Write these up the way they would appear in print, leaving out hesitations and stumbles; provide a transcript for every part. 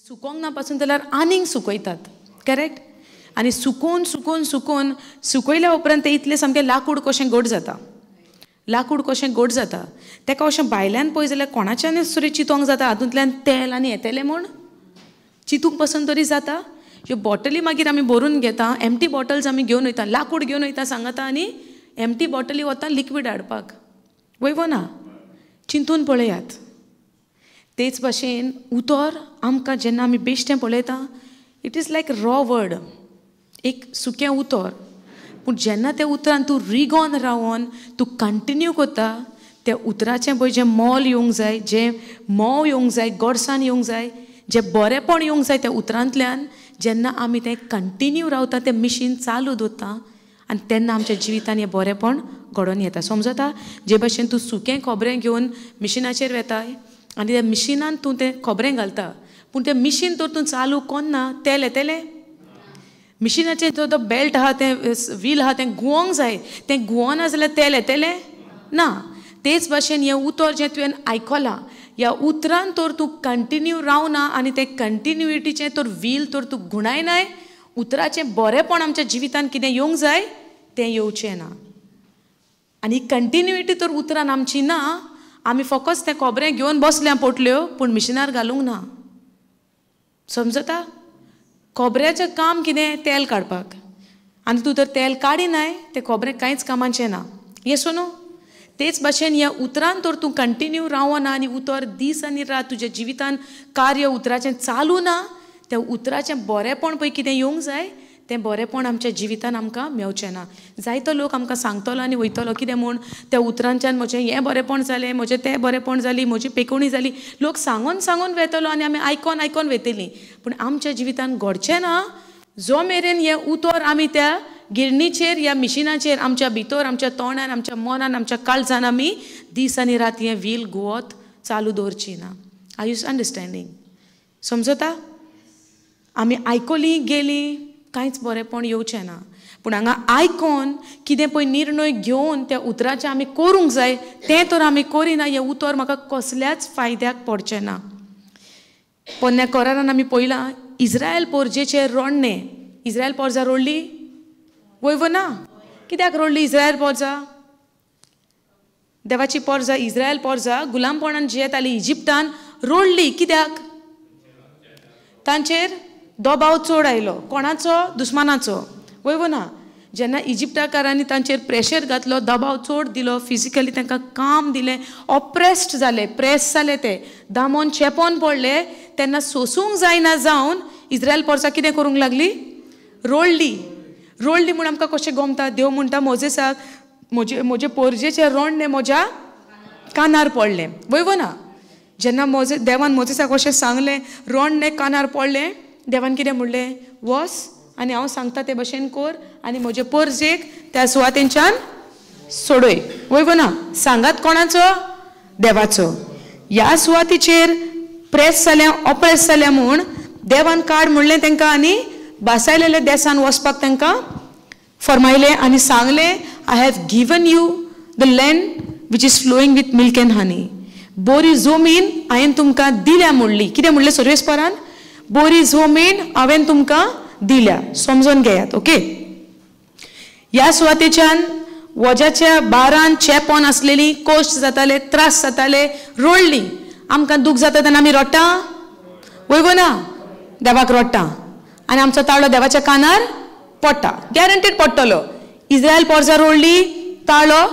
सुकोंक ना पासून जाल्यार आनीक सुकयतात करेक्ट आनी सुकोवन सुकोवन सुकोवन सुकयल्या उपरांत ते इतले सामकें लाकूड कशें घट जाता लाकूड कशें घट जाता तेका अशें भायल्यान पळय जाल्यार कोणाच्यान सुरी चिंतोंक जाता हातूंतल्यान तेल आनी येतलें म्हूण चिंतूंक पासून तरी जाता ह्यो बॉटली मागीर आमी भरून घेता एम्प्टी बॉटल्स आमी घेवन वयता लाकूड घेवन वयता सांगाता आनी एम्प्टी बॉटली वता लिक्वीड हाडपाक वयवो ना चिंतून पळयात तेच भाशेन उतर आमकां जेन्ना आमी बेश्टें पळयता it is like raw word एक सुकें उतर पूण जेन्ना त्या उतरान तूं रिगोन रावन तूं कंटिन्यू करता त्या उतराचें पळय जें मोल येवंक जाय जें मोव येवंक जाय गोडसाण येवंक जाय जें बरेंपण येवंक जाय त्या उतरांतल्यान जेन्ना आमी तें कंटिन्यू रावता तें मिशीन चालू दवरता आनी तेन्ना आमच्या जिवितान हें बरेंपण घडोवन येता समजता जे भाशेन तूं सुकें खोबरें घेवन मिशिनाचेर वेताय आनी त्या मिशिनान तूं तें खोबरें घालता पूण तें मिशीन तर तूं चालू कोन्ना तेल येतलें मिशिनाचें जो तो बेल्ट आहा तें व्हील आहा तें घुवोंक जाय तें घुवोना जाल्यार तेल येतलें ना तेच भाशेन हें उतर जें तुवें आयकलां ह्या उतरान तर तूं कंटिन्यू रावना आनी तें कंटिन्युइटीचें तर व्हील तर तूं घुणायनाय उतराचें बरेंपण आमच्या जिवितान कितें येवंक जाय तें येवचें ना आनी कंटिन्युइटी तर उतरान आमची ना आमी फकत तें खोबरें घेवन बसल्या पोटल्यो पूण मिशिनार घालूंक ना समजता खोबऱ्याचें काम कितें तेल काडपाक आनी तूं तर तेल काडिनाय तें खोबरें कांयच कामाचें ना येसो न्हू तेच भाशेन ह्या उतरान तर तूं कंटिन्यू रावना आनी उतर दीस आनी रात तुज्या जिवितान कार्य उतराचें चालू ना त्या उतराचें बरेंपण पळय कितें येवंक जाय तें बरेंपण आमच्या जिवितान आमकां मेवचें ना जायतो लोक आमकां सांगतलो आनी वयतलो कितें म्हूण त्या उतरांच्यान म्हजें हें बरेंपण जालें म्हजें तें बरेंपण जाली म्हजी पेकोवणी जाली लोक सांगून सांगून वेतलो आनी आमी आयकोन आयकोन वेतलीं पूण आमच्या जिवितान घडचें ना जो मेरेन हें उतर आमी त्या गिरणीचेर ह्या मिशिनाचेर आमच्या भितर आमच्या तोंडान आमच्या मनान आमच्या काळजान आमी दीस आनी रात हें व्हील घुवत चालू दवरची ना आर यू अंडरस्टँडींग समजता आमी आयकोलीं गेलीं कांयच बरेंपण येवचें ना पूण हांगा आयकोन कितें पळय निर्णय घेवन त्या उतराचें आमी करूंक जाय तें तर आमी करिना हें उतर म्हाका कसल्याच फायद्याक पडचें ना पोरण्या करारान आमी पळयलां इज्रायल पोरजेचेर रोडणें इज्रायल पोरजां रोडली वयव ना कित्याक रोडली इज्रायल पोरजां देवाची पोरजां इज्रायल पोरजां गुलामपणान जियेतालीं इजिप्टान रोडली कित्याक तांचेर दबाव चड आयलो कोणाचो दुस्मानाचो वयव ना जेन्ना इजिप्टाकारांनी तांचेर प्रेशर घातलो दबाव चड दिलो फिजिकली तांकां काम दिलें ऑप्रेस्ड जाले प्रेस जाले ते दामोन चेपोन पडले तेन्ना सोसूंक जायना जावन इज्रायल पोरजां कितें करूंक लागली रोडली रोडली म्हूण आमकां कशें गमता देव म्हणटा मोजेसाक म्हजे पोरजेचें रोडणें म्हज्या कानार पडलें वयव ना जेन्ना देवान मोजेसाक अशें सांगलें रोडणें कानार पडलें देवान कितें म्हणलें वस आनी हांव सांगता ते भशेन कोर आनी म्हजे पोरजेक त्या सुवातेंच्यान सोडय वयव ना सांगात कोणाचो देवाचो ह्या सुवातीचेर प्रेस जाल्या ऑप्रेस जाल्या म्हूण देवान काड म्हणलें तांकां आनी बासायलेल्या देसान वचपाक तांकां फरमायलें आनी सांगलें I have given you the land which is flowing with milk and honey बोरी जमीन हांवें तुमकां दिल्या म्हणली कितें म्हणलें सर्वेस्परान बोरी जमीन हांवें तुमकां दिल्या समजून घेयात ओके ह्या सुवातेच्यान वजाच्या बारान चेपोन आसलेली कोश्ट जाताले त्रास जाताले रोडली आमकां दूख जाता तेन्ना आमी रडटा वयव ना देवाक रडटा आनी आमचो ताळो देवाच्या कानार पडटा गॅरंटीड पडटलो इज्रायल पोरजां रोडली ताळो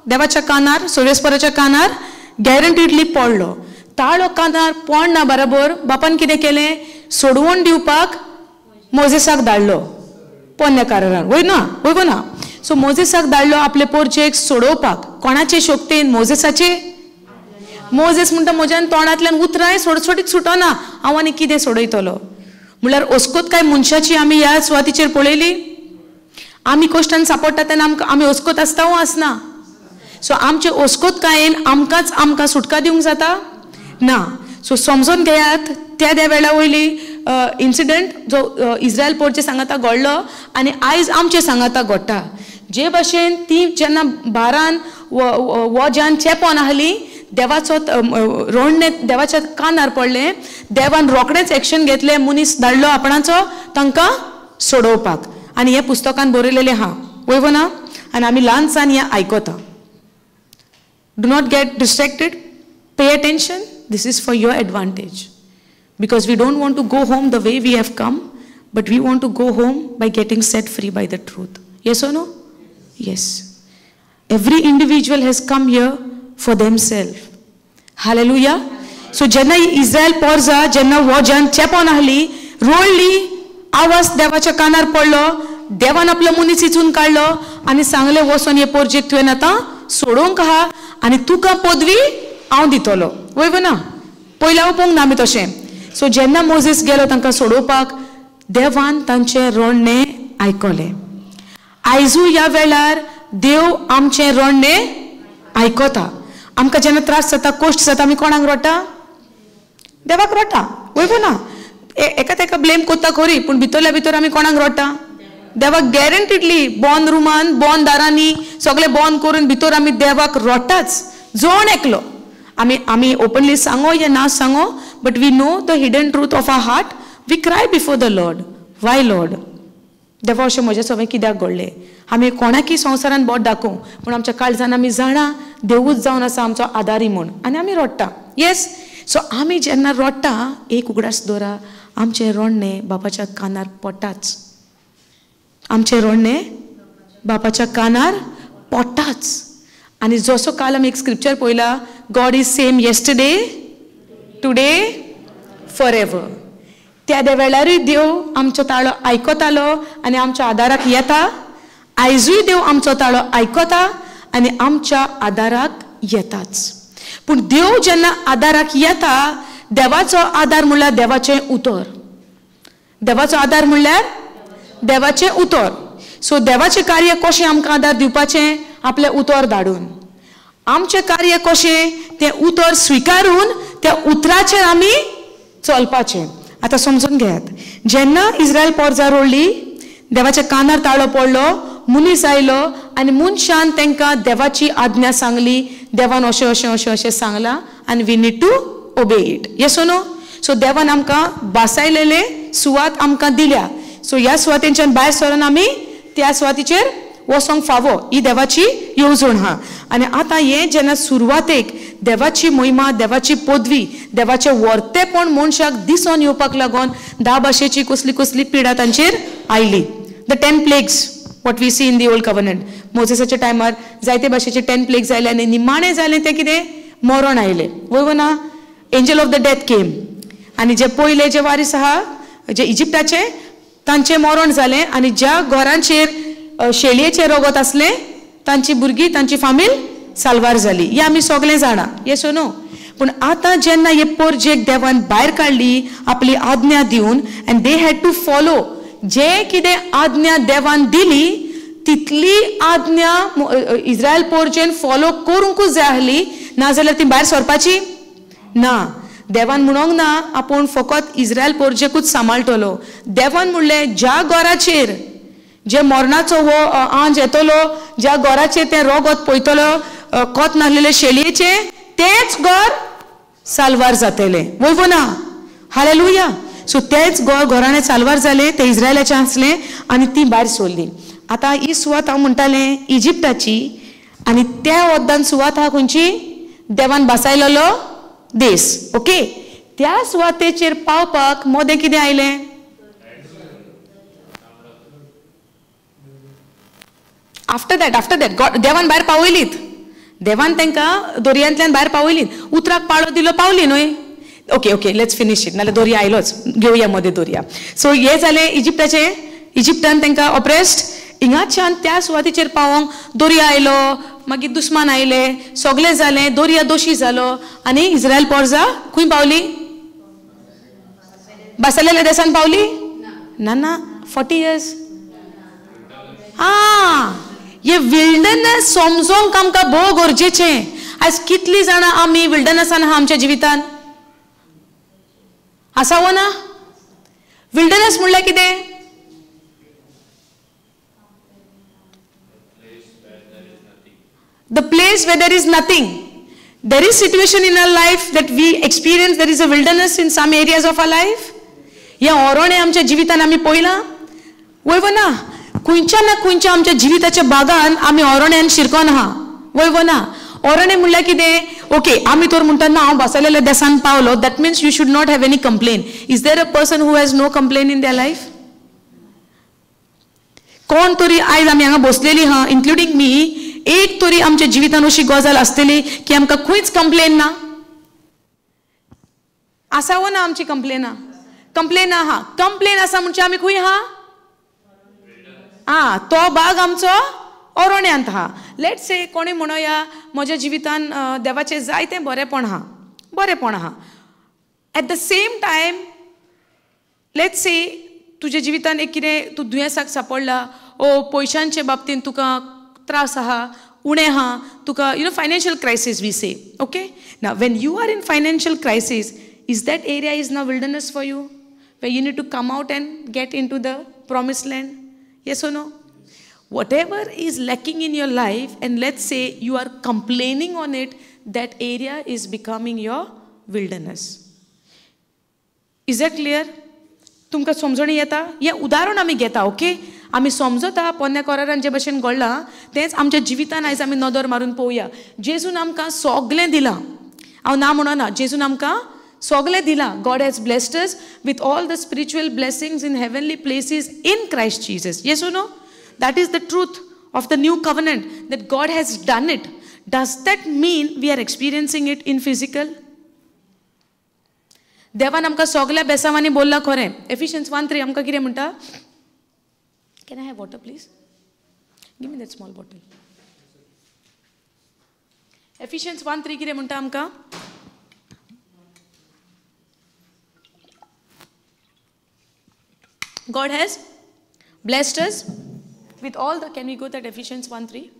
देवाच्या कानार सर्वेस्पराच्या कानार गॅरंटीडली पडलो ताळो कानार पडना बरोबर बापान कितें केलें सोडवून दिवपाक मोजेसाक धाडलो पोन्नेकारान वयव ना सो मोजेसाक धाडलो आपले पोरचेक सोडोवपाक कोणाचे शोकतेन मोजेसाचे मोजेस म्हणटा म्हज्यान तोंडांतल्यान उतराय सोडसोडीत सुटना हांव आनी कितें सोडयतलो म्हळ्यार अस्कोत काय मनशाची आमी ह्या सुवातीचेर पळयली आमी कश्टान सांपडटा तेन्ना आमी अस्कोत आसता वा आसना सो आमचे अस्कोत कायेन आमकां सुटका दिवंक जाता ना सो समजून घेयात त्या वेळा वयली इन्सिडंट जो इज्रायल पोरचे सांगाता घडलो आनी आयज आमचे सांगाता घडटा जे भाशेन ती जेन्ना बारान वजान चेपोन आहली देवाचो रोडणे देवाच्या कानार पडले. देवान रोखडेच एक्शन घेतले, मनीस धाडलो आपणाचो तांकां सोडोवपाक. आनी हे पुस्तकान बरयलेलें आहा, वयव ना. आनी आमी ल्हानसान हें आयकता. Do not gate distracted, pay attention, this is for your advantage, because we don't want to go home the way we have come, but we want to go home by getting set free by the truth. Yes or no? Yes. Every individual has come here for themselves. Hallelujah. So jenna Israel porza jenna wojan chepon ahli रोळली, आवाज देवाच्या कानार पडलो, देवान आपलो मनीस इचून काडलो आनी सांगले वचोन हे प्रोजेक्ट तुवें आतां सोडोवंक आहा आनी तुका पदवी हांव दितलो. वयव ना, पयल्या पळोवंक ना आमी तशें. सो जेन्ना मोजेस गेलो तांकां सोडोवपाक, देवान तांचें रोडणें आयकलें. आयजू ह्या वेळार देव आमचें रोडणें आयकता. आमकां जेन्ना त्रास जाता, कश्ट जाता, आमी कोणाक रोटा? देवाक रोटा. वयव ना, एका तेका ब्लेम कोत्ता खरी, पूण भितरल्या भितर आमी कोणाक रोटा? देवाक गॅरंटीडली बंद रुमान, बंद दारांनी सगळें बंद करून भितर आमी देवाक रोटाच, जोण एकलो. आमी ओपनली सांगो या ना सांगो, but we know the hidden truth of our heart. We cry before the Lord. Why Lord? देवा अशें म्हजें सगळें कित्याक घडलें? आमी कोणाकी संवसारान बोट दाखोव, पूण आमच्या काळजान आमी जाणा देवूच जावन आसा आमचो आदारी म्हूण, आनी आमी रोडटा. येस. सो आमी जेन्ना रोडटा, एक उगडास दवरा, आमचें रोडणें बापाच्या कानार पडटाच. आमचें रोडणें बापाच्या कानार पडटाच. आनी जसो काल आमी एक स्क्रिप्चर पळयला, God is same yesterday, today, for ever. त्या वेळारूय देव आमचो ताळो आयकतालो आनी आमच्या आदाराक येता. आयजूय देव आमचो ताळो आयकता आनी आमच्या आदाराक येताच. पूण देव जेन्ना आदाराक येता, देवाचो आदार म्हणल्यार देवाचें उतर. देवाचो आदार म्हणल्यार देवाचें उतर. सो देवाचें कार्य कशें आमकां आदार दिवपाचें? आपलें उतर धाडून. आमचें कार्य कशें? तें उतर स्विकारून त्या उतराचेर आमी चलपाचें. आतां समजून घेयात, जेन्ना इस्रायल पोरजा रोळली, देवाच्या कानार ताळो पडलो, मनीस आयलो आनी मनशान तांकां देवाची आज्ञा सांगली. देवान अशें अशें अशें अशें सांगलां आनी we need to obey it. Yes O no? So देवान आमकां बासायलेले सुवात आमकां दिल्या. सो ह्या सुवातेंच्यान भायर सरून आमी त्या सुवातीचेर वचोंक फावो. ही देवाची येवजण आहा. आनी आतां हें जेन्ना सुरवातेक देवाची महिमा, देवाची पदवी, देवाचें वर्तेपण मनशाक दिसून येवपाक लागून 10 भाशेची कसली कसली पिडा तांचेर आयली. The 10 plagues what we see in the old covenant. मोसेसाच्या टायमार जायते भाशेचे 10 प्लेग्स आयले आनी निमाणें जालें तें कितें? मरण आयलें. वयव ना? एंजल ऑफ द डेथ केम. आनी जे पयले जे वारीस आहा जे इजिप्टाचे, तांचें मरण जालें आनी ज्या घरांचेर शेळयेचें रगत आसलें तांची भुरगीं, तांची फामील साल्वार जाली. हें आमी सगळें जाणा. येस ओ नो? पूण आतां जेन्ना हे प्रोजेक्ट देवान भायर काडली आपली आज्ञा दिवन, and they had to follow. जे कितें आज्ञा देवान दिली तितली आज्ञा इस्रायल पोरचेन फॉलो करूंकूच जाय आसली, नाजाल्यार ती भायर सरपाची ना. देवान म्हणोंक ना आपूण फकत इस्रायल पोरजेकूच सांबाळटलो. देवान म्हणलें ज्या घराचेर जे मरणाचो वो आंज येतलो, ज्या घराचेर तें रगत पयतलो कोत नासलेले शेळयेचे, तेंच घर साल्वार जातलें. वयव ना? हालेलुया. सो तेंच घराणें साल्वार जालें, तें इस्रायलाचें आसलें आनी ती भायर सोडली. आतां ही सुवात हांव म्हणटालें इजिप्टाची, आनी त्या वद्दान सुवात आहा खंयची? देवान बासायलेलो देश. ओके. त्या सुवातेचेर पावपाक मोदें कितें आयलें? आफ्टर दॅट गॉड देवान भायर पावयलीत. देवान तांकां दर्यांतल्यान भायर पावयलीत. उतराक पाळो दिलो, पावली न्हय? ओके लेट्स फिनिश इट, नाल्यार दर्या आयलोच, घेवया मदें दर्या. सो हें जालें इजिप्टाचें. इजिप्टान तांकां ऑप्रेस्ड. हिंगाच्यान त्या सुवातीचेर पावोंक दर्या आयलो, मागीर दुस्मान आयले, सगळें जालें, दर्या दोशी जालो आनी इस्रायल पोरजा खंय पावली? बासायलेल्या देशान पावली? ना 40 years. हे विल्डनस समजोंक आमकां भोव गरजेचें. आयज कितलीं जाणां आमी विल्डनसान आहा आमच्या जिवितान? आसा वो ना? विल्डनस म्हणल्यार कितें? The place where there is nothing. There is situation in our life that we experience, there is a wilderness in some areas of our life. या ओरोणे आमच्या जिवितान आमी पळयला वयवो ना खंयच्या आमच्या जिविताच्या बागान आमी ओरोण्यान शिरकोन आहा वयवो ना ओरोणे म्हणल्यार कितें ओके आमी तर म्हणटा ना हांव बसलेल्या देसान पावलो that means you should not have any complain is there a person who has no complain in their life कोण तरी आयज आमी हांगा बसलेली आहा इन्क्लुडींग मी एक तरी आमच्या जिवितान अशी गजाल आसतली की आमकां खंयच कंप्लेन ना आसावो ना आमची कंप्लेन आहा कंप्लेन आसा म्हणजे आमी खंय आहा तो भाग आमचो ओरोण्यांत आहा लेट्स से कोणी म्हणोया म्हज्या जिवितान देवाचें जायतें बरेंपण आहा eight the same time let's say तुज्या जिवितान एक कितें तूं दुयेंसाक सांपडला ओ पयशांचे बाबतींत तुका त्रास आहा उणें आहा तुका financial crisis we say okay now when you are in financial crisis is that area is now wilderness for you where you need to come out and get into the promised land? Yes or no? Whatever is lacking in your life and let's say you are complaining on it, that area is becoming your wilderness. Is that clear? तुमकां समजणी येता हे उदाहरण आमी घेता okay आमी समजता पोन्नेकोरारान जे भशेन घडलां तेंच आमच्या जिवितान आयज आमी नदर मारून पळोवया जेजून आमकां सगळें दिलां हांव ना म्हणना जेजून आमकां सगळें दिलां God has blessed us with all the spiritual blessings in heavenly places in Christ Jesus. Yes or no? That is the truth of the new covenant that God has done it. Does that mean we are experiencing it in physical? देवान आमकां सगळ्या बेसावांनी बोल्ला खरें Ephesians 1:3 आमकां कितें म्हणटा Can I have water please? Give me that small bottle. Ephesians 1:3 कितें म्हणटा आमकां God has blessed us with all the, can we go to Ephesians 1:3?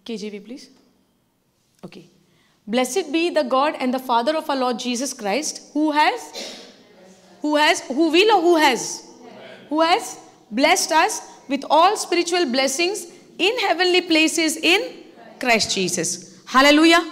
KJV please. Okay. Blessed be the God and the Father of our Lord Jesus Christ, who has blessed us with all spiritual blessings in heavenly places in Christ Jesus. Hallelujah.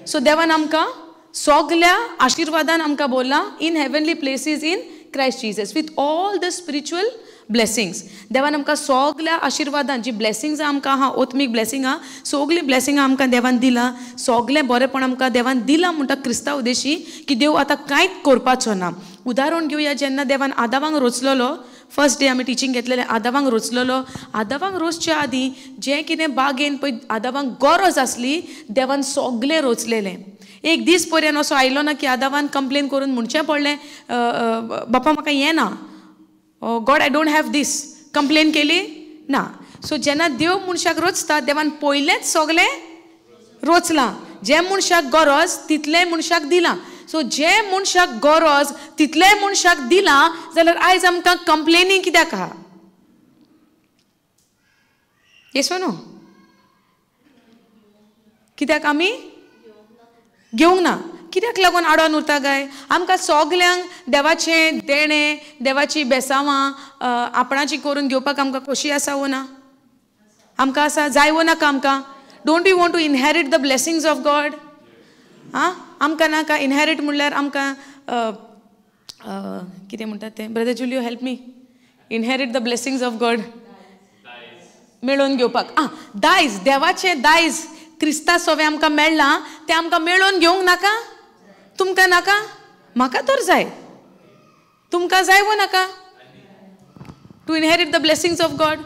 So देवान आमकां सगळ्या आशीर्वादान आमकां बोल्ला in heavenly places in Christ Jesus with all the spiritual blessings. देवान आमकां सगळ्या आशीर्वादान जी blessings आमकां आहा ओत्मीक ब्लेसिंगां सगळी ब्लेसिंगां आमकां देवान दिलां सगळें बरेंपण आमकां देवान दिलां म्हणटा क्रिस्तांव देशी की देव आतां कांयच करपाचो ना उदाहरण घेवया जेन्ना देवान आदावांक रचलेलो फर्स्ट डे आमी टिचींग घेतलेलें आदावांक रचलेलो आदावांक रचच्या आदीं जें कितें बागेन पळय आदावांक गरज आसली देवान सगळें रचलेलें एक दीस पर्यंत असो आयलो ना की आदावान कंप्लेन करून म्हणचें पडलें बापा म्हाका हें ना God I don't have this complain केली ना सो जेन्ना देव मनशाक रचता देवान पयलेंच सगळें रचलां जे मनशाक गरज तितलें मनशाक दिलां सो जे मनशाक गरज तितले मनशाक दिलां जाल्यार आयज आमकां कंप्लेनी कित्याक आहा येस नो कित्याक आमी घेवंक ना कित्याक लागून आडोन उरता काय आमकां सगल्यांक देवाचें देणें देवाची बेसांवां आपणाची करून घेवपाक आमकां खोशी आसा वो ना आमकां आसा जाय वो नाका आमकां don't you want to inherit the blessings of God आं आमकां नाका इनहेरीट म्हणल्यार आमकां कितें म्हणटात तें brother Julio help me inherit the blessings of God मेळोवन घेवपाक दायज देवाचें दायज क्रिस्ता सोवें आमकां मेळ्ळां तें आमकां मेळोवन घेवंक नाका तुमकां नाका म्हाका तर जाय तुमकां जाय वो नाका to inherit the blessings of God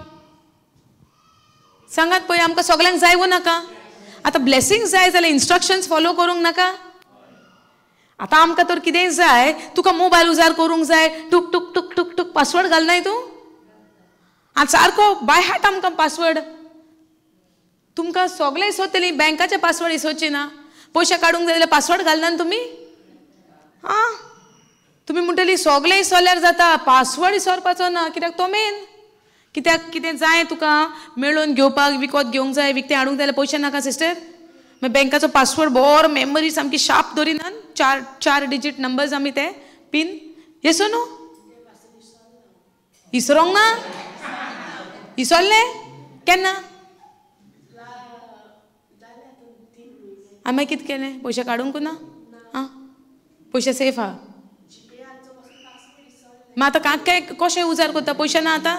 सांगात पळय आमकां सगल्यांक जाय वो नाका आतां ब्लेसिंग्स जाय जाल्यार इन्स्ट्रक्शन्स फॉलो करूंक नाका आतां आमकां तर कितेंय जाय तुका मोबायल उजार करूंक जाय टूक टूक टूक टूक टूक पासवर्ड घालनाय तूं आतां सारको बाय हार्ट आमकां पासवर्ड तुमकां सगळें इसोतली बँकाचे पासवर्ड इसोवचे ना पयशे काडूंक जाय जाल्यार पासवर्ड घालना तुमी तुमी म्हणटली सगळें इसोल्यार जाता पासवर्ड इसोरपाचो ना कित्याक तो मेन कित्याक कितें जाय तुका मेळोवन घेवपाक विकत घेवंक जाय विकतें हाडूंक जाय जाल्यार पयशे नाका सिस्टर मागीर बँकाचो पासवर्ड बरो मेमरी सामकी शार्प दवरिनात चार डिजीट नंबर्स आमी ते पीन येसो न्हू इसरोंक ना इसरले केन्ना आमी कितें केलें पयशे काडूंक ना आं पयशे सेफ आहा मागीर आतां कांय कशें उजार करता पयशे ना आतां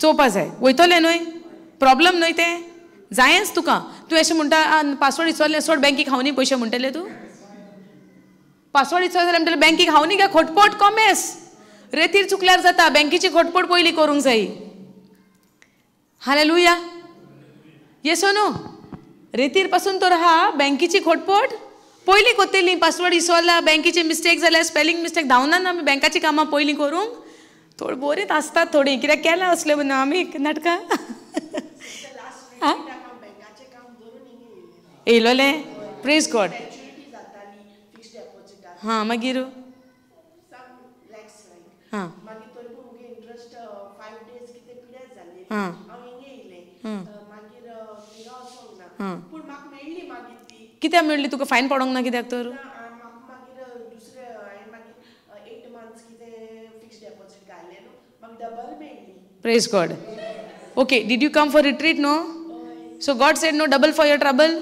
चोवपा जाय वयतले न्हय प्रॉब्लम न्हय तें जायच तुका तूं अशें म्हणटा पासवर्ड इसरलें सोड बँकीक हांव न्ही पयशे म्हणटले तूं पासवर्ड इसरलें जाल्यार म्हणटलें बँकीक हांव न्ही गे खोटपट कॉमेस रेतीर चुकल्यार जाता बँकेची खोटपट पयलीं करूंक जायी हालेलुया येसो न्हू रेतीर पासून तर आहा बँकेची खोटपट पयलीं कोत्तेली पासवर्ड इसरला बँकेचे मिस्टेक जाल्यार स्पेलिंग मिस्टेक धांवना ना आमी बँकाची कामां पयलीं करूंक थोडी बरीच आसतात थोडी कित्याक केलां असलें म्हणून आमी नाटकां येयलोले प्रेज गॉड हां मागीर हां हां कित्याक मेळ्ळी तुका फायन पडोंक ना कित्याक तर Praise God. Okay, did you come for retreat? No? So God said no double for your trouble.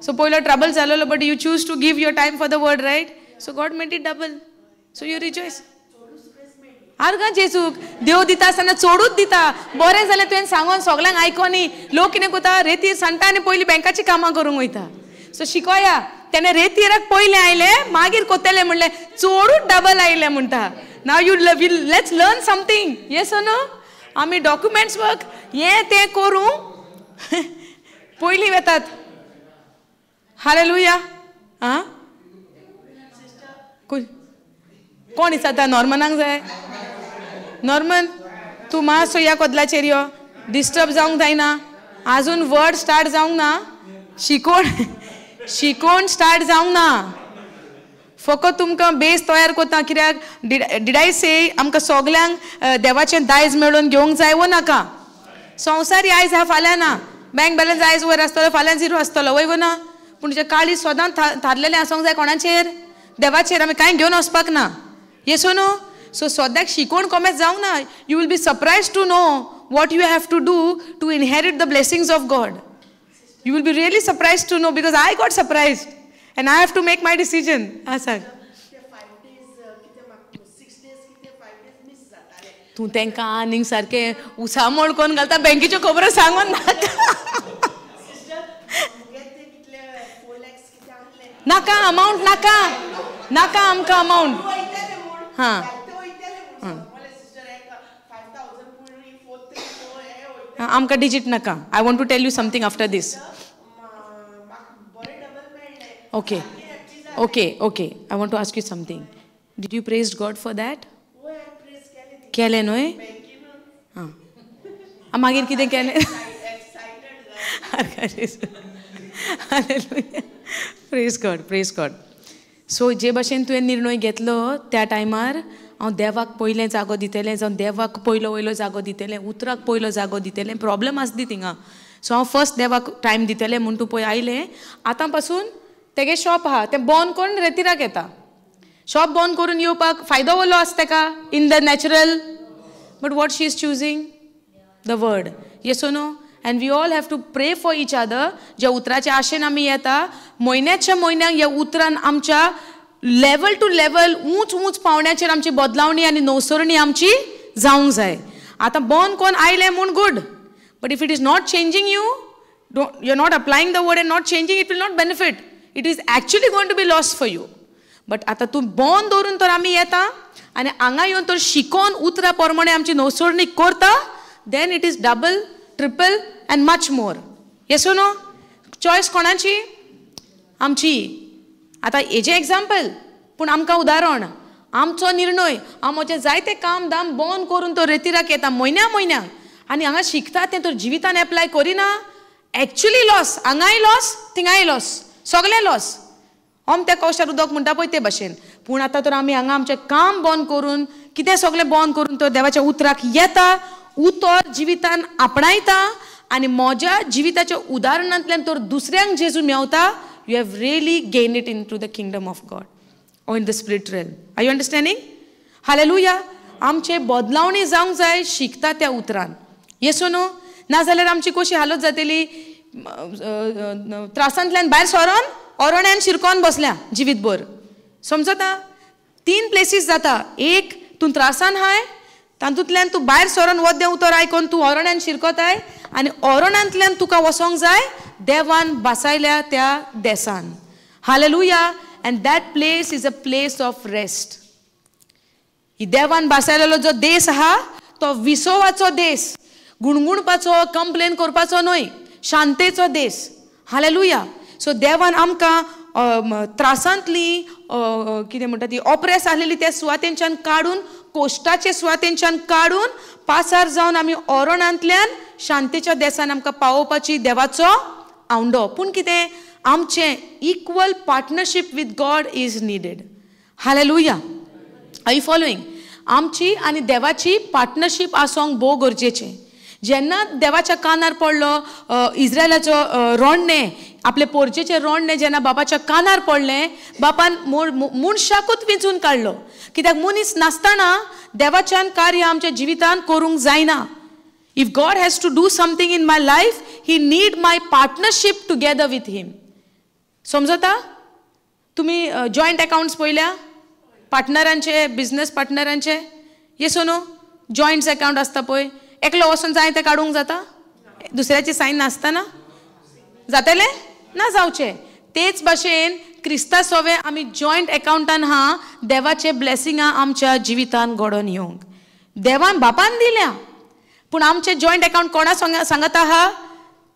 So poilo trouble zalolo, but you choose to give your time for the word, right? So God made it double. So you rejoice. आर्गा जेजूक देव दिता आसतना चोडूच दिता बरें जालें तुवें सांगून सगळ्यांक आयकोनी लोक कितें कोता रेतीर सांडटा आनी पयलीं बँकाची कामां करूंक वयता सो शिकोया तेणे रेतीराक पयलें आयलें मागीर कोत्तेलें म्हणलें चोडूच डबल आयलें म्हणटा now you let's learn something yes no आमी डॉक्युमेंट्स वर्क हें तें करूंक पयलीं वेतात हालेलुया आं कोण विचारता नॉर्मनाक जाय नॉर्मन तूं मातसो ह्या कोदलाचेर यो डिस्टर्ब जावंक जायना आजून वर्ड स्टार्ट जावंक ना शिकोवन स्टार्ट जावंक ना फकत तुमकां बेस तयार करता कित्याक डीड आय से आमकां सगल्यांक देवाचें दायज मेळोवन घेवंक जाय वो नाका संवसारी आयज आहा फाल्यां ना बँक बॅलन्स आयज वयर आसतलो फाल्यां झिरो आसतलो वय ना पूण जें काळी सदांच थारलेलें आसूंक जाय कोणाचेर देवाचेर आमी कांय घेवन वचपाक ना येसो न्हू सो सद्याक शिकोवन कॉमेस जावंक ना you will be surprise to know what you have to do to inherit the blessings of God you will be really surprise to know because I got surprise and I have to make my decision. सांग तूं तेंकां आनीक सारकें उसामोळ कोन्न घालता बँकेच्यो खबरो सांगून नाका अमावंट नाका नाका आमकां अमावंट हां आमकां डिजीट नाका I want to tell you something after this Okay, okay, okay. I want to ask you something. Did you praise God for that? केलें न्हय हां मागीर कितें केलें प्रेज गॉड सो जे भाशेन तुवें निर्णय घेतलो त्या टायमार हांव देवाक पयलें जागो दितलें जावं देवाक पयलो वयलो जागो दितलें उतराक पयलो जागो दितलें प्रॉब्लम आसली थिंगा सो हांव फर्स्ट देवाक टायम दितलें म्हूण तूं पळय आयलें आतां पासून तेगे शॉप आहा तें बंद करून रेतीराक येता शॉप बंद करून येवपाक फायदो वलो आसा तेका in the natural but what she is choosing the word yes or no and we all have to pray for each other ज्या उतराच्या आशेन आमी येता म्हयन्याच्या म्हयन्याक ह्या उतरान आमच्या लेवल टू लेवल उंच पावण्याचेर आमची बदलावणी आनी नवसरणी आमची जावंक जाय आतां बंद कोन्न आयलें म्हूण good but if it is not changing you are not applying the word and not changing it will not benefit it is actually going to be loss for you but आतां तूं बंद दवरून तर आमी येता आनी हांगा येवन तर शिकोवन उतरा प्रमाणे आमची नवसरणी करता then it is double triple and much more yes so no choice कोणाची आमची आतां हेजें एग्जाम्पल पूण आमकां उदाहरण आमचो निर्णय हांव म्हजें जायतें काम दाम बंद करून तो रेतीराक येता म्हयन्याक आनी हांगा शिकता तें तर जिवितान एप्लाय करिना एक्चुअली लॉस हांगाय लॉस थिंगाय लॉस सगळें लॉस ओम त्या कौशार उदक म्हणटा पळय ते भाशेन पूण आतां तर आमी हांगा आमचें काम बंद करून कितें सगळें बंद करून तर देवाच्या उतराक येता उतर जिवितान आपणायता आनी म्हज्या जिविताच्या उदाहरणांतल्यान तर दुसऱ्यांक जेजू मेवता you have really gain it in to the kingdom of God or in the spirit realm. Are you understanding? Hallelujah. आमचे बदलावणी जावंक जाय शिकता त्या उतरान. Yes no? नाजाल्यार आमची कशी हालत जातली त्रासांतल्यान भायर सरोन ओरण्यान शिरकोन बसल्या जिवीतभर. समजता? 3 प्लेसीस जाता. एक तूं त्रासान हाय, तातूंतल्यान तूं भायर सरोन वद्दें उतर आयकोन तूं ओरण्यान शिरकोताय आनी ओरणांतल्यान तुका वसोंक जाय देवान बासायल्या त्या देसान. Hallelujah. And that place is a place of rest. ही देवान बासायलेलो जो देश आहा तो विसोवाचो देश, गुणगुणपाचो, कंप्लेन करपाचो न्हय, शांतेचो देश. हालेलुया. सो देवान आमकां त्रासांतली कितें म्हणटा ती ऑप्रेस आसलेली त्या सुवातेंच्यान काडून, कोश्टाचे सुवातेंच्यान काडून पासार जावन आमी ओरणांतल्यान शांतेच्या देशान आमकां पावोवपाची देवाचो आवंडो. पूण कितें आमचें equal partnership with God is needed. Hallelujah. Are you following? आमची आनी देवाची पार्टनरशीप आसोंक भोव गरजेचें. जेन्ना देवाच्या कानार पडलो इस्रायलाचो रोंडणे, आपले पोरचेचे रोंडणे जेन्ना बापाच्या कानार पडले, बापान मनशाकूच वेंचून काडलो. कित्याक मनीस नासतना देवाच्यान कार्य आमच्या जिवितान करूंक जायना. If God has to do something in my life, he need my partnership together with him. समजता? तुम्ही जॉयंट अकाउंट्स पळयल्या पार्टनरांचे, बिझनेस पार्टनरांचे? Yes or no? जॉयंट्स अकाउंट आसता पळय, एकलो वचून जाय ते काडूंक जाता? दुसऱ्याची सायन नासतना जातले ना जावचे. तेच भाशेन क्रिस्ता सोवे आमी जॉयंट अकाउंटान हा देवाचे ब्लेसिंगां आमच्या जिवितान घडोवन येवंक. देवान बापान दिल्या, पूण आमचे जॉयंट अकाउंट कोणा सांगत आहा?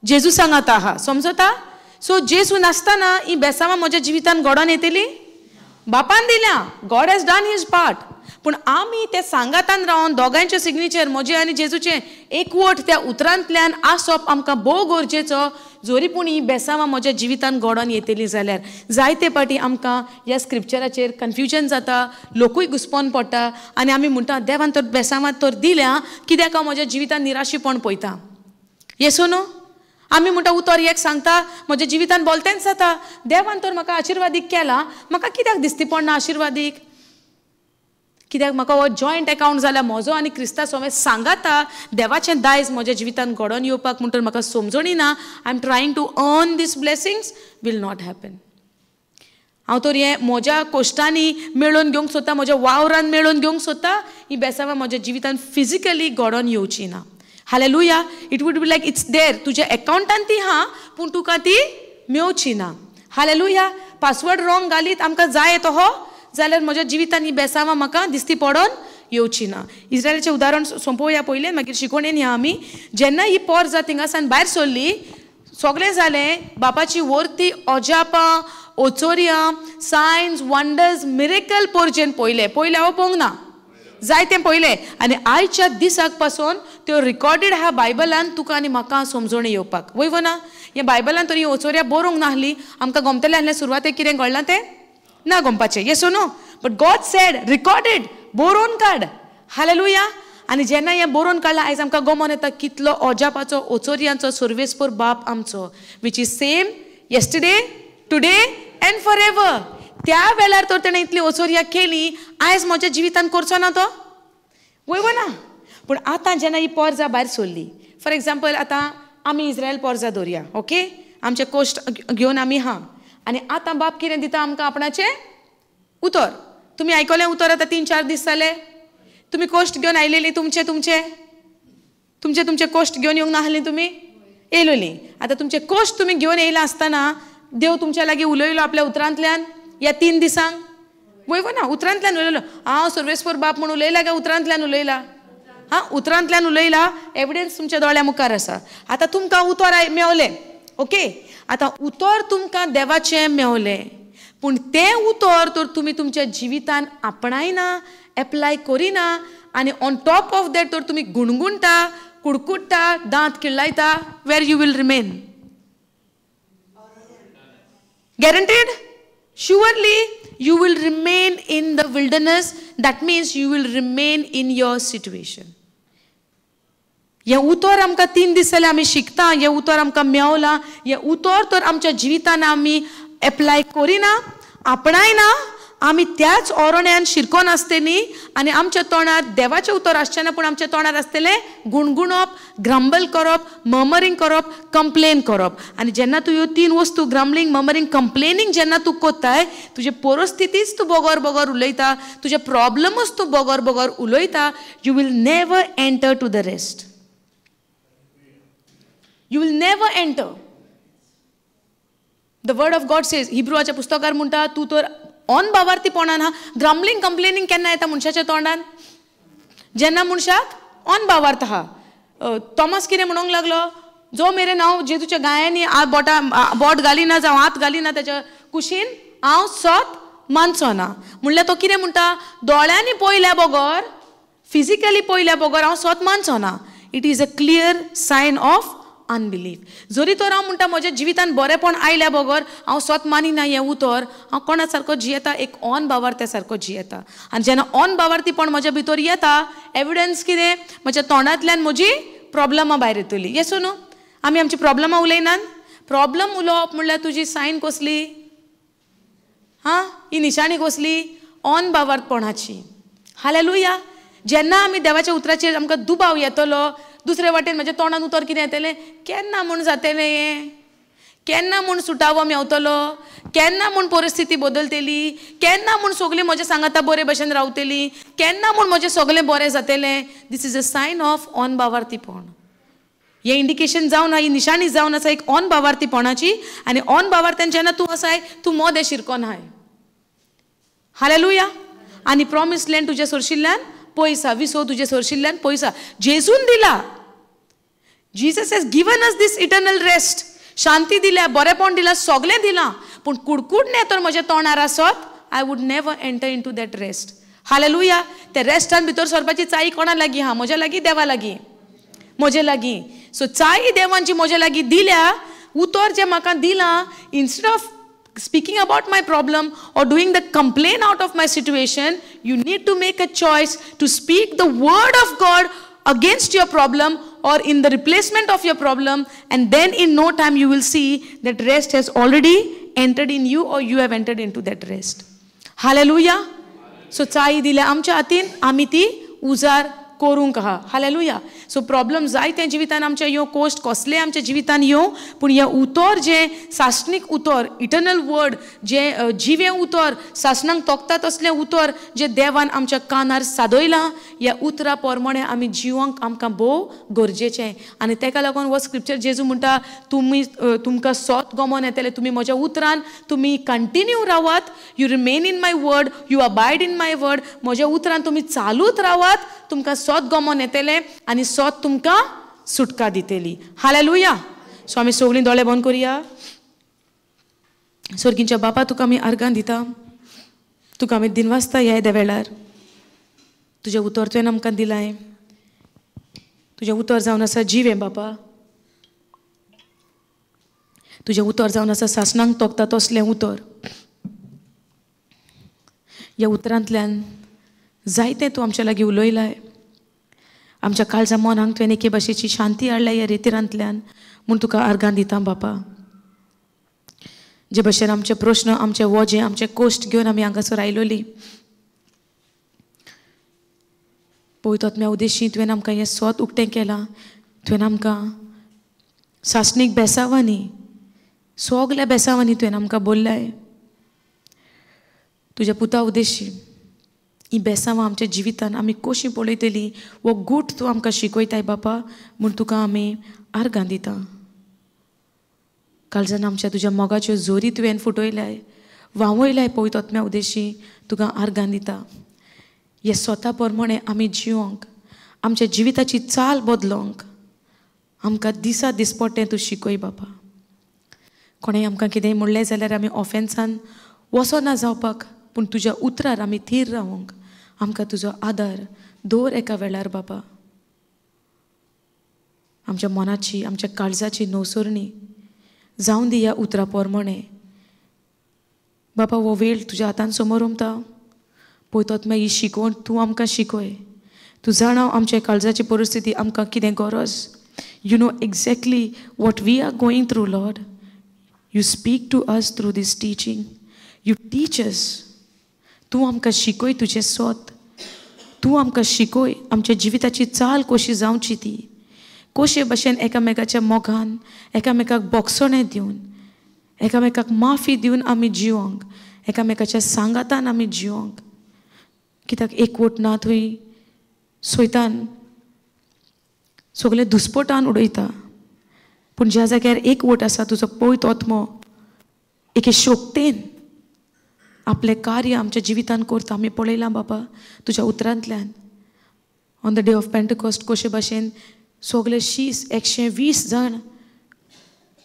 जेजू सांगत आहा. समजता? सो जेजू नासतना ही बेसावां म्हज्या जिवितान घडोवन येतली? बापान दिल्या. God has done his part. पूण आमी ते सांगातान रावन दोगांचे सिग्नेचर म्हजे आनी जेजूचे एकवट त्या उतरांतल्यान आसप आमकां भोव गरजेचो. जोरी पूण ही बेसावां म्हज्या जिवितान घडोवन येतली जाल्यार. जायते पाटी आमकां ह्या स्क्रिप्चराचेर कन्फ्युजन जाता, लोकूय घुस्पोन पडटा आनी आमी म्हणटा देवान तर बेसावां तर दिल्या, कित्याक हांव म्हज्या जिवितान निराशीपण पळयता. येसो नो? आमी म्हणटा उतर एक सांगता म्हज्या जिवितान बोलतेंच जाता, देवान तर म्हाका आशिर्वादीक केला, म्हाका कित्याक दिसती पडना आशिर्वादीक? कित्याक म्हाका हो जॉयंट अकाउंट जाल्यार म्हजो आनी क्रिस्ता सोवे सांगाता देवाचें दायज म्हज्या जिवितान घडोवन येवपाक. म्हणटून म्हाका समजणी ना. I am trying to earn this blessings, will not happen. हांव तर हें म्हज्या कोश्टांनी मेळोवन घेवंक सोदता, म्हज्या वावरान मेळोवन घेवंक सोदता. ही बेसावां म्हज्या जिवितान फिजिकली घडोवन येवची ना. Hallelujah. It would be like it's there, तुज्या अकाउंटान ती हा पूण तुका ती मेवची ना. हालेलुया. पासवर्ड रॉंग घालीत आमकां जाय येतो हो जाल्यार म्हज्या जिवितान ही बेसावां म्हाका दिसती पडोन येवची ना. इस्रायलाचें उदाहरण सोंपोवया पयलें, मागीर शिकोवणेन या आमी. जेन्ना ही पोरजां थिंगासान भायर सरली, सगळें जालें. बापाची वर्ती, अजापां, ओचोरियां, सायन्स, वंडर्स, मिरेकल पोरचेन पयले हांव पळोवंक ना, जाय तें पयलें. आनी आयच्या दिसाक पासून त्यो रिकॉर्डेड आहा बायबलान तुका आनी म्हाका समजोणी येवपाक. वय ना? हें बायबलान तर ही ओचोरिया बरोवंक नाहली, आमकां गमतलें आसलें सुरवातेक कितें घडलां तें ना गमपाचें. Yes or no? But God said recorded, बरोवन काड. हालेलुया. आनी जेन्ना हें बरोवन काडलां, आयज आमकां गमोन येता कितलो अजापाचो, ओचोरियांचो, सर्वेस्पर बाप आमचो, which is same yesterday, today end for ever. त्या वेळार तर तेणें इतली ओचोरिया केली, आयज म्हज्या जिवितान करचो ना तो? वय ना? पूण आतां जेन्ना ही पोरजां भायर सरली, फॉर एग्जाम्पल आतां आमी इस्रायल पोरजां धरया, ओके? आमचे कोश्ट घेवन आमी हा. आनी आतां बाप कितें दिता आमकां आपणाचें उतर. तुमी आयकलें उतर आतां 3-4 दीस जाले. तुमी कोश्ट घेवन आयलेली, तुमचे कोश्ट घेवन येवंक नाहली, तुमी येयलोली. आतां तुमचे कोश्ट तुमी घेवन येयला आसतना देव तुमच्या लागीं उलयलो आपल्या उतरांतल्यान ह्या 3 दिसांक? वय ना? उतरांतल्यान उलयलो. हांव सर्वेस्पर बाप म्हूण उलयला काय उतरांतल्यान उलयला? हां, उतरांतल्यान उलयला. एविडेन्स तुमच्या दोळ्या मुखार आसा. आतां तुमकां उतर मेवलें, ओके? आतां उतर तुमकां देवाचें मेवलें, पूण तें उतर तर तुमी तुमच्या जिवितान आपणायना, एप्लाय करिना, आनी ऑन टॉप ऑफ दॅट तर तुमी गुणगुणटा, कुडकुडटा, दांत किळायता. Where you will remain? Guaranteed? Surely you will remain in the wilderness. That means you will remain in your situation. हे उतर आमकां 3 दीस जाले आमी शिकता, हे उतर आमकां मेवला, हे उतर तर आमच्या जिवितान आमी एप्लाय करिना, आपणायना, आमी त्याच ओरोण्यान शिरकोन आसतली आनी आमच्या तोंडार देवाचें उतर आसचें ना, पूण आमच्या तोंडार आसतलें गुणगुणप, ग्रंबल करप, मर्मरिंग करप, कंप्लेन करप. आनी जेन्ना तूं ह्यो 3 वस्तू ग्रंबलिंग, मर्मरिंग, कंप्लेनिंग जेन्ना तूं कोत्ताय, तुजे परिस्थितीच तूं बोगोर बोगोर उलयता, तुजे प्रॉब्लमूच तूं बोगोर बोगोर उलयता, you will never enter to the rest. You will never enter. The word of God says, हिब्रूच्या पुस्तकार म्हणटा, तूं तर ऑन बावार्थीपणान हा. ग्रंबलिंग, कंप्लेनिंग केन्ना येता मनशाच्या तोंडान? जेन्ना मनशाक ऑन बावार्थ आहा. थॉमस कितें म्हणूंक लागलो? जो मेरेन हांव जेजूच्या गायांनी बोट घालिना, जावं हात घालिना त्याच्या कुशीन, हांव सोत मानचो ना. म्हणल्यार तो कितें म्हणटा? दोळ्यांनी पळयल्या बगोर, फिजिकली पळयल्या बगोर हांव सोत मानचो ना. It is a clear sign of unbelief. जरी तर हांव म्हणटा म्हज्या जिवितान बरेपण आयल्या बगर हांव स्वत मानिना हें उतर, हांव कोणा सारको जियेता, एक ऑन बावार्थ्या सारको जियेता. आनी जेन्ना ऑन बावार्थीपण म्हज्या भितर येता, एविडन्स कितें? म्हज्या तोंडांतल्यान म्हजी प्रॉब्लमां भायर येतली. येसो न्हू? आमी आमची प्रॉब्लमां उलयनात. प्रॉब्लम उलोवप म्हणल्यार तुजी सायन कसली? ही निशाणी कसली? ऑन बावार्थपणाची. हालेलुया. जेन्ना आमी देवाच्या उतराचेर आमकां दुबाव येतलो, दुसरे वाटेन म्हज्या तोंडान उतर कितें येतलें? केन्ना म्हूण जातलें हें? केन्ना म्हूण सुटावो मेवतलो? केन्ना म्हूण परिस्थिती बदलतली? केन्ना म्हूण सगळीं म्हज्या सांगाता बरे भशेन रावतलीं? केन्ना म्हूण म्हजें सगळें बरें जातलें? This is a sign of on बावार्थीपण. हें इंडिकेशन जावन, ही निशाणी जावन आसा एक ऑन बावार्थीपणाची. आनी ऑन बावार्थ्यान जेन्ना तूं आसाय, तूं मोदें शिरकोन आहाय. हालेलुया. आनी प्रॉमिस लँड तुज्या सरशिल्ल्यान पयसा, विसो तुजे सरशिल्ल्यान पयसा जेजून दिला. Jesus has given us this eternal rest. शांती दिल्या, बरेपण दिला, सगळें दिलां. पूण कुडकुडणे तर म्हज्या तोंडार आसत, I would never enter in to that rest. Hallelujah. त्या रेस्टान भितर सरपाची चाई कोणा लागीं आहा? म्हज्या लागीं, देवा लागीं, म्हजे लागीं. सो चाई देवांची म्हजे लागीं दिल्या. उतर जे म्हाका दिलां, instead of speaking about my problem or doing the complaint out of my situation, you need to make a choice to speak the word of God against your problem or in the replacement of your problem, and then in no time you will see that rest has already entered in you or you have entered into that rest. Hallelujah. So चाई दिल्या आमच्या हातीन, आमी ती उजार करूंक आहा. Hallelujah. So problem जाय तें जिवितान आमच्या येवं, कोस्ट कसले आमच्या जिवितान येवं, पूण हे उतर जे सासणीक उतर, इटर्नल वर्ड, जे जिवें उतर, सासणांक तोखता तसलें उतर जे देवान आमच्या कानार सादयलां, ह्या उतरा प्रमाणे आमी जिवंक आमकां भोव गरजेचें. आनी तेका लागून हो स्क्रिप्चर जेजू म्हणटा, तुमकां सोत गमोन येतलें, तुमी म्हज्या उतरान तुमी कंटिन्यू रावात. You remain in my word, you abide in my word. म्हज्या उतरान तुमी चालूच रावात, तुमकां सोत गमोन येतलें आनी सोत तुमकां सुटका दितली. हालेलुया. सो आमी सगळीं दोळे बंद करुया. स्वर्गीच्या बापा, तुका आमी अर्गां दिता, तुका आमी दिनवासता ह्या येद्या वेळार. तुजें उतर तुवें आमकां दिलाय. तुजें उतर जावन आसा जिवें बापा. तुजें उतर जावन आसा सासणांक तोखता तसलें उतर. ह्या उतरांतल्यान जायतें तूं आमच्या लागीं उलयलाय. आमच्या काळजा मनाक तुवें एके भाशेची शांती हाडल्या ह्या रितीरांतल्यान, म्हूण तुका अर्गां दिता बापा. जे भाशेन आमचे प्रश्न, आमचे वोजे, आमचे कोश्ट घेवन आमी हांगासर आयलोली, पळयतात उद्देशी तुवें आमकां हें सोत उक्तें केलां. तुवें आमकां सासणीक बेसावांनी, सगल्या बेसावांनी तुवें आमकां बोल्लाय. तुज्या पुता उद्देशी ही बेसांवां आमच्या जिवितान आमी कशीं पळयतलीं, वो गूट तूं आमकां शिकयताय बापा, म्हूण तुका आमी आर्गां दिता. काळजान आमच्या तुज्या मोगाच्यो जोरी तुवें फुटयल्याय, व्हांवयल्याय पळयतात उद्देशी तुका आर्गां दिता. हे स्वता प्रमाणे आमी जिवंक, आमच्या जिविताची चाल बदलोवंक आमकां दिसा दिसपट्टें तूं शिकय बापा. कोणें आमकां कितेंय म्हणलें जाल्यार आमी ऑफेन्सान वचना जावपाक, पूण तुज्या उतरार आमी थीर रावंक आमकां तुजो आदार दवर एका वेळार बापा. आमच्या मनाची, आमच्या काळजाची नवसरणी जावन दी ह्या उतरा प्रमाणे बापा. हो वेळ तुज्या हातान समोर उमता. पळयतात ही शिकवण तूं आमकां शिकय. तूं जाणा आमच्या काळजाची परिस्थिती, आमकां कितें गरज. You know exactly what we are going through Lord. You speak to us through this teaching. You teach us तूं आमकां शिकय तुजें स्वत. तूं आमकां शिकय आमच्या जिविताची चाल कशी जावची ती. कशे भाशेन एकामेकाच्या मोगान एकामेकाक बोगसोणे दिवन एकामेकाक माफी दिवन आमी जिवंक, एकामेकाच्या सांगातान आमी जिवंक. कित्याक एकवट ना थंय सोयतान सगळे दुस्पटान उडयता. पूण ज्या जाग्यार एकवट आसा तुजो पवित्र आत्मो एके शोकतेन आपलें कार्य आमच्या जिवितान करता. आमी पळयलां बाबा तुज्या उतरांतल्यान ऑन द डे ऑफ पेंटकॉस्ट कशे भाशेन सगळे 120 जाण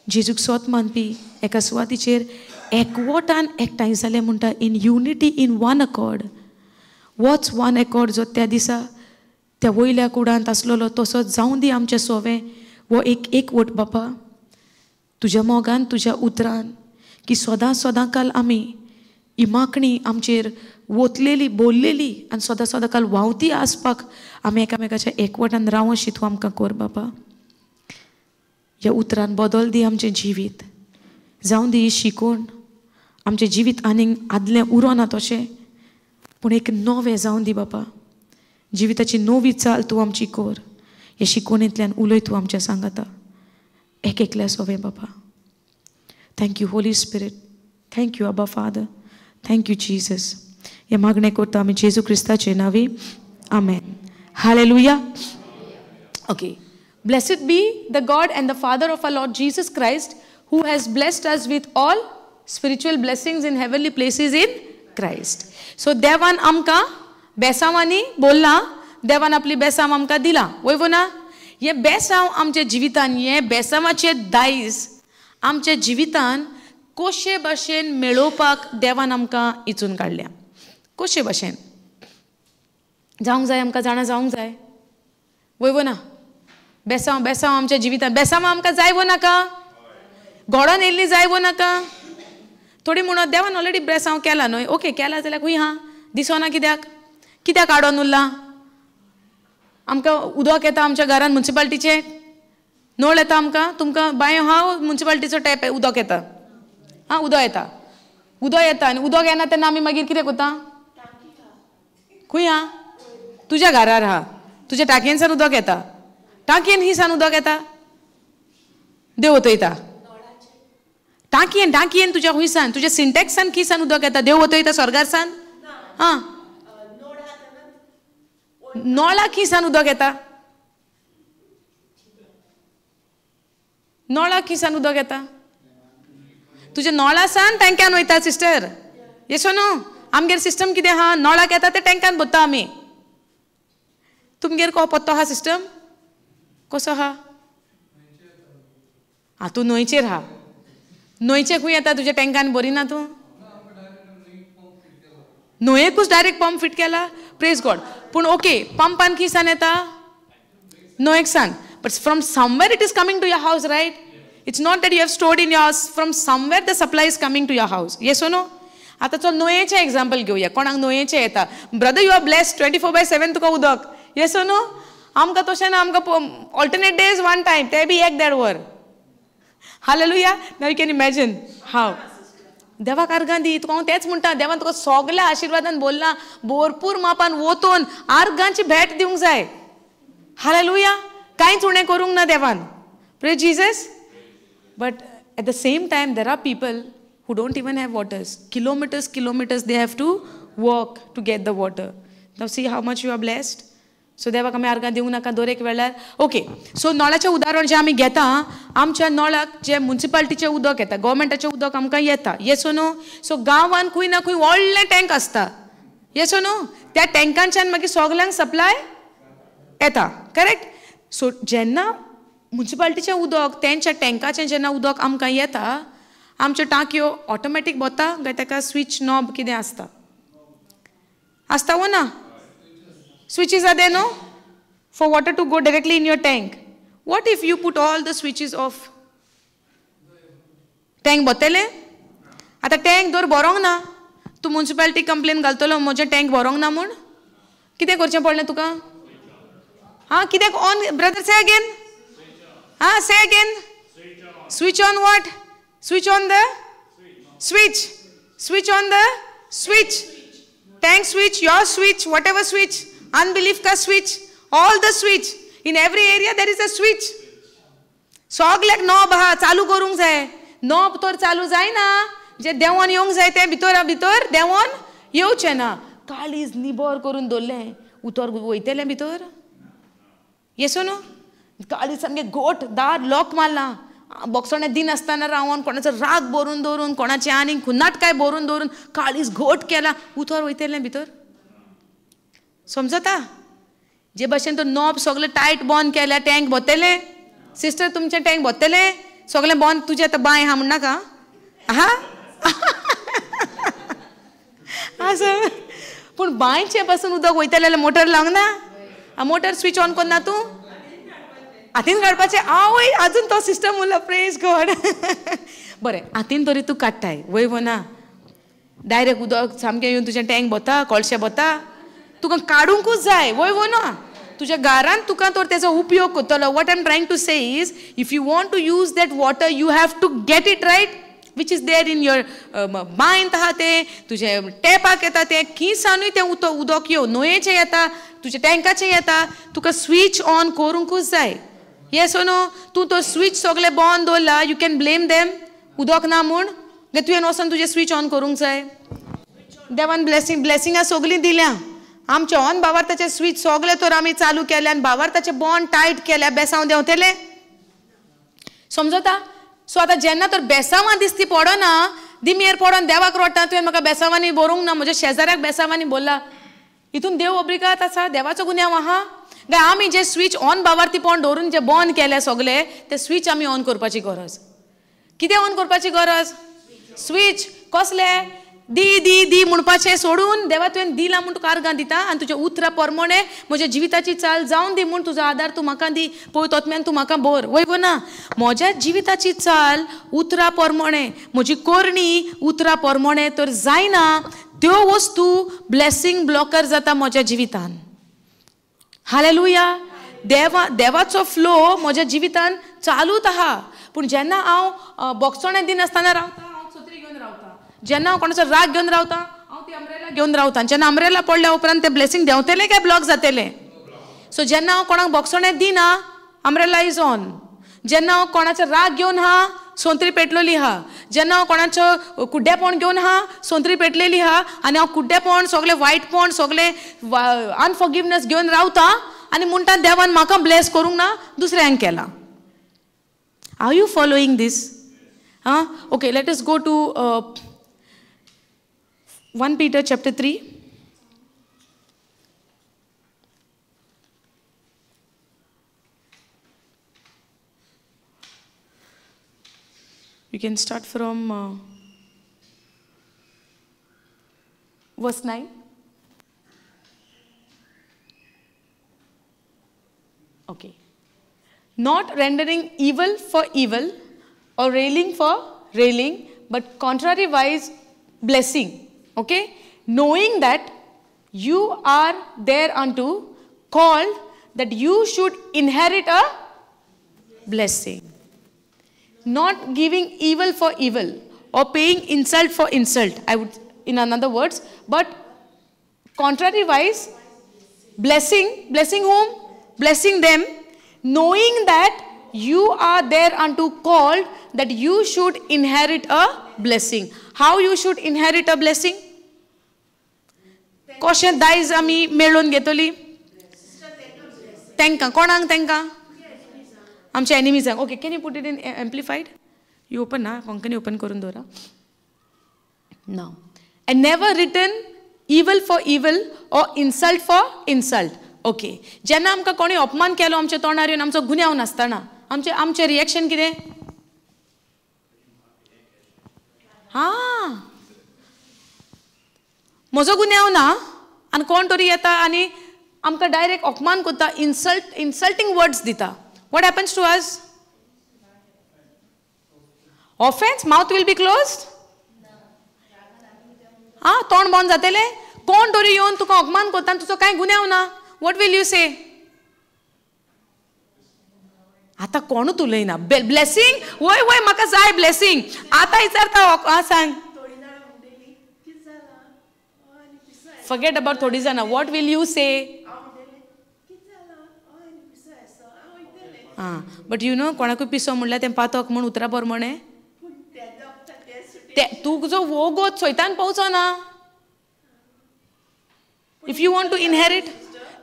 जेजूक स्वत मानपी एका सुवातीचेर एकवटान एकठांय जाले म्हणटा. In unity, in one accord. Which one accord जो त्या दिसा त्या वयल्या कुडांत आसलेलो तसोच जावं दी आमचें सोवें वो एकवट बाबा तुज्या मोगान तुज्या उतरान की सदां काल आमी ही मागणी आमचेर वतलेली बोललेली आनी सदां काल व्हांवती आसपाक आमी एकामेकाच्या एकवटान रावं अशी तूं आमकां कर बाबा. ह्या उतरान बदल दी आमचें जिवीत. जावं दी ही शिकून आमचें जिवीत आनीक आदलें उरो ना तशें पूण एक नवें जावं दी बाबा. जिविताची नवी चाल तूं आमची कर. हे शिकवणेंतल्यान उलय तूं आमच्या सांगाता एकल्या सोवें बाबा. Thank you holy spirit. थँक्यू अबा फादर. Thank you Jesus. हे मागणें करता आमी जेजू क्रिस्ताचे नांवी. Amen. Hallelujah. Okay. Blessed be the God and the Father of our Lord Jesus Christ, who has blessed us with all spiritual blessings in heavenly places in Christ. So देवान आमकां बेसांवांनी बोलला, देवान आपली बेसांव आमकां दिला. वयवो ना? हे बेसांव आमच्या जिवितान, हे बेसांवाचे दायज आमच्या जिवितान कशे भाशेन मेळोवपाक देवान आमकां इचून काडल्या. कशे भाशेन जावंक जाय, आमकां जाणा जावंक जाय. वयवो ना? बेसांव आमच्या जिवितान बेसांव आमकां जायवो नाका, घोडोन येयल्ली जायवो नाका. थोडी म्हणून देवान ऑलरेडी बेसांव केला न्हय. ओके केला जाल्यार खूंय हा दिसना. कित्याक आडोन उरला? आमकां उदक येता आमच्या घरान म्युनिसिपालिटीचें, नळ येता आमकां. तुमकां बायो हा म्युनिसिपालिटीचो टॅप उदक येता. हां उदक येता आनी उदक येना तेन्ना आमी मागीर कितें करता? खूंय हा? तुज्या घरार हा, तुज्या टाकयेनसान उदक येता. टाकयेन ही सान उदक येता, देव वतयता. टाकयेन तुज्या हुंयसान, तुज्या सिंटॅक्सान खी सान उदक येता, देव वतयता स्वर्गार सान. हां नळाक खी सान उदक येता, नळाक खी सान उदक येता. तुज्या नळा सान टँक्यान वयता सिस्टर. येसो न्हू? आमगेर सिस्टम कितें आहा? नळाक येता ते टँक्यान भरता आमी. तुमगेर पत्तो आहा सिस्टम? कसो आहा? हां तूं न्हंयचेर आहा. न्हंयचे खूंय येता तुज्या टँकान भरिना तूं? न्हंयेकूच डायरेक्ट पंप फिट केला. Praise God. पूण ओके पंपान खी सान येता? न्हंयेक सान. But from somewhere it is coming to your house, right? It's not that you have stored in your house. From somewhere the supply is coming to your house. Yes or no? आतां चल न्हंयेचें example घेवया. कोणाक न्हंयेचें येता? Brother you are blessed 24/7 तुका उदक. Yes or no? आमकां तशें ना. आमकां ऑल्टरनेट डेज वन टायम, ते बी 1-1.5 वर. Hallelujah. Now you can imagine how. देवाक अर्गां दी. तुका हांव तेच म्हणटा, देवान तुका सगल्या आशिर्वादान बोलला भरपूर मापान वतून अर्गांची भेट दिवंक जाय. हालेलुया. कांयच उणें करूंक ना देवान. Praise Jesus. But at the same time there are people who don't even have waters. Kilometers they have to walk to get the water. Now see how much you are blessed. So देवाक आमी आर्गां दिवंक नाका दर एक वेळार. Okay. So नळाचें उदाहरण जें आमी घेता, आमच्या नळाक जें म्युनिसिपालिटीचें उदक येता, गव्हर्मेंटाचें उदक आमकां येता. येसो न्हू? सो गांवान खंय ना खंय व्हडलें टँक आसता. येसो न्हू? त्या टँकांच्यान मागीर सगल्यांक सप्लाय येता. करेक्ट? सो जेन्ना म्युनिसिपालिटीचें उदक तेंच्या टँकाचें जेन्ना उदक आमकां येता, आमच्यो टांकयो ऑटोमॅटीक भरता काय ताका स्विच नॉब कितें आसता? आसता वो ना? Switches are there, no? For water to go directly in your tank. What if you put all the switches off? Tank botele? आता टँक दर भरोंक ना. तूं म्युनिसिपालिटी कंप्लेन घालतलो म्हजें टँक भरोंक ना म्हूण. कितें करचें पडलें तुका? हां कित्याक ऑन? Brother say again. हां से again. Switch on what? Switch on the switch. Switch on the switch. Tank switch, your switch, whatever switch, unbelief ka switch, all the switch. In every area there is a switch. Soglek knob ha चालू करूंक जाय. knob तर चालू जायना. जे देवोन येवंक जाय ते भितर देवोन येवचें ना. काळीज निबर करून दवरलें. उतर वयतलें भितर. येसो न्हू. काळीज सामकें घोट दार लॉक मारला. बोक्सोणें दिन आसतना रावन कोणाचो राग भरून दवरून कोणाचें आनीक खुनाट काय भरून दवरून काळीज घोट केला. उतर वयतलें भितर. समजता? जे भाशेन तो नॉब सगळें टायट बंद केल्या टँक भरतलें. सिस्टर तुमचें टँक भरतलें. सगळें बंद तुजें आतां बाय आहा म्हण नाका. आहा असं पूण बांयचे पासून उदक वयतलें जाल्यार मोटर लावंक ना. मोटर स्विच ऑन करना तूं. हातीन काडपाचें. आवय आजून तो सिस्टम उरला. Praise God. बरें हातीन तरी तूं काडटाय वय ना. डायरेक्ट उदक सामकें येवन तुजें टँक भरता कळशें भरता. तुका काडूंकूच जाय वय ना. तुज्या घरांत तुका तर तेजो उपयोग करतलो. What I am trying to say is if you want to use that water you have to get it right which is there in your बांयंत आहा तें तुजें टॅपाक येता तें खिसानूय तें उदक येवं न्हंयेचें येता तुज्या टँकाचें येता. तुका स्विच ऑन करूंकूच जाय. येस ओ नो. तूं तो स्विच सगळें बंद दवरला यू कॅन ब्लेम देम उदक ना म्हूण. तुवें वचून तुजें स्विच ऑन करूंक जाय. देवान ब्लेसिंगां सगळीं दिल्या. आमचे ऑन भावार्थाचे स्विच सगळे तर आमी चालू केले आनी भावार्थाचे बॉन्ड टायट केल्या. बेसांव देंवतले. समजता? सो आतां जेन्ना तर बेसांवां दिसती पडना दिमेर पडोन देवाक रोडटा तुवें म्हाका बेसांवांनी बरोवंक ना. म्हज्या शेजाऱ्याक बेसांवांनी बोल्ला. हितून देव ओब्रिगात आसा. देवाचो गुन्यांव आहा. काय आमी जे स्विच ऑन भावार्थीपण दवरून जे बंद केले सगळे ते स्विच आमी ऑन करपाची गरज. कितें ऑन करपाची गरज? स्विच. कसले? दी दी दी म्हणपाचें सोडून देवा तुवें दिला म्हूण तुका आर्गां दिता आनी तुज्या उतरां प्रमाणे म्हज्या जिविताची चाल जावन दी म्हूण तुजो आदार तूं म्हाका दी. पळय तोतम्यान तूं म्हाका भर वय गो ना. म्हज्या जिविताची चाल उतरां प्रमाणे म्हजी करणी उतरां प्रमाणे तर जायना त्यो वस्तू ब्लेसिंग ब्लॉकर जाता म्हज्या जिवितान. हालेलुया. देवाचो फ्लो म्हज्या जिवितान चालूच आहा. पूण जेन्ना हांव बोगसोणें दिन आसतना रावता हांव छत्री घेवन रावता. जेन्ना हांव कोणाचो राग घेवन रावता हांव ती अम्ब्रेला घेवन रावता. जेन्ना अम्ब्रेला पडल्या उपरांत ते ब्लेसिंग देंवतलें काय ब्लॉक जातलें? सो जेन्ना हांव कोणाक बोगसोणें दिना अम्ब्रेला इज ऑन. जेन्ना हांव कोणाचो राग घेवन आहा सोंत्री पेटलेली आहा. जेन्ना हांव कोणाचो कुड्डेपण घेवन आहा सोंत्री पेटलेली आहा आनी हांव कुड्डेपण सगळें वायटपण सगळें अनफॉरगिवनेस घेवन रावता आनी म्हणटा देवान म्हाका ब्लेस करूंक ना दुसऱ्यांक केला. Are you following this? Okay let us go to 1 Peter chapter 3. You can start from verse 9. Okay. Not rendering evil for evil or railing for railing, but contrariwise blessing. Okay? Knowing that you are thereunto called that you should inherit a blessing. Not giving evil for evil or paying insult for insult, I would, in another words, but contrariwise blessing whom? Blessing them, knowing that you are thereunto called that you should inherit a blessing. How you should inherit a blessing? कशें दायज आमी मेळून घेतली? तांकां कोणाक? तांकां आमच्या एनिमीजांक. Okay can you put it in amplified? You open ना कोंकणी ओपन करून दवरा. Now and never return evil for evil or insult for insult. Okay जेन्ना आमकां कोणी अपमान केलो आमच्या तोंडार येवन आमचो गुन्यांव नासतना आमचें रिएक्शन कितें? म्हजो गुन्यांव ना आनी कोण तरी येता आनी आमकां डायरेक्ट अपमान करता. इन्सल्टिंग वर्ड्स दिता. What happens to us? Offense? Mouth will be closed? तोंड बंद जातलें. कोण तरी येवन तुका अपमान करता आनी तुजो कांय गुन्यांव ना. What will you say? आतां कोणूच उलयना. ब्लेसिंग? वय वय म्हाका जाय ब्लेसिंग. आतां विचारता सांग. फॉरगेट अबाउट थोडी जाणां. वॉट वील यू से? हां, बट यू नो कोणाकूय पिसो म्हणल्यार तें पातोक म्हूण उतरा पोरमोणे तुजो वोगोत सैतान पावचो ना. If you want to inherit,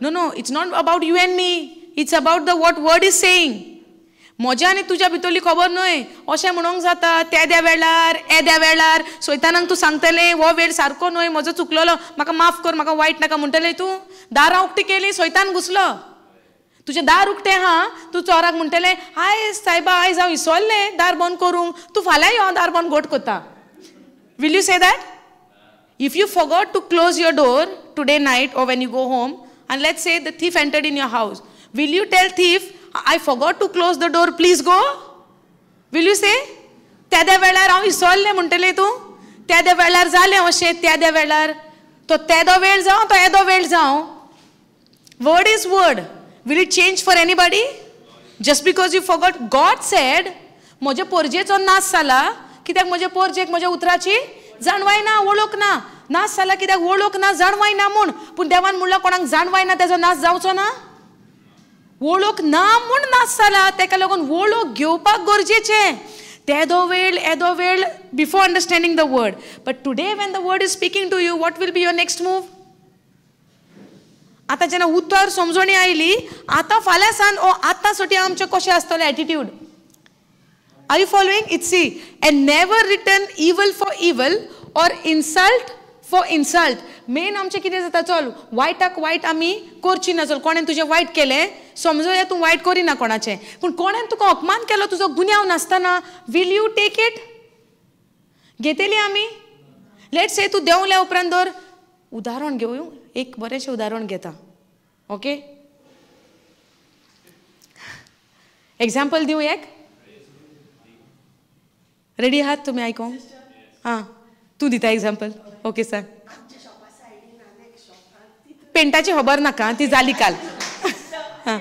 no, it's not about you and me. It's about the what word is saying. म्हज्या आनी तुज्या भितरली खबर न्हय. अशें म्हणूंक जाता त्या वेळार येद्या वेळार सैतानाक तूं सांगतलें हो वेळ सारको न्हय, म्हजो चुकलोलो, म्हाका माफ कर, म्हाका वायट नाका म्हणटलें तूं. दारां उक्ती केली, सैतान घुसलो. तुजें दार उक्तें आहा, तूं चोराक म्हणटलें आयज सायबा आयज हांव विसरलें दार बंद करूंक, तूं फाल्यां यो दार बंद घोट कोता. Will you say that? If you forgot to close your door today night or when you go home, and let's say the thief entered in your house, will you tell thief, I forgot to close the door, please go? Will you say? त्या वेळार हांव विसरलें म्हणटलें तूं. त्या वेळार जालें अशें, त्या वेळार तो तेदो वेळ जावं तो येदो वेळ जावं. Word is word. Will it change for anybody? Just because you forgot? God said, म्हजे पोरजेचो नाश जाला कित्याक म्हजे पोरजेक म्हज्या उतराची जाणवाय ना, वळख ना. नाश जाला कित्याक वळख ना, जाणवाय ना म्हूण. पूण देवान म्हणलां कोणाक जाणवाय ना तेजो नाश जावचो ना. वळख ना म्हूण नाश जाला, तेका लागून वळख घेवपाक गरजेचें. तेदो वेळ येदो वेळ before understanding the word. But today when the word is speaking to you, what will be your next move? आतां जेन्ना उतर समजणी आयली, आतां फाल्यां सान आतां साठी आमचें कशें आसतलें attitude. Are you following? It's see, and never return evil for evil or insult for insult. Main आमचें कितें जाता, चल वायटाक वायट आमी करची ना. चल कोणें तुजें वायट केलें, समजूया तूं वायट करिना कोणाचें, पूण कोणें तुका अपमान केलो तुजो गुन्यांव नासतना, विल यू टेक इट? घेतली आमी? लेट से तूं देंवल्या उपरांत धर, उदाहरण घेवं, एक बरेंशें उदाहरण घेता. ओके, एग्जाम्पल दिवं एक. रेडी आहात तुम्ही ऐकूंक? हां, तूं दिता एग्जाम्पल. ओके सांग. पेंटाची खबर नाका, ती जाली काल. हां,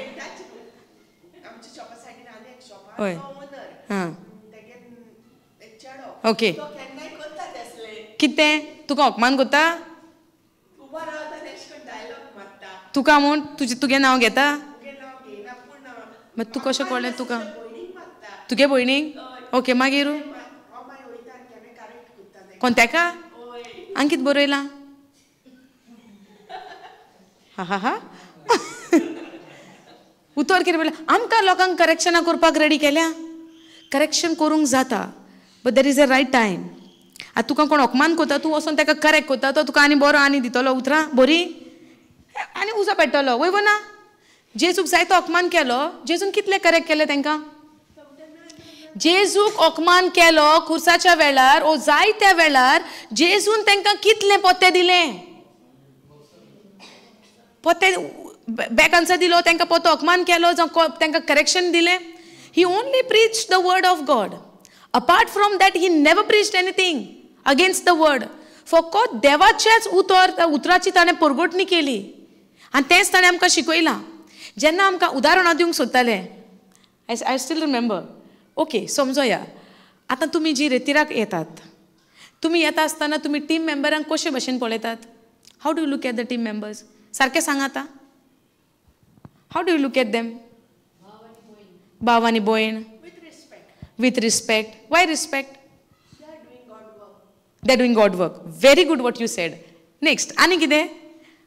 हय, हां, ओके. कितें तुका अपमान करता? तुका म्हूण तुगे नांव घेता? मागीर तूं कशें कळ्ळें तुका? तुगे भयणीक? ओके, मागीर कोण तेका? आनी कितें बरयलां? हा उतर कितें बरयलां? आमकां लोकांक करेक्शनां करपाक रेडी केल्या. करेक्शन करूंक जाता, but there is a right time. आतां तुका कोण अपमान करता, तूं वचून तेका करेक्ट करता, तो तुका आनी बरो आनी दितलो उतरां बरी आनी उजो पेट्टलो, वय ना. जेजूक जायतो अपमान केलो, जेजून कितले करेक्ट केले तांकां? जेजूक अपमान केलो खुर्साच्या वेळार, ओ जायत्या वेळार जेजून तांकां कितलें पोते दिलें? पोते बॅकांचो दिलो, तांकां पोतो अपमान केलो, जावं तांकां करेक्शन दिलें. He only preached the word of God. Apart from that he never preached anything against the word. फकत देवाचेच उतराची ताणें परगोटणी केली आनी तेंच ताणें आमकां शिकयलां. जेन्ना आमकां उदाहरणां दिवंक सोदताले, आय स्टील रिमेंबर. ओके, समजोया. आतां तुमी जी रेतिराक येतात, तुमी येता आसतना तुमी टीम मेंबरांक कशे भशेन पळयतात? How do you look at the team members? सारकें सांग आतां. How do you look at them? भाव आनी भयण. With respect. Why respect? They are doing God work. Very good what you said. Next, आनी कितें?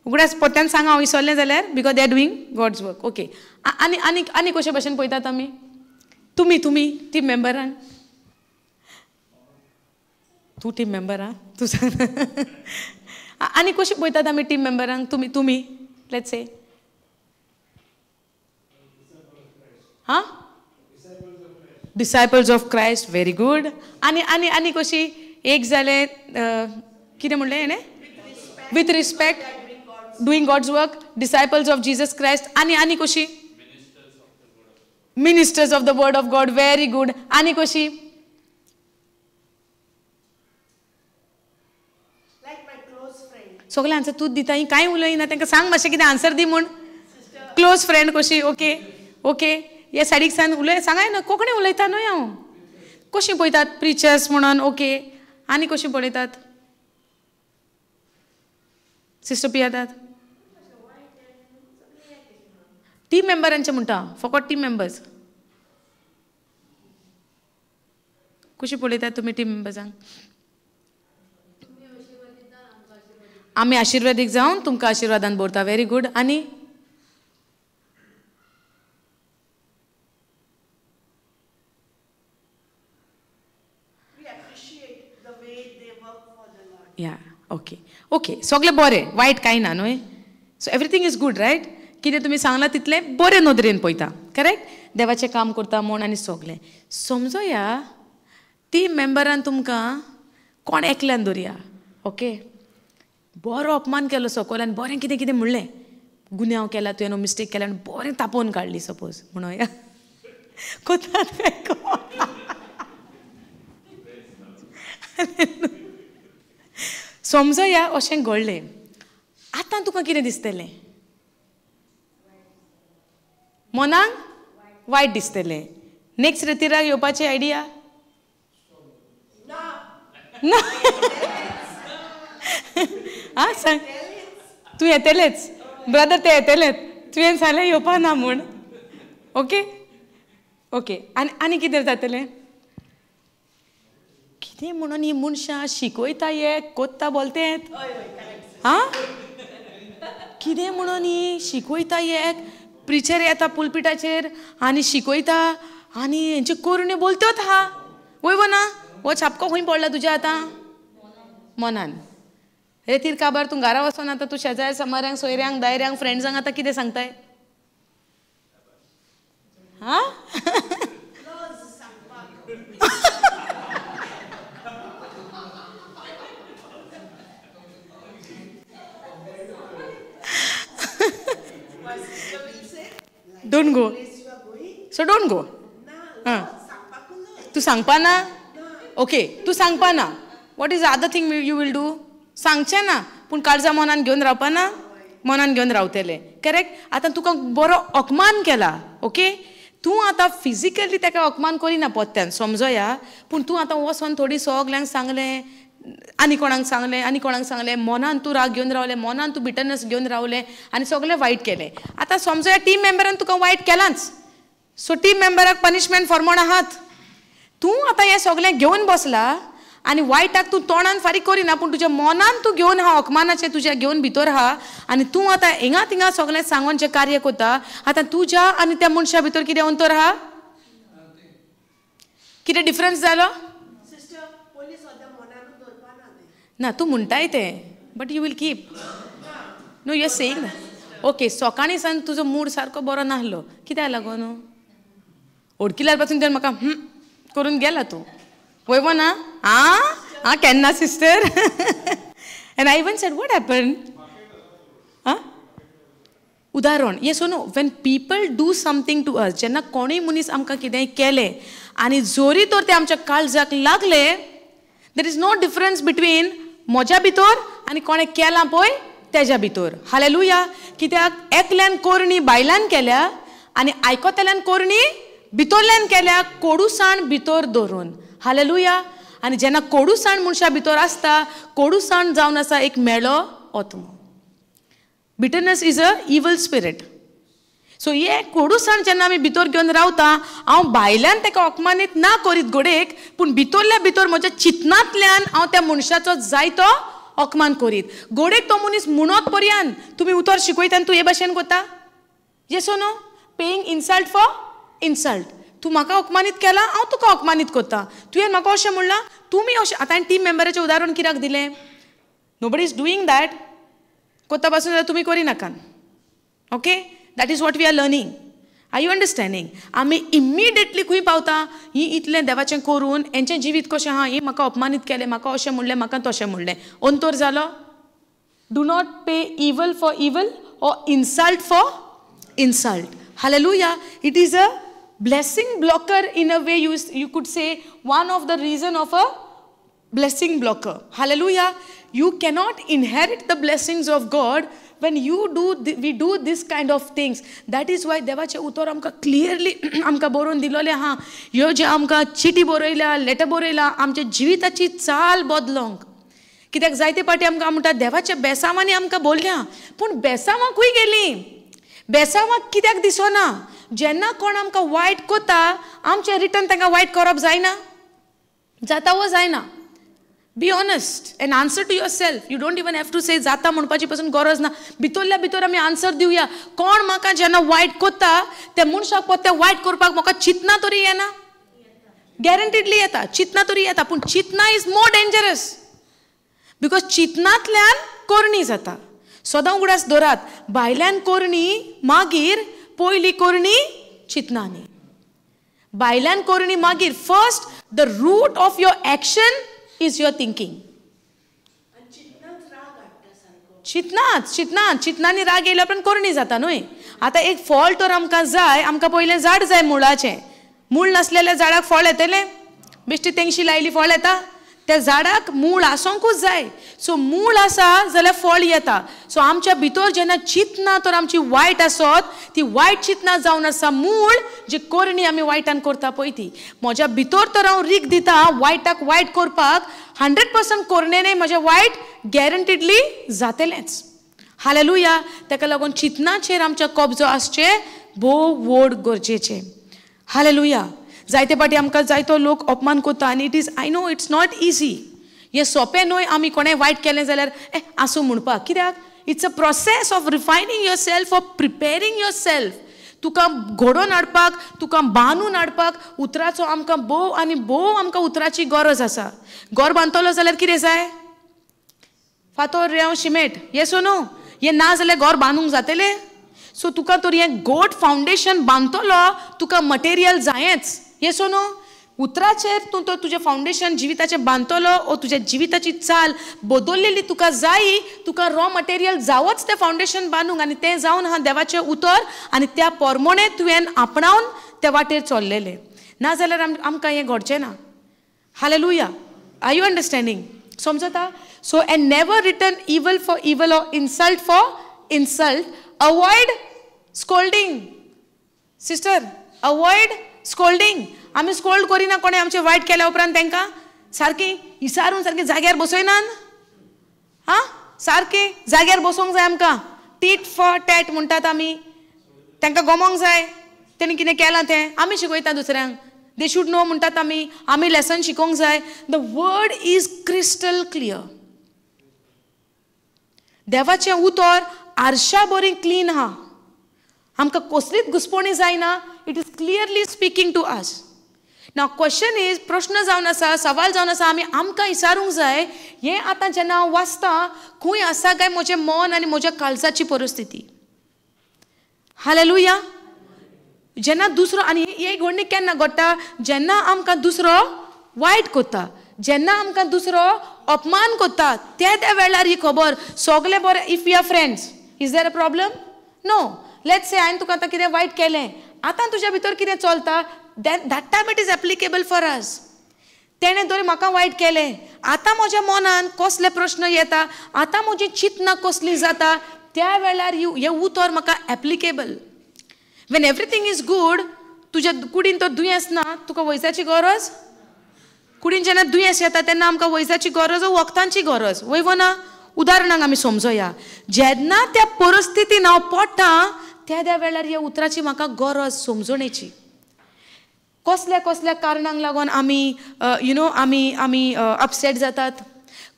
उगडास पोत्यान सांगा हांव विसरलें जाल्यार, because they are doing God's work. Okay, आनी आनी आनी कशे भशेन पळयतात आमी? तुमी टीम मेंबरान. तूं टीम मेंबर आं, तूं सांग. आनी कशी पळयतात आमी टीम मेंबरांक? तुमी लेट्स से. हां, disciples of Christ. Very good. आनी आनी आनी कशी? एक जालें कितें म्हणलें हेणें? With respect, doing God's work, disciples of Jesus Christ. आनी कशी? Ministers of the word of God. Very good. आनी कशी? सगळे आन्सर तूच दिता, ही कांय उलयना. तांकां सांग मातशें कितें आन्सर दी म्हूण. क्लोज फ्रेंड कशी? ओके ओके, हे सायडीक सान उलय, सांगाय न्हय, कोंकणी उलयता न्हय हांव. कशी पळयतात? प्रिचर्स म्हणून. ओके, आनी कशी पळयतात? सिस्टर पियादाद टीम मेंबरांचे म्हणटा फकत टीम मेंबर्स कशी पळयतात तुमी टीम मेंबर्सांक आमी आशिर्वादीक जावन तुमकां आशिर्वादान भरता व्हेरी गुड आनी या ओके ओके सगळें बरें वायट कांय ना न्हय so everything is good right कितें तुमी सांगलां तितलें बरे नदरेन पळयता करेक्ट देवाचें काम करता म्हूण आनी सगळें समजोया टीम मेंबरान तुमकां कोण एकल्यान दवरया ओके बरो अपमान केलो सकयल आनी बरें कितें कितें म्हणलें गुन्यांव केला तुवें मिस्टेक केला आनी बरें तापोवन काडली सपोज म्हणूया कोतात समजोया अशें घडलें आतां तुका कितें दिसतलें मनाक वायट दिसतलें नेक्स्ट रितीराक येवपाची आयडिया ना आं सांग तूं येतलेंच ब्रदर ते येतलेंच तुवें सांगलें येवपा ना म्हूण ओके ओके आनी कितें जातलें कितें म्हणून ही मनशां शिकयता एक कोत्ता बोलतेत आं कितें म्हणून ही शिकयता एक प्रिचर येता पुलपिटाचेर आनी शिकयता आनी हेंचे कोरण्यो बोलत्योच आहा वय ना हो छापको खंय पडला तुज्या आतां मनान रेतीर काबार तूं घरा वचून आतां तूं शेजाऱ्या समाऱ्यांक सोयऱ्यांक दायऱ्यांक फ्रेंड्सांक आतां कितें सांगताय हां don't go so don't go तूं सांगपा ना ओके तूं सांगपा ना what is other thing you will do सांगचें ना पूण काळजा मनान घेवन रावपा ना मनान घेवन रावतलें करेक्ट आतां तुका बरो अपमान केला ओके तूं आतां फिजिकली ताका अपमान करिना पोत्त्यान समजोया पूण तूं आतां वचोन थोडी सगल्यांक सांगलें आनी कोणाक सांगलें मनान तूं राग घेवन रावलें मनान तूं बिटरनस घेवन रावलें आनी सगळें वायट केलें आतां समजोया टीम मेंबरान तुका वायट केलांच सो टीम मेंबराक पनिशमेंट फॉर्मोण आहात तूं आतां हें सगळें घेवन बसला आनी वायटाक तूं तोंडान फारीक करिना पूण तुज्या मनान तूं घेवन आहा अपमानाचें तुज्या घेवन भितर आहा आनी तूं आतां हिंगा थिंगा सगळें सांगून जें कार्य करता आतां तुज्या आनी त्या मनशा भितर कितें अंतर आहा कितें डिफरन्स जालो ना तूं म्हणटाय तें but you will keep no you are saying okay सकाळीं सान तुजो मूड सारको बरो नाहलो कित्याक लागून ओडकिल्यार पासून तर म्हाका करून गेला तूं वयवो ना आं केन्ना sister and I even said what happen उदाहरण yes no when people do something to us जेन्ना कोणूय मनीस आमकां कितेंय केलें आनी जोरी तर ते आमच्या काळजाक लागले there is no difference between म्हज्या भितर आनी कोणें केलां पळय तेज्या भितर हालेलुया कित्याक एकल्यान कोरणी भायल्यान केल्या आनी आयकतल्यान कोरणी भितरल्यान केल्या कोडूसाण भितर दवरून हालेलुया आनी जेन्ना कोडूसाण मनशा भितर आसता कोडूसाण जावन आसा एक मेळो आत्मो बिटरनस इज अ इवल स्पिरीट सो हे कोडूसाण जेन्ना आमी भितर घेवन रावता हांव भायल्यान ताका अपमानीत ना करीत घोडेक पूण भितरल्या भितर म्हज्या चिंतनांतल्यान हांव त्या मनशाचो जायतो अपमान करीत घोडेक तो मनीस म्हणत पर्यान तुमी उतर शिकयता तूं हे भाशेन करता yes no paying insult for insult तूं म्हाका अपमानीत केला हांव तुका अपमानीत करता तुवें म्हाका अशें म्हणलां तुमी अशें आतां टीम मेंबराचें उदाहरण कित्याक दिलें नोबडी इज डुईंग दॅट कोत्ता पासून जाल्यार तुमी करिनाकान okay that is what we are learning are you understanding आमी इमिडिएटली खंय पावता ही इतलें देवाचें करून हेंचें जिवीत कशें आहा ही म्हाका अपमानीत केलें म्हाका अशें म्हणलें म्हाका तशें म्हणलें अंतर जालो do not pay evil for evil or insult for insult hallelujah it is a blessing blocker in a way you could say one of the reason of a blessing blocker hallelujah you cannot inherit the blessings of God when we do this kind of things that is why devache utor amka clearly amka boron dilole ha ह्यो जे amka चिटी बरयल्या letter बरयला आमच्या जिविताची चाल बदलोंक कित्याक जायते पाटी आमकां म्हणटा देवाच्या बेसांवांनी आमकां बोलया, पूण बेसांवां खंय गेलीं? बेसांवां कित्याक दिसना? जेन्ना कोण आमकां वायट कोता आमचें रिटर्न तांकां वायट करप जायना? जाता वो जायना? Be honest and answer to yourself. You don't even have to say जाता म्हणपाची पासून गरज ना. भितरल्या भितर आमी आन्सर दिवया. कोण म्हाका जेन्ना वायट कोता त्या मनशाक पोत्या वायट करपाक म्हाका चिंतना तरी येना? गॅरंटीडली येता, चिंतना तरी येता. पूण चिंतना इज मोर डेंजरस, बिकॉज चिंतनांतल्यान करणी जाता. सदां उगडास दवरात, भायल्यान करणी मागीर पयली करणी चिंतनांनी. भायल्यान करणी मागीर. First the root of your action is your thinking. चिंतनांनी राग येयल्या उपरांत करणी जाता न्हय. आतां एक फळ तर आमकां जाय, आमकां पयलें झाड जाय मुळाचें. मूळ नासलेल्या झाडाक फळ येतलें? बेश्टी तेंगशी लायली फळ येता? त्या झाडाक मूळ आसोंकूच जाय. सो मूळ आसा जाल्यार फळ येता. सो आमच्या भितर जेन्ना चिंतना तर आमची वायट आसत, ती वायट चिंतना जावन आसा मूळ जी करणी आमी वायटान करता पळय ती. म्हज्या भितर तर हांव रीक दिता वायटाक वायट करपाक, 100% करणेने म्हजें वायट गॅरंटीडली जातलेंच. हालेलुया. ताका लागून चिंतनाचेर आमचो कब्जो आसचें भोव व्हड गरजेचें. हालेलुया. जायते पाटी आमकां जायतो लोक अपमान करता आनी it is, I know it's not easy. हें सोंपें न्हय आमी कोणें वायट केलें जाल्यार आसूं म्हणपाक. कित्याक? It's a process of refining yourself, of preparing yourself. तुका घडोवन हाडपाक, तुका बांदून हाडपाक उतराचो आमकां भोव आनी भोव आमकां उतराची गरज आसा. घर बांदतलो जाल्यार कितें जाय? फातर, रेंव, शिमेट. Yes oh no? हें ना जाल्यार घर बांदूंक जातलें? सो तुका तर हें गोड फावंडेशन बांदतलो तुका मटेरियल जायेंच. येस ओ नो? उतराचेर तूं तर तुजें फावंडेशन जिविताचें बांदतलो ओ तुज्या जिविताची चाल बदललेली तुका जाय, तुका रॉ मटेरियल जावंच तें फावंडेशन बांदूंक, आनी तें जावन हा देवाचें उतर, आनी त्या पोरमोणे तुवें आपणावन त्या वाटेर चल्लेलें. ना जाल्यार आमकां हें घडचें ना. हालेलुया. Are you understanding? समजता? So and never return evil for evil or insult for insult. Avoid scolding. Sister, avoid scolding. आमी स्कोल्ड करिना कोणें आमचें वायट केल्या उपरांत तांकां सारकें इसारून सारकें जाग्यार बसयनात. हां, सारकें जाग्यार बसोवंक जाय आमकां. टीट फॉर टॅट म्हणटात आमी. तांकां गमोंक जाय तेणी कितें केलां तें. आमी शिकयता दुसऱ्यांक. दे शूड नो म्हणटात आमी. आमी लेसन शिकोवंक जाय. The word is crystal clear. देवाचें उतर आरशा बरी क्लीन आहा. आमकां कसलीच घुसपणी जायना. It is clearly speaking to us. Now question is, प्रश्न जावन आसा, सवाल जावन आसा, आमी आमकां विचारूंक जाय, हें आतां जेन्ना हांव वाचता खंय आसा काय म्हजें मन आनी म्हज्या काळजाची परिस्थिती. हालेलुया. जेन्ना दुसरो, आनी ही घडणी केन्ना घडटा? जेन्ना आमकां दुसरो वायट कोत्ता, जेन्ना आमकां दुसरो अपमान कोत्ता, त्या वेळार ही खबर सगळें बरें. If we are friends, is there a problem? No. Let's say हांवें तुका आतां कितें वायट केलें, आतां तुज्या भितर कितें चलता, that time it is applicable for us. तेणें तरी म्हाका वायट केलें, आतां म्हज्या मनान कसले प्रश्न येता, आतां म्हजी चिंतना कसली जाता, त्या वेळार हें उतर म्हाका applicable. Wien everything is good, तुज्या कुडीन तर दुयेंस ना, तुका वैजाची गरज? कुडीन जेन्ना दुयेंस येता तेन्ना आमकां वैजाची गरज, वखदांची गरज, वयव ना? उदाहरणाक आमी समजया. जेन्ना त्या परिस्थितीन हांव पडटा त्या वेळार ह्या उतराची म्हाका गरज समजणेची. कसल्या कसल्या कारणांक लागून आमी आमी अपसेट जातात,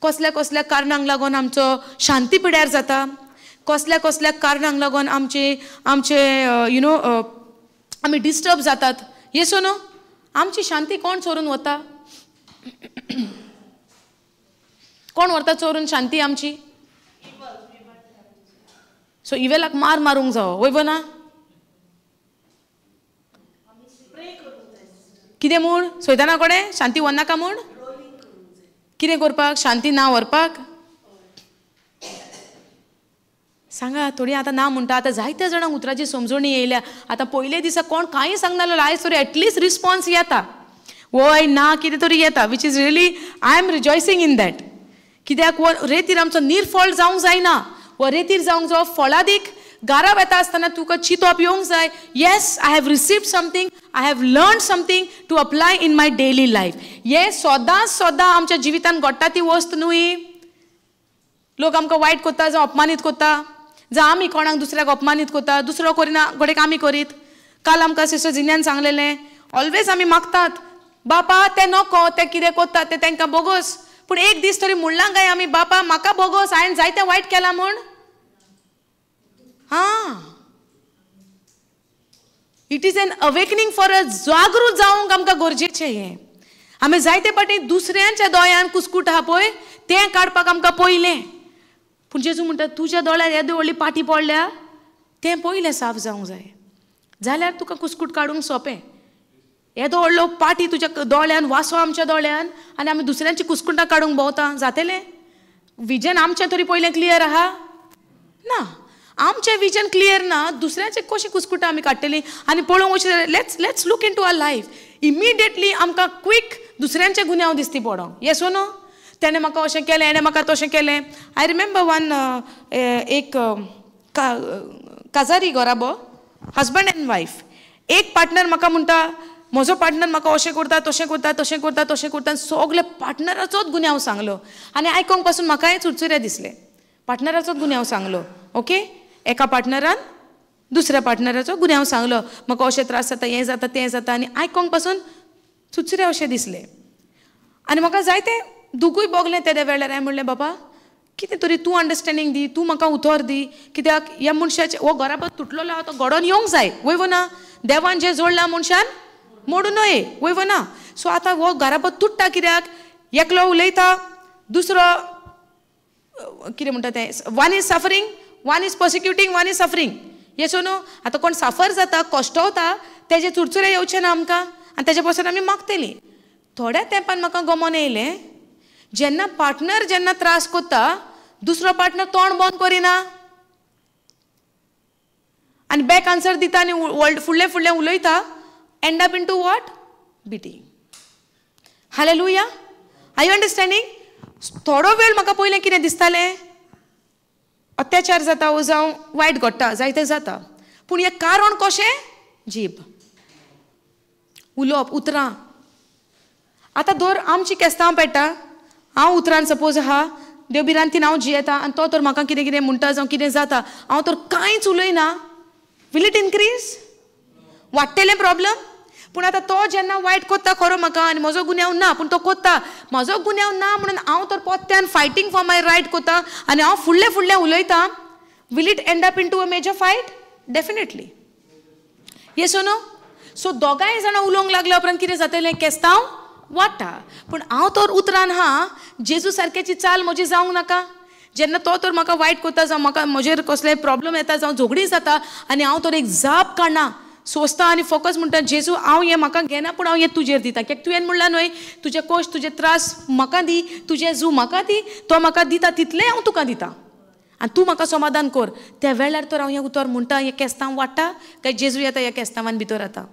कसल्या कसल्या कारणांक लागून आमचो शांती पिड्यार जाता, कसल्या कसल्या कारणांक लागून आमचे आमी डिस्टर्ब जातात. येसो न्हू? आमची शांती कोण चोरून वता? कोण व्हरता चोरून शांती आमची? सो इवेलाक मारूंक जावो, वयव ना? कितें म्हूण? सैताना कडेन शांती व्हरनाका म्हूण? कितें करपाक? शांती ना व्हरपाक? सांगा. थोडी आतां ना म्हणटा. आतां जायत्या जाणांक उतराची समजणी येयल्या. आतां पयले दिसा कोण कांय सांगनालो, आयज तरी एटलीस्ट रिस्पॉन्स येता, वय ना कितें तरी येता, which is really, I am rejoicing in that. कित्याक रेतीर आमचो निरफळ जावंक जायना. व रेतीर जावंक जावो फळादीक गाराव येता आसतना तुका चिंतप येवंक जाय, yes I have received something, I have learn something to apply in my daily life. हे सदां सदां आमच्या जिवितान घडटा ती वस्त न्हय. लोक आमकां वायट कोत्ता जावं अपमानीत कोत्ता, जावं आमी कोणाक दुसऱ्याक अपमानीत कोत्ता, दुसरो करिना घोडेक आमी करीत. काल आमकां सिस्टर जिन्यान सांगलेलें, ऑलवेज आमी मागतात बापा तें नको, तें कितें कोत्ता तें तांकां बोगोस. पूण एक दीस तरी म्हणलां काय आमी बापा म्हाका बोगोस, हांवें जायतें वायट केलां म्हूण. It is an awakening for a जागृत जावंक आमकां गरजेचें हें. आमी जायते फाटी दुसऱ्यांच्या दोळ्यान कुस्कूट आहा पळय तें काडपाक आमकां पयलें. पूण जेजू म्हणटा तुज्या दोळ्यार येदी व्हडली पाटी पडल्या तें पयलें साफ जावंक जाय, जाल्यार तुका कुस्कूट काडूंक सोंपें. येदो व्हडलो पाटी तुज्या दोळ्यान, वासो आमच्या दोळ्यान, आनी आमी दुसऱ्यांची कुस्कुटां काडूंक भोंवता, जातलें? विजन आमचें तरी पयलें क्लियर आहा ना. आमचें विजन क्लियर ना, दुसऱ्याचें कशीं कुस्कुटां आमी काडटलीं. आनी पळोवंक वचत let's look into our life. Immediately आमकां क्वीक दुसऱ्यांचे गुन्यांव दिसती पडोंक. Yes oh no? तेणें म्हाका अशें केलें, हेणें म्हाका तशें केलें. आय रिमेंबर वन एक काजारी घोराबो, हजबंड एंड वायफ. एक पार्टनर म्हाका म्हणटा म्हजो पार्टनर म्हाका अशें करता, तशें करता, तशें करता, तशें करता, सगळे पार्टनराचोच गुन्यांव सांगलो. आनी आयकोंक पासून म्हाकाय चुरचुरे दिसले. पार्टनराचोच गुन्यांव सांगलो. ओके, एका पार्टनरान दुसऱ्या पार्टनराचो गुन्यांव सांगलो, म्हाका अशें त्रास जाता, हें जाता, तें जाता. आनी आयकोंक पासून चुरचुरे अशें दिसले. आनी म्हाका जायतें दुखूय भोगलें तेदे वेळार. हांवें म्हणलें बाबा कितें तरी तूं अंडरस्टँडींग दी, तूं म्हाका उतर दी. कित्याक ह्या मनशाचे हो घराबो तुटलेलो आहा, तो घडोवन येवंक जाय, वयवो ना? देवान जें जोडलां मनशान मोडूं नये, वयवो ना? सो आतां हो घराबो तुट्टा कित्याक? एकलो उलयता, दुसरो कितें म्हणटा तें, one is suffering, one is persecuting, one is suffering. Yes O no? आतां कोण सफर जाता, कश्टवता, तेजे चुरचुरे येवचे ना आमकां, आनी तेजे पासून आमी मागतलीं. थोड्या तेंपान म्हाका गमोन येयलें, जेन्ना पार्टनर जेन्ना त्रास कोत्ता, दुसरो पार्टनर तोंड बंद करिना आनी बॅक आन्सर दिता आनी फुडलें फुडलें उलयता. End up into what? Beating. Hallelujah. Are you understanding? थोडो वेळ म्हाका पयलें कितें दिसतालें, अत्याचार जाता वो जावं वायट घडटा, जायतें जाता. पूण हें कारण कशें? जीब, उलोवप, उतरां. आतां धर आमची केस्तांव पेट्टा, हांव उतरान सपोज आहा, देवबिरांतीन हांव जियेता आनी तो तर म्हाका कितें कितें म्हणटा जावं कितें जाता, हांव तर कांयच उलयना. Will it increase? वाडटलें प्रॉब्लम? पूण आतां तो जेन्ना वायट कोत्ता खरो म्हाका, आनी म्हजो गुन्यांव ना, पूण तो कोत्ता, म्हजो गुन्यांव ना म्हणून हांव तर पोत्त्यान फायटींग फॉर माय रायट कोत्ता आनी हांव फुडलें फुडलें उलयतां. Will it end up into a major fight? Definitely. Yes O no? So दोगांय जाणां उलोवंक लागल्या उपरांत कितें जातलें? केस्तांव वाडटा. पूण हांव तर उतरान आहा, जेजू सारक्याची चाल म्हजी जावंक नाका. जेन्ना तो तर म्हाका वायट कोत्ता जावं म्हाका म्हजेर कसलेय प्रॉब्लम येता जावं झगडी जाता, आनी हांव तर एक जाप काडना, सोंसता आनी फकत म्हणटा जेजू हांव हें म्हाका घेना, पूण हांव हें तुजेर दिता. कित्याक तुवें म्हणलां न्हय, तुजे कश्ट तुजे त्रास म्हाका दी, तुजे जू म्हाका दी, तो म्हाका दिता तितलें हांव तुका दिता, आनी तूं म्हाका समाधान कर. त्या वेळार तर हांव हें उतर म्हणटा, हें केस्तांव वाडटा काय जेजू येता ह्या केस्तांवान भितर येता?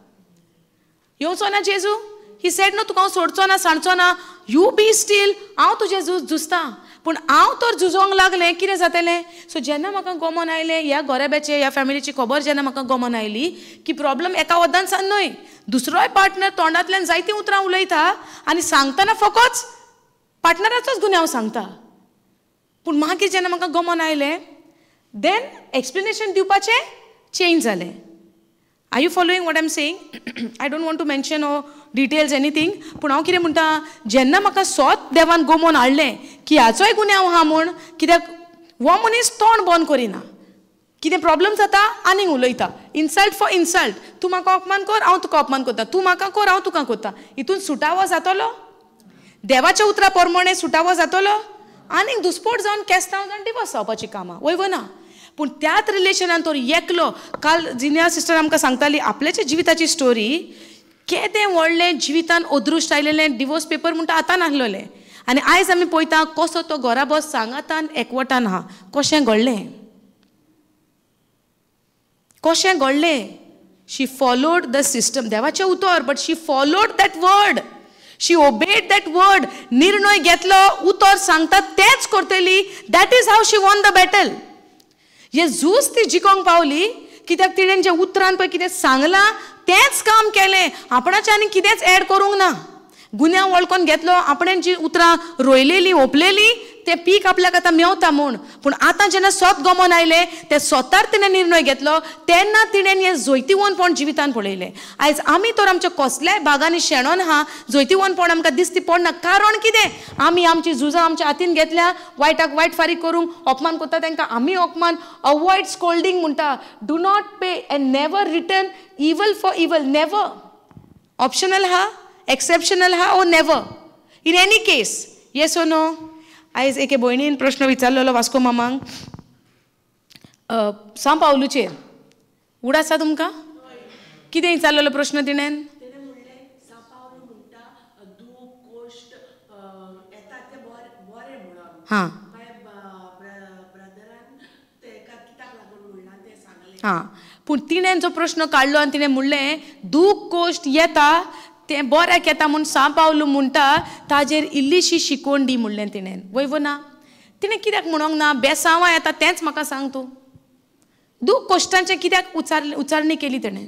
येवचो ना जेजू? ही सेड न्हू तुका हांव सोडचो ना, सांडचो ना, यू बी स्टील, हांव तुजें झुजतां. पूण हांव तर झुजोंक लागलें, कितें जातलें? सो जेन्ना म्हाका गमन आयलें, ह्या घोराब्याचें ह्या फॅमिलीची खबर जेन्ना म्हाका गमन आयली की प्रॉब्लम एका वदान सान न्हय, दुसरोय पार्टनर तोंडांतल्यान जायतीं उतरां उलयता आनी सांगतना फकत पार्टनराचोच गुन्यांव सांगता. पूण मागीर जेन्ना म्हाका गमन आयलें, देन एक्सप्लेनेशन दिवपाचें चेंज जालें. Are you following what I am saying? I don't want to mention details anything, पूण हांव कितें म्हणटा, जेन्ना म्हाका सोत देवान गमोवन हाडलें की हाचोय गुन्यांव आहा म्हूण, कित्याक हो मनीस तोंड बंद करिना, कितें प्रॉब्लम जाता आनीक उलयता, इन्सल्ट फॉर इन्सल्ट, तूं म्हाका अपमान कर हांव तुका अपमान करता, तूं म्हाका कर हांव तुका करता. हितून सुटावो जातलो? देवाच्या उतरा प्रमाणे सुटावो जातलो? आनीक दुस्पोट जावन केस्तांव जावन डिवोर्स जावपाची कामां, वयवो ना? पूण त्याच रिलेशनान तो एकलो, काल जिन्या सिस्टर आमकां सांगताली आपल्याच्या जिविताची स्टोरी, केदें व्हडलें जिवितान अदृश्ट आयलेलें, डिवोर्स पेपर म्हणटा आतां नासलेलें, आनी आयज आमी पळयता कसो तो घोराबो सांगातान एकवटान आहा. कशें घडलें? कशें घडलें? शी फॉलोड द सिस्टम, देवाचें उतर, but she followed that word, she obeyed that word. निर्णय घेतलो, उतर सांगता तेंच करतली. That is how she won the battle. हे झूज ती जिखोंक पावली, कित्याक तिणें जें उतरान पळय कितें सांगलां तेंच काम केलें, आपणाचें आनी कितेंच एड करूंक ना. गुन्यांव वळखून घेतलो, आपणें जी उतरां रोयलेलीं ओपलेलीं तें पीक आपल्याक आतां मेवता म्हूण, पूण आतां जेन्ना स्वत गमोन आयले ते स्वतार तिणें निर्णय घेतलो, तेन्ना तिणें हें जैतिवनपण जिवितान पळयलें. आयज आमी तर आमच्या कसल्याय भागांनी शेणोन आहा, जैतिवनपण आमकां दिसती पडना. कारण कितें? आमी आमची झुजां आमच्या हातीन घेतल्या, वायटाक वायट फारीक करूंक, अपमान करता तांकां आमी अपमान. अवॉयड स्कोल्डिंग म्हणटा. Do not pay and never return evil for evil. Never. Optional हा, एक्सेप्शनल हा, or never. In any case. Yes O no? आयज एके भयणीन प्रश्न विचारलेलो वास्को मामांक, सांव पावलूचेर उड आसा तुमकां? कितें विचारलेलो प्रश्न तिणेन? हां हां, पूण तिणेन जो प्रश्न काडलो आनी तिणें म्हणलें दूख कोश्ट येता तें बऱ्याक येता म्हूण सांव पावलू म्हणटा, ताजेर इल्लीशी शिकोवन दी म्हणलें तिणेन. वयव ना? तिणें कित्याक म्हणोंक ना बेसांवां येता तेंच म्हाका सांग तूं. दूख कोश्टांचें कित्याक उचारणी केली तिणेन?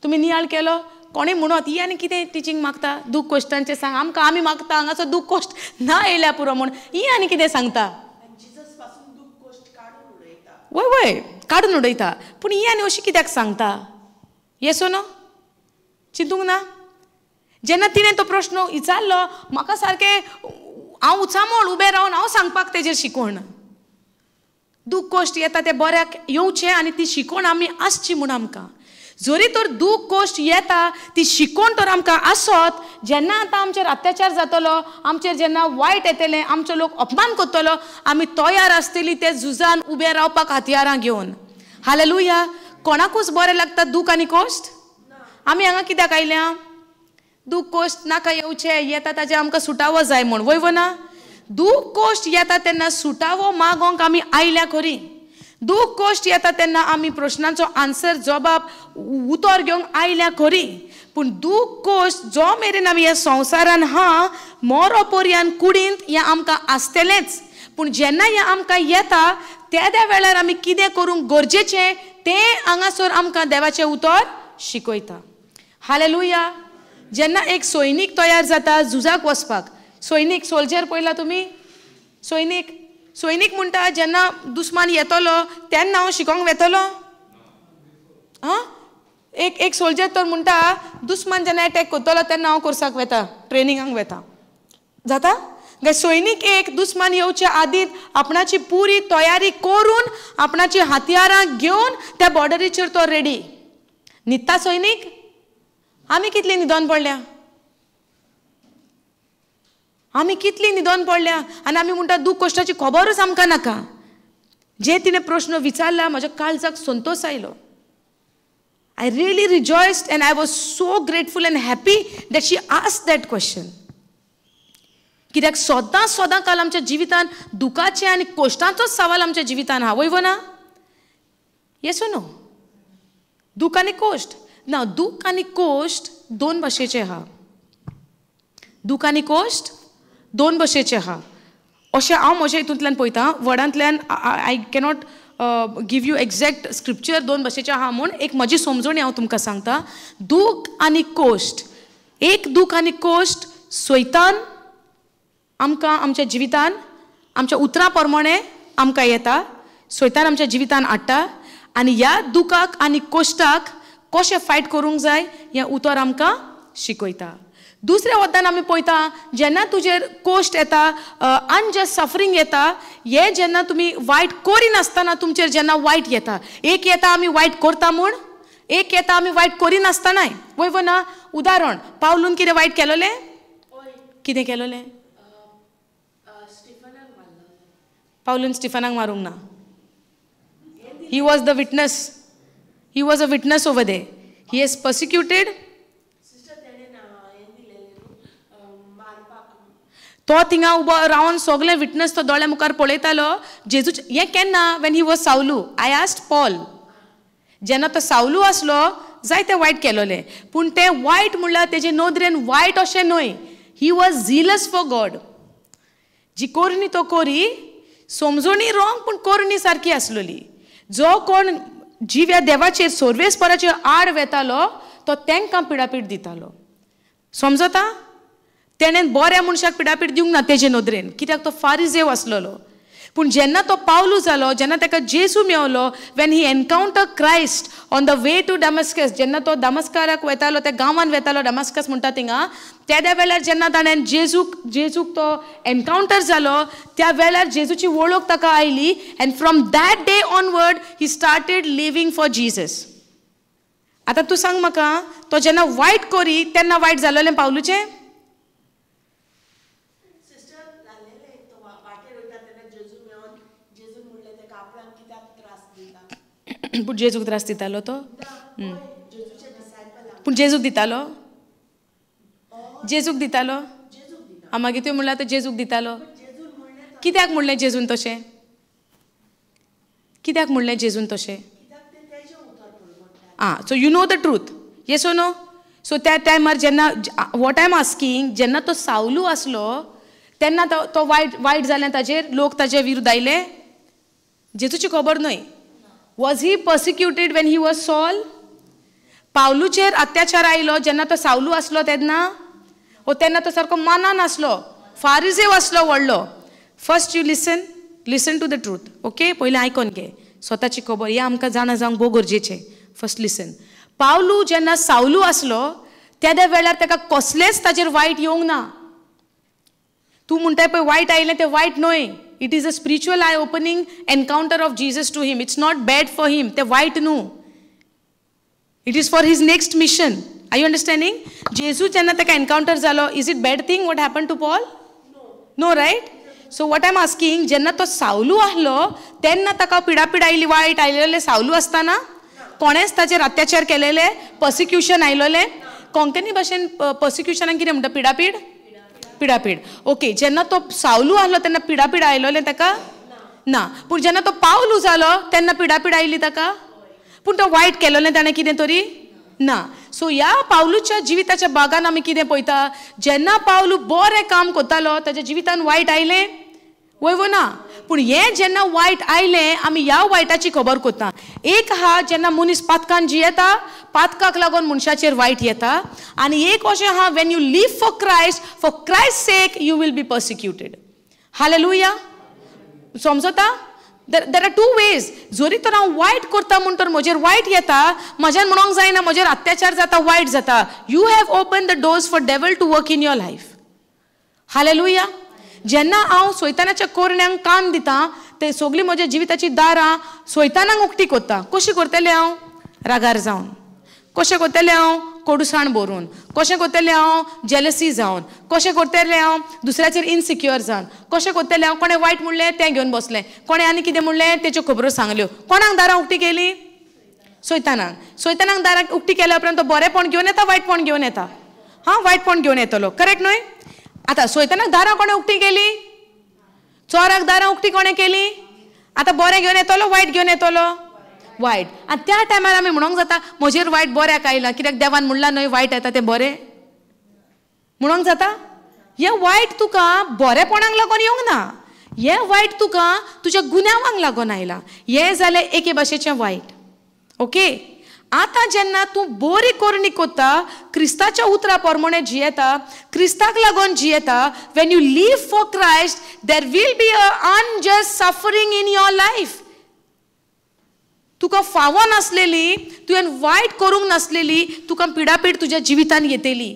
तुमी नियाळ केलो? कोणें म्हणत ही आनी कितें टिचींग मागता? दूख कोश्टांचें सांग. आमकां आमी मागता हांगासर दूख कोश्ट ना येयल्या पुरो म्हूण ही आनी कितें सांगता? वय वय काडून उडयता. पूण ही आनी अशी कित्याक सांगता? येसो नो? चिंतूंक ना? जेन्ना तिणें तो प्रश्न विचारलो म्हाका सारकें हांव उचामोळ उबें रावन हांव सांगपाक तेजेर शिकोण. दूख कोश्ट येता ते बऱ्याक येवचें आनी ती शिकोण आमी आसची म्हूण आमकां. जरी तर दूख कोश्ट येता ती शिकोण तर आमकां आसत. जेन्ना आतां आमचेर अत्याचार जातलो, आमचेर जेन्ना वायट येतलें, आमचो लोक अपमान करतलो, आमी तयार आसतलीं ते झुजान उबें रावपाक हथियारां घेवन. हालेलुया. कोणाकूच बरें लागता दूख आनी कोश्ट? आमी हांगा कित्याक आयल्या? दूख कोश्ट नाका येवचें, येता ताजें आमकां सुटावो जाय म्हूण. वयव ना? दूख कोश्ट येता तेन्ना सुटावो मागोंक आमी आयल्या खरी. दूख कोश्ट येता तेन्ना आमी प्रश्नांचो आन्सर जबाब उतर घेवंक आयल्या खरी. पूण दूख कोश्ट जो मेरेन आमी ह्या संवसारान हा, मोरो पर्यंत कुडींत हें आमकां आसतलेंच. पूण जेन्ना हें आमकां येता त्या त्या वेळार आमी कितें करूंक गरजेचें तें हांगासर आमकां देवाचें उतर शिकयता. हालेलुया. जेन्ना एक सैनीक तयार जाता झुजाक वचपाक, सैनीक सोल्जर पळयला तुमी? सैनीक म्हणटा जेन्ना दुस्मान येतलो तेन्ना हांव शिकोंक वेतलो. हां, एक सोल्जर तर म्हणटा दुस्मान जेन्ना एटॅक करतलो तेन्ना हांव कोर्साक वेता, ट्रेनिंगाक वेता. जाता? सैनीक एक दुस्मान येवच्या आदीं आपणाची पुरी तयारी करून आपणाची हथियारां घेवन त्या बॉर्डरीचेर तो रेडी. न्हिदता सैनीक? आमी कितलीं न्हिदोन पडल्या? आमी कितलीं न्हिदोन पडल्या आनी आमी म्हणटा दूख कोश्टाची खबरूच आमकां नाका. जे तिणें प्रश्न विचारला म्हज्या काळजाक संतोश आयलो. I really rejoiced and I was so grateful and happy that she asked that question. कित्याक सदां काल आमच्या जिवितान दुखाचे आनी कोश्टांचोच सवाल आमच्या जिवितान आहा. वयव ना? येस ओ नो? दूख आनी कोश्ट ना. दूख आनी कोश्ट दोन भाशेचे आहा. दूख आनी कोश्ट दोन भाशेचे आहा. अशें हांव म्हज्या हितूंतल्यान पळयतां. वर्डांतल्यान I cannot give you exact scripture दोन भाशेचे आहा म्हूण. एक म्हजी समजणी हांव तुमकां सांगता. दूख आनी कोश्ट, एक दूख आनी कोश्ट सैतान आमकां आमच्या जिवितान आमच्या उतरां प्रमाणे आमकां येता, सैतान आमच्या जिवितान हाडटा आनी ह्या दुखाक आनी कोश्टाक कशें फायट करूंक जाय हें उतर आमकां शिकयता. दुसऱ्या वतान आमी पळयता जेन्ना तुजेर कोश्ट येता, अनजस्ट सफरींग येता, हे जेन्ना तुमी वायट करिनासतना तुमचेर जेन्ना वायट येता. एक येता आमी वायट करता म्हूण, एक येता आमी वायट करिनासतनाय. वयव ना? उदाहरण, पावलून कितें वायट केलोलें? कितें केलोलें? पावलून स्टिफनाक मारूंक ना. He was the witness. He was a witness over there. He is persecuted. तो थिंगा उबो रावन सगळे विटनस तो दोळ्या मुखार पळयतालो. जेजू हें केन्ना? when he was सावलू. I asked Paul. जेन्ना तो सावलू आसलो जायते वायट केलोले, पूण तें वायट म्हणल्यार तेजे नदरेन वायट अशें न्हय. He was zealous for God. जी कोरणी तो कोरी, समजणी रॉंग पूण कोरणी सारकी आसलोली. जो कोण जीव ह्या देवाचेर सर्वेस्पराचेर आड वेतालो तो तांकां पिडापीड दितालो. समजता? तेणें बऱ्या मनशाक पिडापीड दिवंक ना तेजे नदरेन, कित्याक तो फारिजेव आसलेलो. पूण जेन्ना तो पावलू जालो, जेन्ना ताका जेजू मेवलो, when he encounter Christ on the way to Damascus, जेन्ना तो दमस्काराक वेतालो, त्या गांवांत वेतालो, डॅमस्कस म्हणटा थिंगा, त्या वेळार जेन्ना ताणें जेजूक तो एनकावंटर जालो, त्या वेळार जेजूची वळख ताका oily. And from that day onward he started living for Jesus. आतां तूं सांग म्हाका, तो जेन्ना वायट करी तेन्ना वायट जालोलें पावलूचें? पूण जेजूक त्रास दितालो तो? पूण जेजूक दितालो? जेजूक दितालो? मागीर तुवें म्हणल्यार तो जेजूक दितालो. कित्याक म्हणलें जेजून तशें? कित्याक म्हणलें जेजून तशें? So you know the truth, yes O no? So त्या टायमार जेन्ना, वॉट आय एम आस्किंग, जेन्ना तो सावलू आसलो तेन्ना तो वायट जालें, ताजेर लोक ताजे विरुद्ध आयले? जेजूची खबर न्हय. Was he persecuted when he was Saul? पावलूचेर अत्याचार आयलो जेन्ना तो सावलू आसलो तेन्ना? तेन्ना तो सारको मानान आसलो, फारिजेव आसलो व्हडलो. First you listen to the truth. Okay, पयलें आयकोन घे, स्वताची खबर हें आमकां जाणा जावंक भोव गरजेचें. फर्स्ट लिसन. पावलू जेन्ना सावलू आसलो त्या वेळार ताका कसलेंच ताजेर वायट येवंक ना. तूं म्हणटाय पळय वायट आयलें, तें वायट न्हय. It is a spiritual eye-opening encounter of Jesus to him. It's not bad for him. ते वाईट न्हू. It is for his next mission. Are you understanding? जेजू जेन्ना ताका एनकाउंटर जालो, is it bad thing what happened to Paul? No, right? So what I'm asking, जेन्ना तो सावलू आसलो तेन्ना ताका पिडापीड आयली, वायट आयलेले सावलू आसतना? कोणेच ताचेर अत्याचार केलेले, पर्सिक्युशन आयलोले? कोंकणी भाशेन पर्सिक्युशनाक कितें म्हणटा? पिडापीड? पिडापीड. ओके, जेन्ना तो सावलू आसलो तेन्ना पिडापीड आयलोलें ताका? ना. पूण जेन्ना तो पावलू जालो तेन्ना पिडापीड आयली ताका? पूण तो वायट केलोलें ताणें कितें तरी? ना. सो ह्या पावलूच्या जिविताच्या भागान आमी कितें पळयता? जेन्ना पावलू बरें काम करतालो ताच्या जिवितान वायट आयलें? वय ना. पूण हें जेन्ना वायट आयलें, आमी ह्या वायटाची खबर करता. एक आहा जेन्ना मनीस पातकान जियेता, पातकाक लागून मनशाचेर वायट येता. आनी एक अशें आहा, when you live for Christ sake you will be persecuted. Hallelujah. समजता? There are two ways. जरी तर हांव वायट करता म्हूण तर म्हजेर वायट येता, म्हज्यान म्हणूंक जायना म्हजेर अत्याचार जाता, वायट जाता. You have open the doors for devil to work in your life. Hallelujah. जेन्ना हांव सैतानाच्या कोरण्यांक कान दिता, ते सगळीं म्हज्या जिविताची दारां सैतानाक उक्ती करता. कशी करतलें हांव? रागार जावन. कशें करतलें हांव? कोडूसाण भरून. कशें करतलें हांव? जेलसी जावन. कशें करतलें हांव? दुसऱ्याचेर इनसिक्युअर जावन. कशें करतलें हांव? कोणें वायट म्हणलें तें घेवन बसलें, कोणें आनी कितें म्हणलें तेच्यो खबरो सांगल्यो. कोणाक दारां उक्ती केली? सैतानाक. सैतानाक दारां उक्ती केल्या उपरांत तो बरेंपण घेवन येता, वायटपण घेवन येता? वायटपण घेवन येतलो. करेक्ट न्हय? आतां सैतानाक दारां कोणें उक्ती केली? चोराक दारां उक्ती कोणें केली? आतां बरें घेवन येतलो, वायट घेवन येतलो? वायट. आनी त्या टायमार आमी म्हणूंक जाता म्हजेर वायट बऱ्याक आयला, कित्याक देवान म्हणलां न्हय वायट येता तें बरें म्हणूंक जाता? हें वायट तुका बरेपणाक लागून येवंक ना. हें वायट तुका तुज्या गुन्यांवाक लागून आयलां. हें जालें एके भाशेचें वायट. ओके. आतां जेन्ना तूं बरी करणी करता, क्रिस्ताच्या उतरा प्रमाणे जियेता, क्रिस्ताक लागून जियेता, when you live for Christ there will be a unjust suffering in your life. तुका फावो नासलेली, तुवें वायट करूंक नासलेली, तुका पिडापीड तुज्या जिवितान येतली.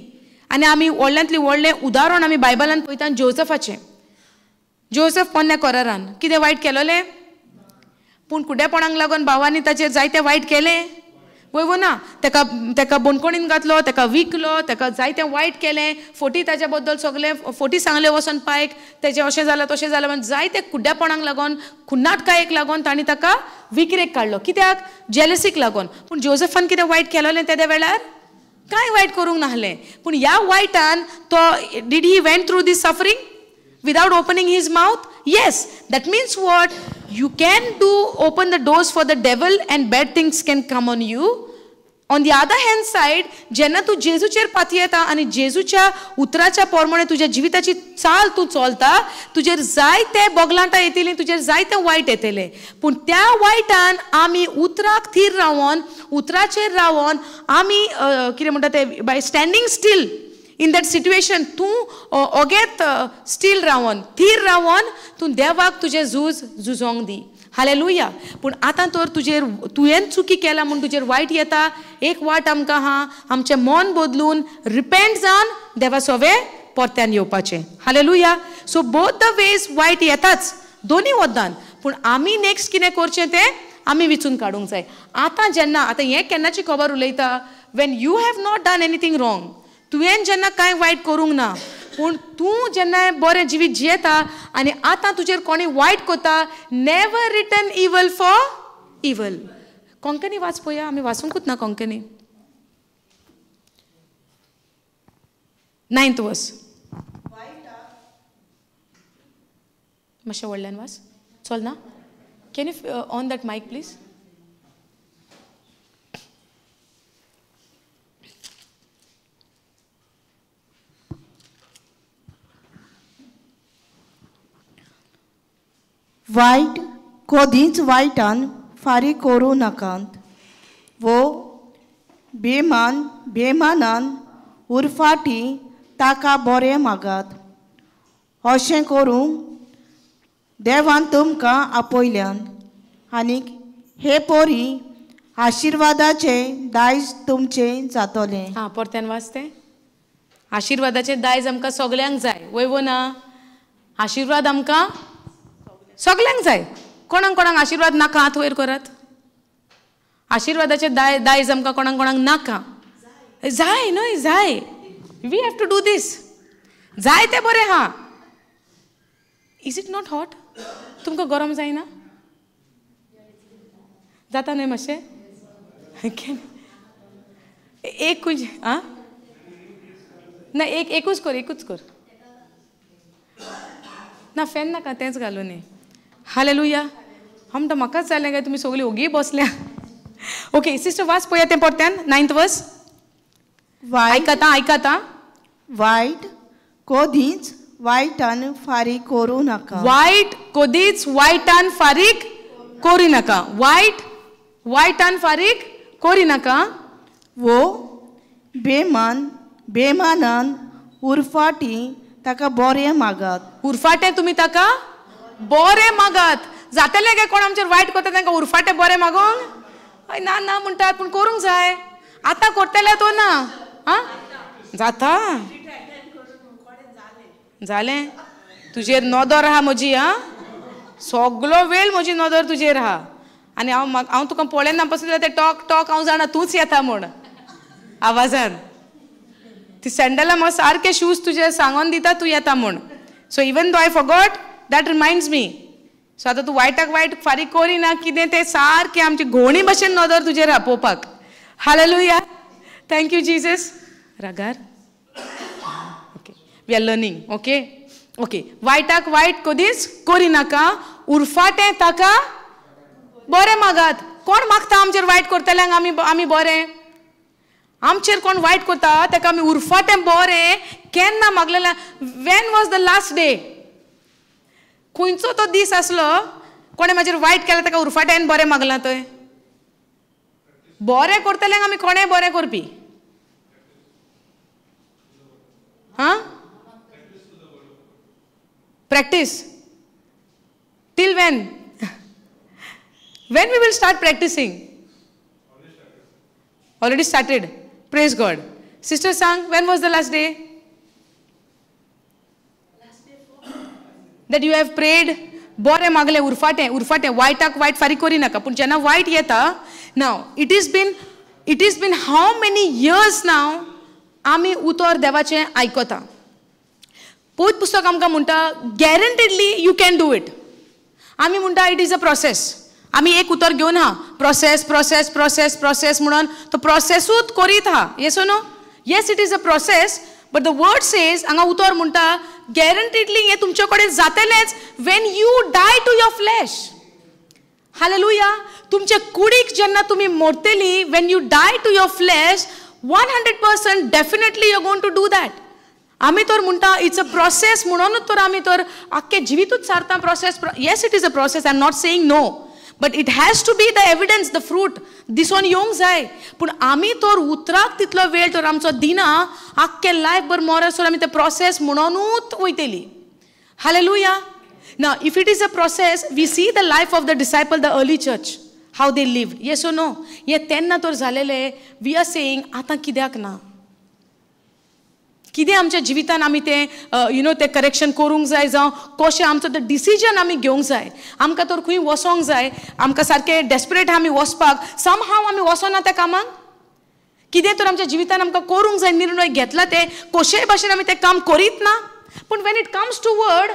आनी आमी व्हडल्यांतली व्हडलें उदाहरण आमी बायबलान पळयता जोसेफाचें. जोसेफ पोन्न्या कोरारान कितें वायट केलोलें? पूण कुडेपणाक लागून भावांनी ताचेर जायतें वायट केलें. वय ना. तेका बोणकोणीन घातलो, तेका विकलो, तेका जायतें वायट केलें. फोटी ताच्या बद्दल सगळें फोटी सांगले वचोन पायक, तेजें अशें जालां तशें जालां म्हण जायते कुड्डेपणाक लागून, खुन्नाटकायेक लागून तांणी ताका विकरेक काडलो. कित्याक? जेलसीक लागून. पूण जोसेफान कितें वायट केलोलें त्या वेळार? कांय वायट करूंक नाहलें. पूण ह्या वायटान तो did he went through this suffering without opening his mouth? Yes. That means what? You can open the doors for the devil and bad things can come on you. On the other hand side, जेन्ना तू जेजूचेर पाती येता आनी जेजूच्या उतराच्या प्रमाणे तुज्या जिविताची चाल तू चलता, तुजेर जायते बोगलांटां येतलीं, तुजेर जायते वायट येतले. पूण त्या वायटान आमी उतराक थीर रावन, उतराचेर रावन आमी कितें म्हणटा ते by standing still in that situation तूं ओगेत स्टील रावन थीर रावन तूं देवाक तुजें झुजोंक दी. हालेलुया. पूण आतां तर तुवें चुकी केला म्हूण तुजेर वायट येता. एक वाट आमकां आहा, आमचें मन बदलून रिपेंट जावन देवा सोवे परत्यान येवपाचें. Hallelujah. So both the ways वायट येताच दोनी वद्दान. पूण आमी नेक्स्ट कितें करचें तें आमी विचून काडूंक जाय. आतां हें केन्नाची खबर उलयता, Wien you have not done anything wrong, तुवें जेन्ना कांय वायट करूंक ना, पूण तूं जेन्ना बरें जिवीत जियेता आनी आतां तुजेर कोणी वायट कोता, नेवर रिटर्न इवल फॉर इवल. कोंकणी वाच पळोवया, आमी वाचूंकूच ना कोंकणी. 9th वर्स. मातशें व्हडल्यान वाच. चलना? कॅन यू ऑन दॅट मायक प्लीज? वायट कधीच वायटान फारीक करूं नाकात वो बेमानान उरफाटी ताका बरें मागात. अशें करूंक देवान तुमकां आपयल्यान आनीक हे पोरी आशिर्वादाचें दायज तुमचें जातलें. हां, परत्यान वाचतें. आशिर्वादाचें दायज आमकां सगल्यांक जाय, वय ना? आशिर्वाद आमकां सगल्यांक जाय. कोणाक आशिर्वाद नाका हात वयर करात. आशिर्वादाचें दायज आमकां कोणाक नाका. जाय न्हय, जाय. We have to do this. जाय तें बरें आहा. Is it not hot? तुमकां गरम जायना? जाता न्हय मातशें? एक आं ना, एकूच कर. ना, फॅन नाका, तेंच घालूं न्ही. हालेलुया. म्हणटा म्हाकाच जालें काय, तुमी सगळीं ओगी बसल्या. ओके सिस्टर, वाच पळया तें परत्यान. 9th वर्स. आयकाता. वायट कधीच वायटान फारीक करूं नाका. वायट कधीच वायटान फारीक करूं नाका. वायटान फारीक करूं नाका. वो बेमानान उरफाटी ताका बरें मागात. उरफाटें तुमी ताका बरें मागात. जातलें गे कोण आमचेर वायट करता तांकां उरफाटें बरें मागोंक? हय, ना म्हणटात, पूण करूंक जाय. आतां करतले तो ना. आं जाता जालें. तुजेर नदर आहा म्हजी. सगलो वेळ म्हजी नदर तुजेर आहा. आनी हांव तुका पळयना पासून जाल्यार तें टॉक हांव जाणा तूंच येता म्हूण आवाजान. ती सँडलां म्हाका सारके शूज तुजे सांगोन दिता तूं येता म्हूण. So even though I forgot, that reminds me. So आतां तूं वायटाक वायट फारीक करिना कितें तें सारकें आमची घोवणी भशेन नदर तुजेर आहा पळोवपाक. हालेलुया. Thank you Jesus. रागार. Okay, we are learning. Okay. वायटाक वायट कधीच करिनाका. उरफाटें ताका बरें मागात. कोण मागता आमचेर वायट करतल्यांक आमी बरें? आमचेर कोण वायट करता ताका आमी उरफाटें बरें केन्ना मागलेलें? When was the last day? खंयचो तो दीस आसलो कोणें म्हाजेर वायट केलें ताका उरफाट्यान बरें मागलां? थंय बरें करतल्यांक आमी कोणें बरें करपी? Practice. Till when? When we will start practicing? Already started. Praise God. Sister sang, when was the last day? That you have prayed. Bore magle urfate white white farikori naka. Pun jana white yeta. Now it has been how many years now? Ami utor devache aikota. Poet pustak amka munta guaranteedly you can do it. Ami munta it is a process. Ami ek utar घेऊन हा process म्हणून तो processut करीत हा. Yes or no? Yes, it is a process, but the word says anga utar munta guaranteedly हे तुमच्याकडे जातलेच when you die to your flesh. Hallelujah. तुमच्या कुडीक जेन्ना तुम्ही मोडतली, when you die to your flesh, 100% definitely you're going to do that. आम्ही तर म्हणता it's a process म्हणूनच तर आम्ही तर आख्खे जिवितूच सारता process. Yes, it is a process. I'm not saying no. But it has to be the evidence, the fruit दिसून येवंक जाय. पूण आमी तर उतराक तितलो वेळ तर आमचो दिना, आख्खे लायफ भर मोरसोर आमी ते प्रोसेस म्हणूनच वयतली. Hallelujah. Now, if it is a process, we see the life of the disciple, the early church, how they lived. Yes or no? Ye tenna tor zalele, we are saying, आता किद्याक ना? किदें आमच्या जिवितान आमी ते ते correction करूंक जाय जावं कशें आमचो ते डिसिजन आमी घेवंक जाय. आमकां तर खंय वसोंक जाय, आमकां सारके डेस्परेट आमी वचपाक, समहाव आमी वसोना त्या कामाक. किदें तर आमच्या जिवितान आमकां करूंक जाय, निर्णय घेतला ते कशेय भाशेन आमी तें काम करीत ना. पूण when it comes to word,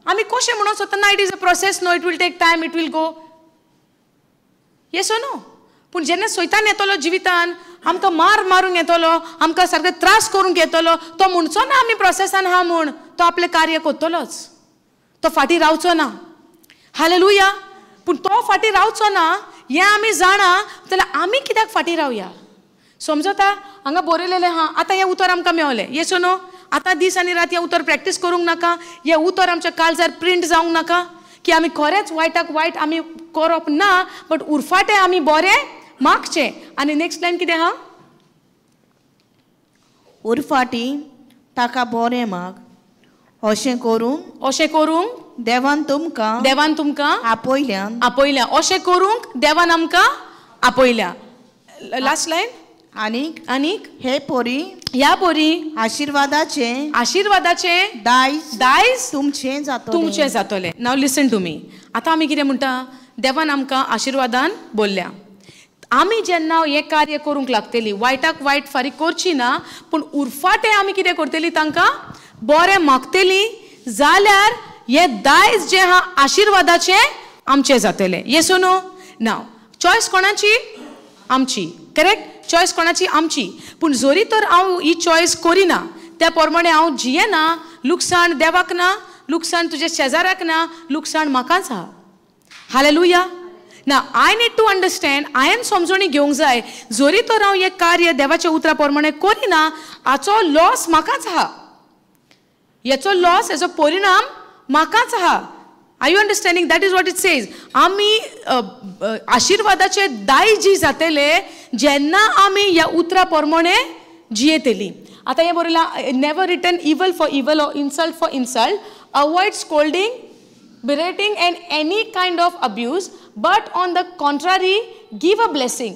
आमी कशें म्हणून सोदता ना, it is a process, no, it will take time, it will go. Yes O no? पूण जेन्ना सैतान येतलो जिवितान, आमकां मारूंक येतलो, आमकां सारके त्रास करूंक येतलो, तो म्हणचो ना आमी प्रोसेसान आहा म्हूण, तो आपलें कार्य करतलोच, तो फाटीं रावचो ना. हालेलुया. पूण तो फाटीं रावचो ना हें आमी जाणा जाल्यार आमी कित्याक फाटीं रावया? समजता? हांगा बरयलेलें आहा, आतां हें उतर आमकां मेळलें. येस ओ नो? आतां दीस आनी रात हें उतर प्रॅक्टीस करूंक नाका, हें उतर आमच्या काळजार प्रिंट जावंक नाका, की आमी खरेंच वायटाक वायट आमी करप ना, बट उरफाटें आमी बरें मागचें. आनी नेक्स्ट लायन कितें आहा? उरफाटी ताका बरें माग, अशें करूंक देवान तुमकां आपयल्या. अशें करूंक देवान आमकां आपयल्या. Last lion. आनीक हे पोरी ह्या पोरी आशीर्वादाचे दायज तुमचे जातले. Now listen to me. आतां आमी कितें म्हणटा? देवान आमकां आशिर्वादान बोल्ल्या. आमी जेन्ना हें कार्य करूंक लागतली, वायटाक वायट फारीक करची ना, पूण उरफाटें आमी कितें करतली, तांकां बरें मागतली, जाल्यार हें दायज जें आहा आशिर्वादाचें आमचें जातलें. येस ओ नो? नाव चॉयस कोणाची? आमची. करेक्ट? चॉयस कोणाची? आमची. पूण जरी तर हांव ही चॉयस करिना, त्या प्रमाणे हांव जियेना, लुकसाण देवाक ना, लुकसाण तुज्या शेजाऱ्याक ना, लुकसाण म्हाकाच आहा. हालेलुया. ना, आय नीड टू अंडरस्टँड, हांवें समजणी घेवंक जाय, जरी तर हांव हें कार्य देवाच्या उतरा प्रमाणे करिना, हाचो लॉस म्हाकाच आहा, हेचो लॉस, हेचो परिणाम म्हाकाच आहा. Are you understanding? That is what it says. आमी आशिर्वादाचे दायजी जातले जेन्ना आमी ह्या उतरा प्रमाणे जियेतली. आतां हें बरयलां, नेवर रिटर्न इवल फॉर इवल और insult for insult, avoid scolding, berating and any kind of abuse, but on the contrary, give a blessing.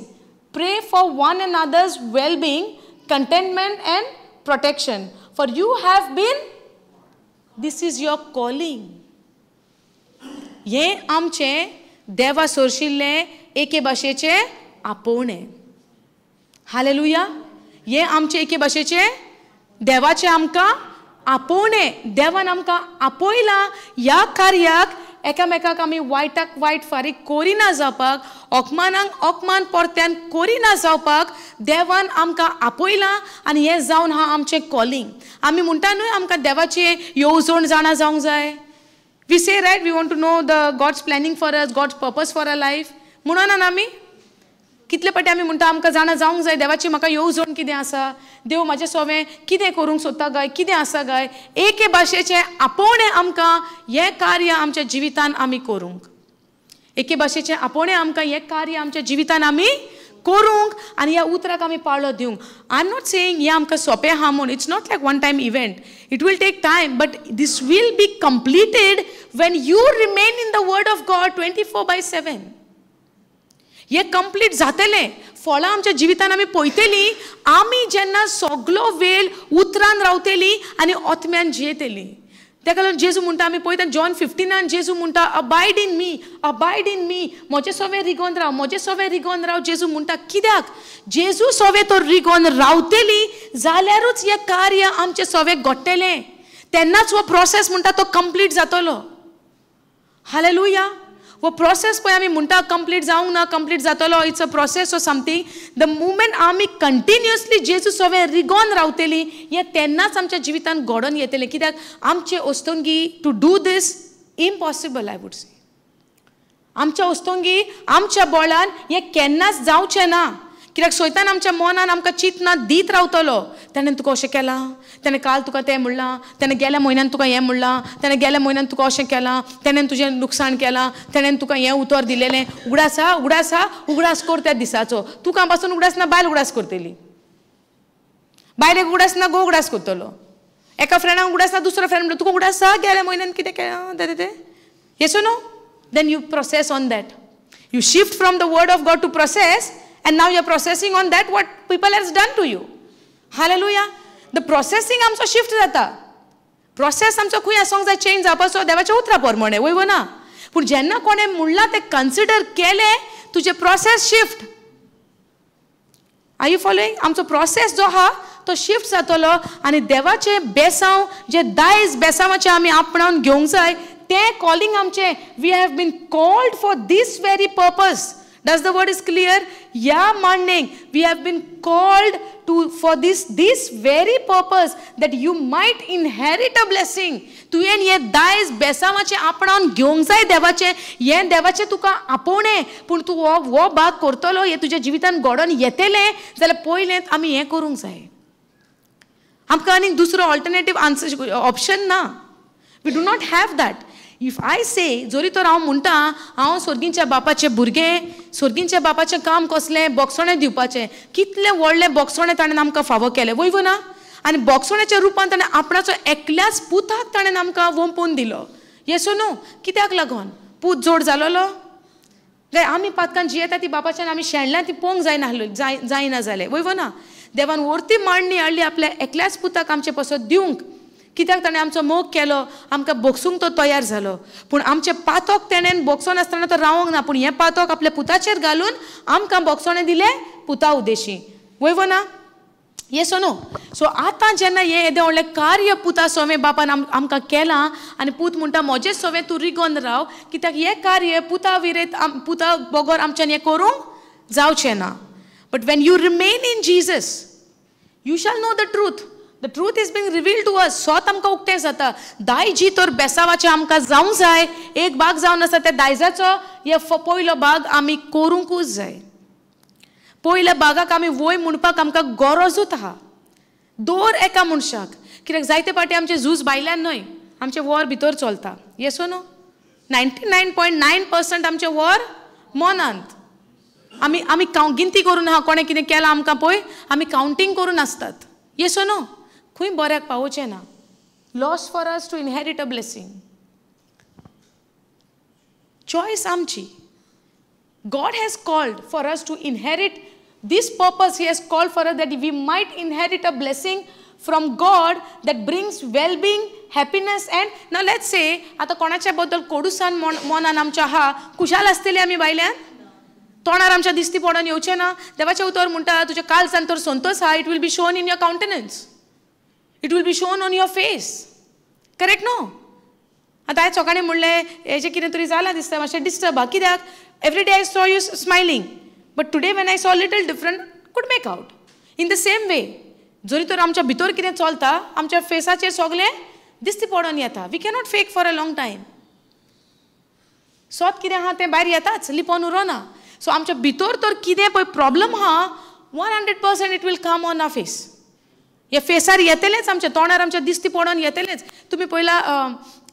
Pray for one another's well-being, contentment and protection. For you have been, this is your calling. ये आमचे देवा सोरशिल्ले एके भाशेचे आपोवणे. Hallelujah. ये आमचे एके भाशेचे देवाचे आमकां आपोवणे. देवान आमकां आपयला ह्या कार्याक, एकामेकाक आमी वायटाक वायट फारीक करिना जावपाक, ओकमानाक ओकमान परत्यान करिना जावपाक देवान आमकां आपयला, आनी हें जावन हा आमचें कॉलिंग. आमी म्हणटा न्हय आमकां देवाचें येवजण जाणा जावंक जाय. We say right, we want to know the God's planning for us, God's purpose for a life. म्हणून आमी कितले फावटी आमी म्हणटा आमकां जाणा जावंक जाय देवाची म्हाका येवजण कितें आसा, देव म्हाजें सवें कितें करूंक सोदता गाय, कितें आसा गाय. एके भाशेचें आपोवणें आमकां हें कार्य आमच्या जिवितान आमी करूंक, एके भाशेचें आपोवणें आमकां हें कार्य आमच्या जिवितान आमी करूंक, आनी ह्या उतराक आमी पाळो दिवंक. आय एम नॉट सेयिंग हें आमकां सोंपें आहा म्हूण. It's not like one time event, it will take time, but this will be completed when you remain in the word of God 24/7. हे कंप्लीट जातलें, फळां आमच्या जिवितान आमी पळयतलीं, आमी जेन्ना सगळो वेळ उतरान रावतलीं आनी आत्म्यान जियेतलीं. तेका लागून जेजू म्हणटा, आमी पळयता जॉन 15 जेजू म्हणटा, abide in me, abide in me, म्हजें सवें रिगोन राव, म्हजें सवें रिगोन राव. जेजू म्हणटा कित्याक? जेजू सवें तो रिगोन रावतली जाल्यारूच हें कार्य आमचें सवें घडटलें, तेन्नाच हो प्रोसेस म्हणटा तो कंप्लीट जातलो. हालेलुया. वो प्रोसेस पळय आमी म्हणटा कंप्लीट जावंक ना, कंप्लीट जातलो, it's a process or something. The moment आमी कंटिन्युअसली जेजू सवें रिगोन रावतली, हें तेन्नाच आमच्या जिवितान घडोवन येतलें. कित्याक आमचे ओस्तोंगी to do this impossible, I would say. आमच्या ओस्तोंगी आमच्या बोळान हें केन्नाच जावचें ना, कित्याक सैतान आमच्या मनान आमकां चिंतना दीत रावतलो, ताणें तुका अशें केलां, ताणें काल तुका तें म्हणलां, ताणें गेल्या म्हयन्यान तुका हें म्हणलां, ताणें गेल्या म्हयन्यान तुका अशें केलां, ताणें तुजें लुकसाण केलां, ताणें तुका हें उतर दिलेलें. उगडास कर त्या दिसाचो. तुका पासून उगडास ना, बायल उगडास करतली. बायलेक उगडास ना, घोव उगडास करतलो. एका फ्रेंडाक उगडास ना, दुसरो फ्रेंड म्हणटा तुका उगडास आसा, गेल्या म्हयन्यान कितें केलें तें. Yes or no? Then you process on that. You shift from the word of God to process, and now you're processing on that what people has done to you. Hallelujah. The processing आमचो shift जाता. Process आमचो खूंय आसोंक जाय change जावपाचो देवाच्या उतरा प्रमाणे, वयव ना. पूण जेन्ना कोणें म्हणलां तें कन्सिडर केलें, तुजें process shift. Are you following? आमचो प्रोसेस जो आहा तो शिफ्ट जातलो, आनी देवाचें बेसांव जे दायज बेसांवाचें आमी आपणावन घेवंक जाय, तें कॉलिंग आमचें. We have been called for this very purpose. Does the word is clear? ह्या मांडणेक we have been called to for this very purpose that you might inherit a blessing. तुवें हें दायज बेसांवाचें आपणावन घेवंक जाय देवाचें. हें देवाचें तुका आपोवणें, पूण तूं हो भाग करतलो, हें तुज्या जिवितान घडोवन येतलें जाल्यार पयलें आमी हें करूंक जाय. आमकां आनीक दुसरो ऑल्टरनेटीव आन्सर ऑप्शन ना. We do not have that. If I say, जोरी तर हांव म्हणटा हांव स्वर्गींच्या बापाचें भुरगें, स्वर्गींच्या बापाचें काम कसलें, बोगसोणें दिवपाचें. कितलें व्हडलें बोगसोणें ताणें आमकां फावो केलें, वयव ना? आनी बोगसोण्याच्या रुपान ताणें आपणाचो एकल्याच पुताक ताणें आमकां वंपोवन दिलो. येसो न्हू? कित्याक लागोन? पूत जोड जालोलो काय आमी पातकान जियेता ती बापाच्यान आमी शेणल्यां ती पोवंक जायना जालें, वयव ना? देवान व्हरती मांडणी हाडली आपल्या एकल्याच पुताक आमचे पासत दिवंक. कित्याक ताणें आमचो मोग केलो, आमकां बोगसूंक तो तयार जालो. पूण आमचे पातोक ताणें बोगसोन आसतना तो रावोंक ना, पूण हें पातोक आपल्या पुताचेर घालून आमकां बोगसोणें दिलें पुता उद्देशी, वयव ना? Yes no? सो आतां जेन्ना हें येदें व्हडलें कार्य पुता सोवें बापान आमकां केलां, आनी पूत म्हणटा म्हजें सोवें तूं रिगोन राव, कित्याक हें कार्य पुता विरेत पुता बोगोर आमच्यान हें करूंक जावचें ना. But Wien you remain in Jesus, you shall no the truth. The truth is being revealed to us. सोत आमकां उक्तें जाता. दायजी तर बेसावाचें आमकां जावंक जाय. एक भाग जावन आसा त्या दायजाचो हे पयलो भाग आमी करूंकूच जाय. पयल्या भागाक आमी वय म्हणपाक आमकां गरजूच आहा. दर एका मनशाक. कित्याक जायते फावटी आमचें झूज भायल्यान न्हय, आमचें वर भितर चलता. Yes no? 99.9% आमचें वर मनांत. आमी गिनती करून आहा कोणें कितें केलां आमकां पळय, आमी कावंटींग करून आसतात. Yes no? खंय बऱ्याक पावोवचें ना. Loss for us to inherit a blessing. Choice आमची. God has called for us to inherit this purpose. He has called for us that we might inherit a blessing from God that brings well-being, happiness, and now let's say आता कोणाच्या बद्दल कोडूसान मनान आमच्या आहा, कुशाल आसतली आमी बायल्यान, तोंडार आमच्या दिसती पडोन येवचें ना. देवाचें उतर म्हणटा तुज्या काल सान तर संतोश आहा, it will be shown in your countenance. It will be shown on your face. Correct no? आतां आयज सकाळीं म्हणलें हेजें कितें तरी जालां दिसता, मातशें डिस्टर्ब आहा. कित्याक? Every day I saw you smiling, but today when I saw little different, could make out. In the same way, जोरी तर आमच्या भितर कितें चलता, आमच्या फेसाचेर सगळें दिसती पडोन येता. We cannot fake for a long time. सोत कितें आहा तें भायर येताच, लिपोन उरोना. सो आमच्या भितर तर कितें पळय प्रॉब्लम आहा, 100% it will come on our face. हे फेसार येतलेंच, आमच्या तोंडार आमच्या दिसती पडोन येतलेंच. तुमी पयला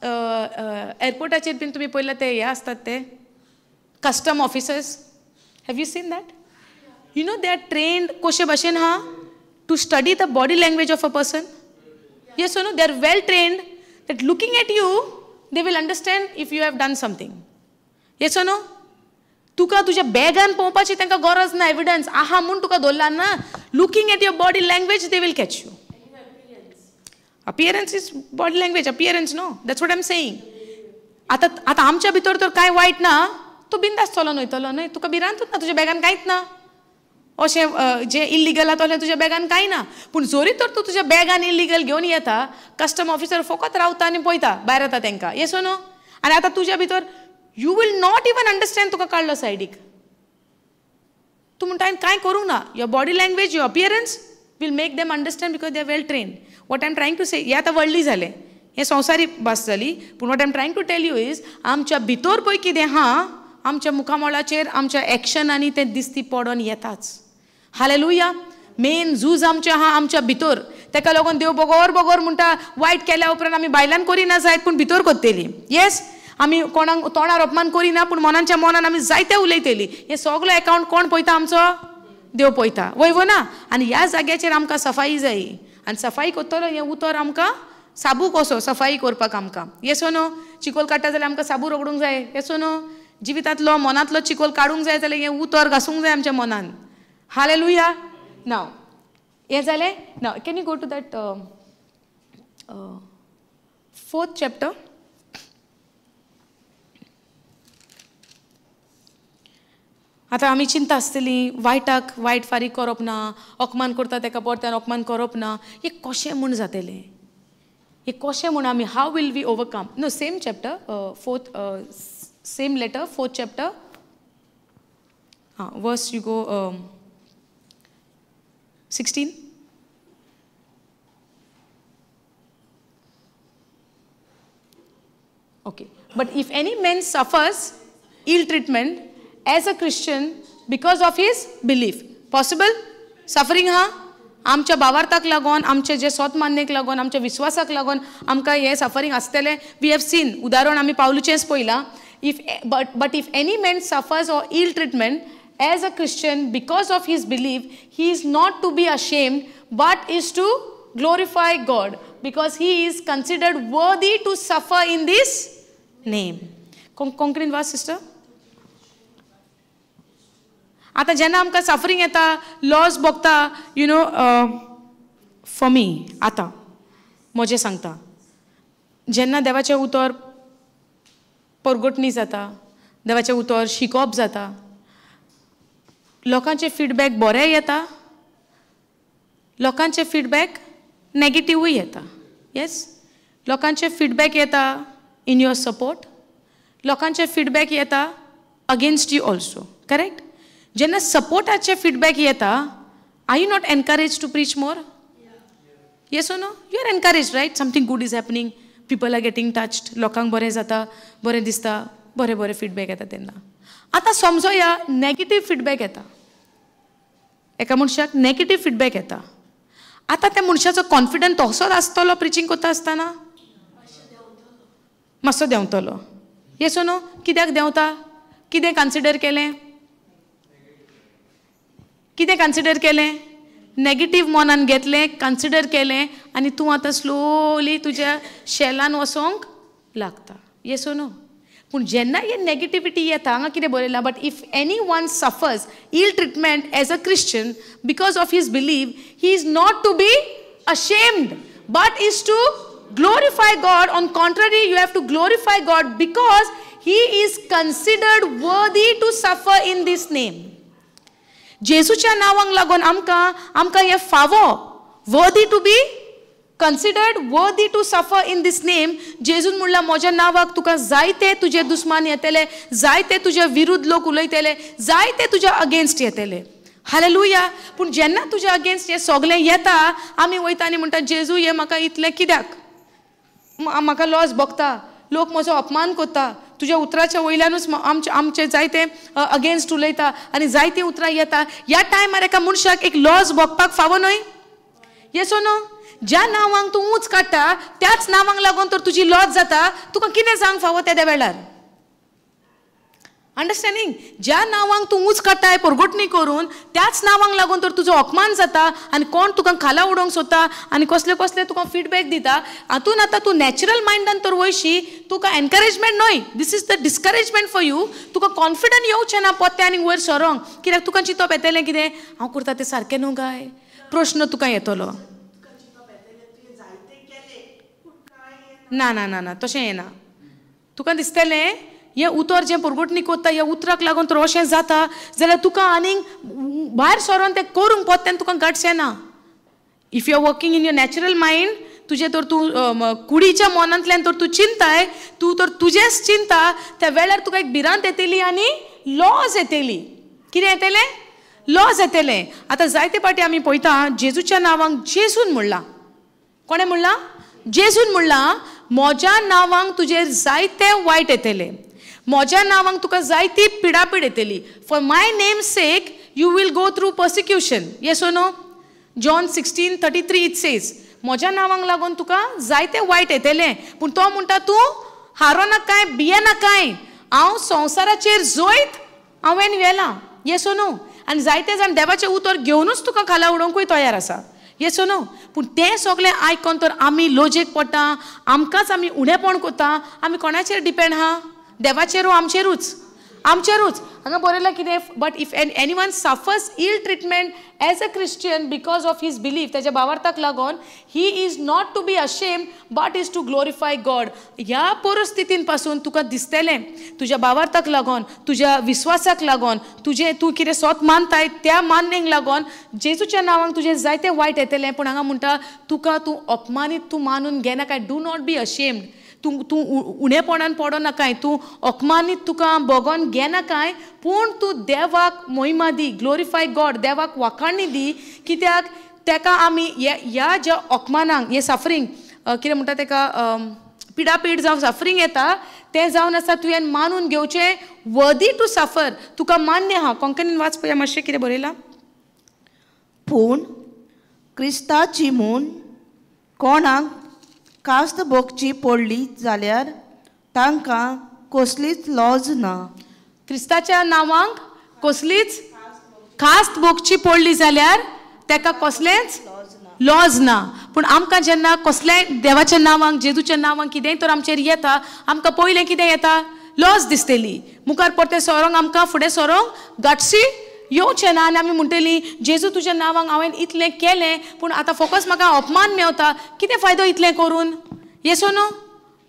एअरपोर्टाचेर बीन तुमी पयला ते हे आसतात ते custom officers. Have you seen that? You know they are trained koshe bhashen ha to study the body language of a person. Yes or no? They are well trained that looking at you they will understand if you have done something. Yes or no? तुका तुज्या बॅगान पळोवपाची तांकां गरज ना, evidence आहा म्हूण तुका दवरला ना. Looking at your body language they will catch you. Appearance is body language. Appearance, no? That's what I'm saying. आता आमच्या भितर तर काय वाईट ना, तो बिंदास चलोन वयतलो न्हय. तुका भिरांतूच ना, तुज्या बॅगान कांयच ना. अशें जें इल्लिगल आहा तसलें तुज्या बॅगान कांय ना. पूण जोरी तर तूं तुज्या बॅगान इल्लिगल घेवन येता, कस्टम ऑफिसर फकत रावता आनी पळयता भायर येता तांकां. Yes no? आनी आतां तुज्या भितर you will not even understand तुका काडलो सायडीक. तूं म्हणटा हांवें कांय करूंक ना. Your body language, your appearance will make them understand because they are well trained. What I am trying to say, हें आतां व्हडली जालें, हें संवसारी भास जाली. पूण what I am trying to tell you is आमच्या भितर पळय कितें आहा, आमच्या मुखामळाचेर आमच्या एक्शनांनी तें दिसती पडोन येताच. हालेलुया. मेन झूज आमचे आहा आमच्या भितर, ताका लागून देव बोगोर बोगोर म्हणटा वायट केल्या उपरांत आमी भायल्यान करिना जायत पूण भितर करतली. येस, आमी कोणाक तोंडार अपमान करिना पूण मनाच्या मनान आमी जायते उलयतली. हे सगळो अकाउंट कोण पळयता? आमचो देव पळयता. वय ना. आनी ह्या जाग्याचेर आमकां सफाई जाय. आनी सफाई करतलो हें उतर आमकां साबू कसो सफाई करपाक आमकां. येसो न्हू. चिकोल काडटा जाल्यार आमकां साबू रगडूंक जाय. येसो न्हू. जिवितांतलो मनांतलो चिकोल काडूंक जाय जाल्यार हें उतर घासूंक जाय आमच्या मनान. हालेलुया. नाव हे जालें. Now can you go to that 4th chapter. आतां आमी चिंता आसतली वायटाक वायट फारीक करप ना, अपमान करता ताका परत्यान अपमान करप ना. हे कशें म्हूण जातलें? हे कशें म्हूण आमी how will we overcome? No, same chapter 4th same letter 4th chapter. Verse you go 16. Okay. But if any man suffers ill treatment as a Christian because of his belief, possible? Suffering ha? आमच्या भावार्थाक लागून, आमचे जे स्वत मान्येक लागून, आमच्या विश्वासाक लागून आमकां हे सफरिंग आसतलें. वी हॅव सीन उदाहरण आमी पावलुचेंच पळयलां. But if any man suffers or ill treatment as a Christian because of his belief, he is not to be ashamed, but is to glorify God, because he is considered worthy to suffer in this name. Concrete verse, sister. आता जेन्ना आमकां suffering येता, loss भोगता, you know, for me आतां म्हजें सांगता, जेन्ना देवाचें उतर परगटणी जाता, देवाचें उतर शिकप जाता, लोकांचे फीडबॅक बरें येता, लोकांचे फीडबॅक नेगेटिवूय येता. येस, लोकांचे फीडबॅक येता इन युअर सपोर्ट, लोकांचे फीडबॅक येता अगेन्स्ट यू ऑल्सो. करेक्ट? जेन्ना सपोर्टाचे फीडबॅक येता, are you not encourage to preach more? Yes O no? You are encourage, right? Something good is happening, people are getting touched, लोकांक बरें जाता, बरें दिसता, बरें बरें फीडबॅक येता तेन्ना. आतां समजोया नेगेटीव फीडबॅक येता, एका मनशाक नेगेटीव फीडबॅक येता. आतां त्या मनशाचो कॉन्फिडन्स तसोच आसतलो प्रिचींग करता आसतना? मातसो देंवतलो. Yes oh no? कित्याक देंवता? कितें कन्सिडर केलें? कितें कन्सिडर केलें? नेगेटीव मनान घेतलें, कन्सिडर केलें, आनी तूं आतां स्लोली तुज्या शेलान वसोंक लागता. येस ओ नो? पूण जेन्ना हे नेगेटिविटी येता, हांगा कितें बरयलां, but if any one suffers ill treatment as a Christian because of his believe, he is not to be ashamed, but is to glorify God. On contrary, you have to glorify God because he is considered worthy to suffer in this name. जेजूच्या नांवाक लागून आमकां हे फावो, worthy to be considered worthy to suffer in this name. जेजून म्हणला म्हज्या नांवाक तुका जायते तुजे दुस्मान येतले, जायते तुजे विरुद्ध लोक उलयतले, जायते तुज्या अगेन्स्ट येतले. हालेलुया. पूण जेन्ना तुज्या अगेन्स्ट हे सगळें येता, आमी वयता आनी म्हणटा जेजू हे म्हाका इतलें कित्याक? म्हाका लॉस भोगता, लोक म्हजो अपमान करता, तुज्या उतराच्या वयल्यानूच आमचे जायते अगेन्स्ट उलयता आनी जायतीं उतरां येता. ह्या टायमार एका मनशाक एक लॉस भोगपाक फावो न्हय? येस ओ नो? ज्या नांवांक तूं उंच काडटा त्याच नांवांक लागून तर तुजी लॉस जाता, तुका कितें सांग फावो त्या वेळार? अंडरस्टँडिंग? ज्या नांवांक तूं उंच काडटाय परगटणी करून, त्याच नांवांक लागून तर तुजो अपमान जाता आनी कोण तुका खाला उडोवंक सोदता आनी कसले कसले तुका फीडबॅक दिता. हातून आतां तूं नॅचरल मायंडान तर वयशी, तुका एनकरेजमेंट न्हय, this is the discouragement for you. तुका कॉन्फिडंट येवचें ना पोत्ते आनी वयर सरोंक. कित्याक तुका चिंतप येतलें कितें, हांव करता तें सारकें न्हू काय? प्रश्न तुका येतलो. ना ना ना ना, तशें येना. तुका दिसतलें हे उतर जें परगटणी कोत्ता, ह्या उतराक लागून तर अशें जाता, जाल्यार तुका आनीक भायर सरोन तें करूंक पोत्त्यान तुका गट्स येना. If you are working in your natural mind, तुजें तर तूं कुडीच्या मनांतल्यान तर तूं चिंताय, तूं तर तुजेंच चिंता, त्या वेळार तुका एक भिरांत येतली आनी लॉस येतली. कितें येतलें? लॉस येतलें. आतां जायते फावटी आमी पळयता जेजूच्या नांवांक जेजून म्हणलां. कोणें म्हणलां? जेजून म्हणलां. म्हज्या नांवांक तुजेर जायते वायट येतले, म्हज्या नांवांक तुका जायती पिडापीड येतली. For my name sec you will go through persecution. Yes or no? John 16:33 it says, म्हज्या नावांक लागून तुका जायते वायट येतले, पूण तो म्हणटा तूं हारो नाकाय, भिये नाकाय, हांव संवसाराचेर जोयत हांवें व्हेलां. Yes or no? आनी जायते जाण देवाचें उतर घेवनूच तुका खाला उडोवंकूय तयार आसा. Yes or no? पूण तें सगळें आयकून तर आमी लोजेक पडटा, आमकांच आमी उणेपण करता. आमी कोणाचेर डिपेंड आहा? देवाचेरू आमचेरूच. हांगा बरयलां कितें? But if anyone suffers ill treatment as a Christian because of his belief, तेज्या भावार्थाक लागून, he is not to be ashamed but is to glorify God. ह्या परिस्थितीन पासून तुका दिसतलें तुज्या भावार्थाक लागून, तुज्या विश्वासाक लागून, तूं कितें स्वत मानताय त्या मान्नेक लागून जेजूच्या नांवान तुजें जायतें वायट येतलें. पूण हांगा म्हणटा तूं अपमानीत तूं मानून घेना काय. Do not be ashamed. तूं उणेपणान पडो नाकाय, तूं अपमानीत तुका बगोन घेना काय, पूण तूं देवाक महिमा दी, ग्लोरिफाय गॉड, देवाक वाखाणणी दी. कित्याक तेका आमी ह्या ज्या अपमानांक, हे सफरींग कितें म्हणटा तेका पिडापीड जावन सफरींग येता तें जावन आसा तुवें मानून घेवचें. Worthy to suffer. तुका मान्य आहा. कोंकणीन वाच पळया मातशें कितें बरयलां. पूण क्रिस्ताची म्हूण कोणाक कास्त भोगची पडली जाल्यार तांकां कसलीच लॉज ना. क्रिस्ताच्या नांवांक कसलीच कास्त भोगची पडली जाल्यार तेका कसलेंच लॉज ना. पूण आमकां जेन्ना कसलेंय देवाच्या नांवांक, जेजूच्या नांवांक कितेंय तर आमचेर येता, आमकां पयलें कितें येता? लॉज दिसतली. मुखार परतें सोरोंक, आमकां फुडें सोरोंक गाटसी येवचें ना. आनी आमी म्हणटलीं जेजू तुज्या नांवांक हांवें इतलें केलें, पूण आतां फकत म्हाका अपमान मेवता, कितें फायदो इतलें करून? Yes or no?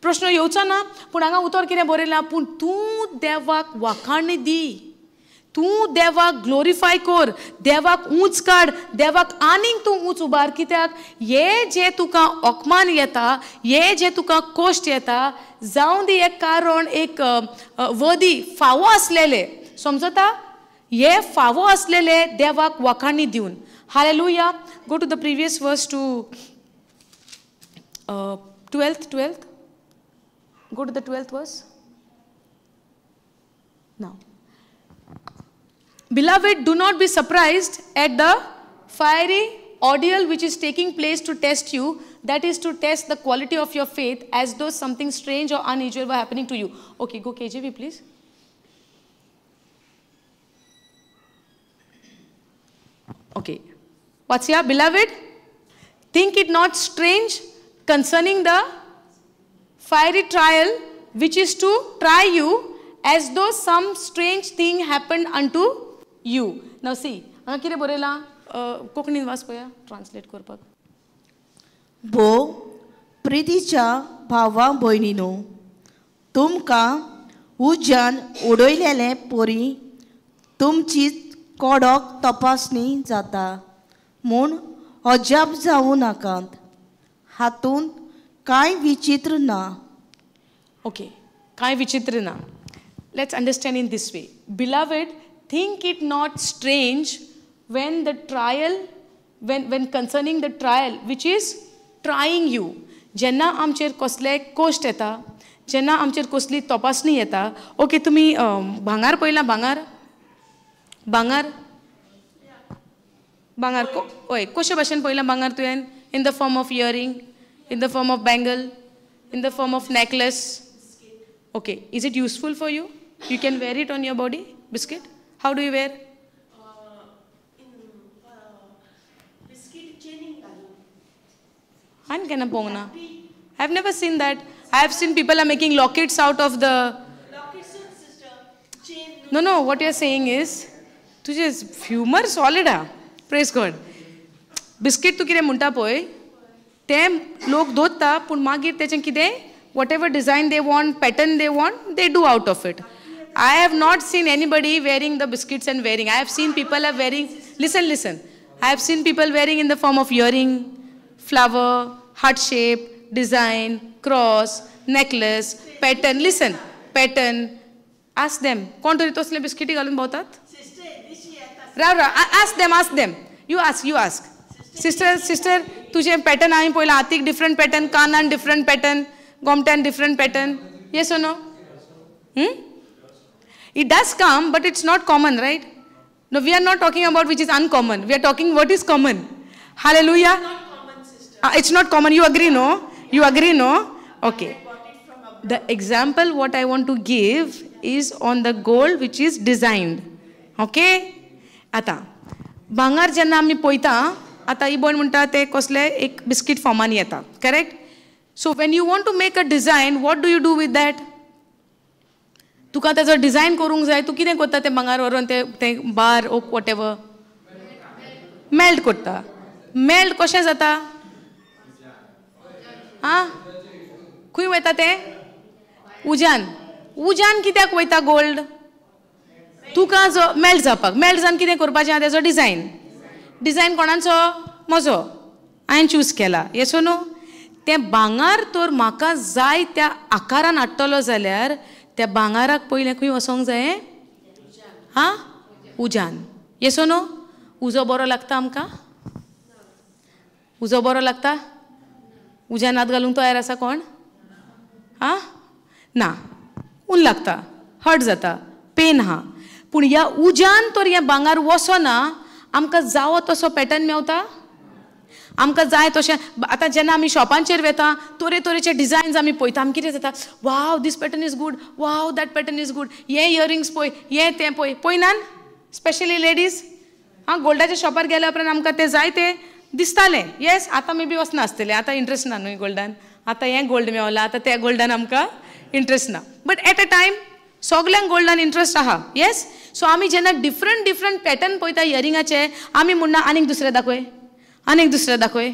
प्रश्न येवचो ना. पूण हांगा उतर कितें बरयलां? पूण तूं देवाक वाखाणणी दी, तूं देवाक ग्लोरिफाय कर, देवाक उंच काड, देवाक आनीक तूं उंच उबार. कित्याक हे जे तुका अपमान येता, हे जे तुका कश्ट येता, जावं दी एक कारण, एक वदी फावो आसलेले, समजता? हे फावो असलेले देवाक वाखाणणी दिवन. Hallelujah. Go to the previous verse to 12th. Go to the 12th verse. Now, beloved, do not be surprised at the fiery ordeal which is taking place to test you, that is to test the quality of your faith, as though something strange or unusual were happening to you. Okay, go KJV please. Okay, what's here? Beloved, think it not strange concerning the fiery trial which is to try you, as though some strange thing happened unto you. Now see, हांगा कितें बरयलां? कोंकणीन वाच पळया, translate करपाक. भो प्रितीच्या भावा भयणीनो, तुमकां उज्यान उडयलेले पोरी तुमची कडक तपासणी जाता म्हूण अजाप जावं नाकात. हातून कांय विचित्र ना. ओके, कांय विचित्र ना. Let's understand in this way. Beloved, think it not strange when the trial, when concerning the trial which is trying you. जेन्ना आमचेर कसले कश्ट येता, जेन्ना आमचेर कसली तपासणी येता. ओके, तुमी भांगार पळयलां? भांगार हय, कशे भाशेन पळयलां भांगार तुवें? In the form of earring, in the form of bangle, in the form of necklace. Okay, is it useful for you? You can wear it on your body? Biscuit? How do you wear? Biscuit chaining. I'm gonna pongna. I've never seen that. I have seen people are making lockets out of the. Lockets, sister. Chain. No. What you're saying is, तुझे humor solid हा. Praise God. Biscuit तू कितें म्हणटा पळय, ते लोक दोत्ता, पूण मागीर तेचें कितें, whatever design they want, pattern they want, they do out of it. I have not seen anybody wearing the biscuits and wearing. I have seen people are wearing, listen. I have seen people wearing in the form of earring, flower, heart shape, design, cross, necklace, pattern. Listen, pattern. Ask them. कोण तरी तसले बिस्किटी घालून भोंवतात? राव, ask them. You ask. Sister, तुझे pattern हांवें पळयलां. हातीक different pattern, Kanan different pattern, गोमट्यान different pattern. Yes or no? It does come, but it's not common, right? No, we are not talking about which is uncommon. We are talking what is common. Hallelujah. Not common, sister. It's not common. You agree, no? You agree, no? Okay. The example what I want to give is on the gold which is designed. Okay? आता भांगार जेन्ना आमी पळयता आता ही bone म्हणटा ते कसले एक biscuit फॉर्मान येता correct so when you want to make a design what do you do with that तुका तेजो डिझायन करूंक जाय तूं कितें करता तें भांगार व्हरून ते बार ओक वॉट एवर मेल्ट करता मेल्ट कशें जाता आं खंय वयता तें उज्यान कित्याक वयता गोल्ड तुका जो मेल्ट जावपाक मेल्ट जावन कितें करपाचें आहा तेजो डिझायन कोणाचो म्हजो हांवें चूज केला येसो न्हू तें भांगार तर म्हाका जाय त्या आकारान हाडटलो जाल्यार त्या भांगाराक पयलें खंय वचोंक जाय हां उज्यान येसो न्हू उजो बरो लागता आमकां उजो बरो लागता उज्यान हात घालूंक तयार आसा कोण आं ना ऊन लागता हर्ट जाता पेन आहा पूण ह्या उज्यान तर हें भांगार वचना आमकां जावो तसो पॅटर्न मेवता आमकां जाय तशें आतां जेन्ना आमी शॉपांचेर वेता तरेतरेचे डिझायन्स आमी पळयता आमी कितें जाता wow this pattern is good wow that pattern is good हे इयरिंग्स पळय हें तें पळय पळयनान स्पेशली लेडीज हां गोल्डाच्या शॉपार गेल्या उपरांत आमकां तें जाय तें दिसतालें येस आतां मे बी वचना आसतलें आतां इंट्रस्ट ना न्हय गोल्डान आतां हें गोल्ड मेवलां आतां त्या गोल्डान आमकां इंट्रस्ट ना बट एट अ टायम सगल्यांक गोल्डान इंट्रस्ट आहा येस सो आमी जेन्ना डिफरंट पॅटर्न पळयता इयरिंगाचे आमी म्हणना आनीक दुसरें दाखय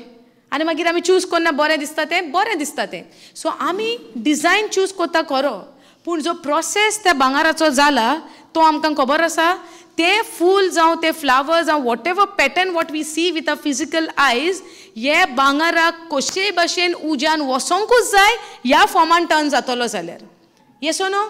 आनी मागीर आमी चूज करना बरें दिसता तें सो आमी डिझायन चूज करता खरो पूण जो प्रोसेस त्या भांगाराचो जाला तो आमकां खबर आसा ते फूल जावं ते फ्लावर जावं whatever pattern what we see with a physical eyes हे भांगाराक कशेय भाशेन उज्यान वसोंकूच जाय ह्या फॉर्मान टर्न जातलो जाल्यार येसो न्हू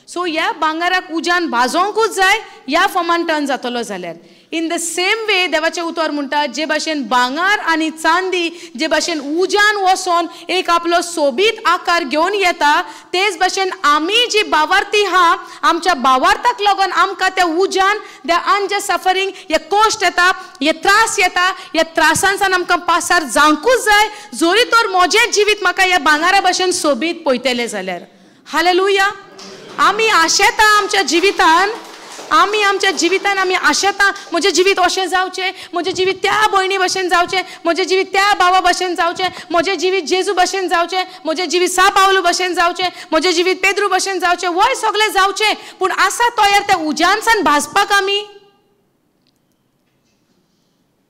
सो ह्या भांगाराक उज्यान भाजोंकूच जाय ह्या फॉर्मान टर्न जातलो जाल्यार इन द सेम वे देवाचें उतर म्हणटा जे भाशेन भांगार आनी चांदी जे भाशेन उज्यान वचोन एक आपलो सोबीत आकार घेवन येता तेच भाशेन आमी जी भावार्थी आहा आमच्या भावार्थाक लागून आमकां त्या उज्यान दे आमचे सफरींग हे कश्ट येता हे त्रास येता ह्या त्रासांसान आमकां पासार जावंकूच जाय जोरी तर म्हजें जिवीत म्हाका ह्या भांगारा भाशेन सोबीत पळयतलें जाल्यार हालेलुया आमी आशेता आमच्या जिवितान आमी आशेता म्हजें जिवीत अशें जावचें म्हजें जिवीत त्या भयणी भाशेन जावचें म्हजें जिवीत त्या भावा भाशेन जावचें म्हजें जिवीत जेजू भाशेन जावचें म्हजें जिवीत सा पावलू भाशेन जावचें म्हजें जिवीत पेद्रू भाशेन जावचें वय सगळें जावचें पूण आसा तयार त्या उज्यानसान भाजपाक आमी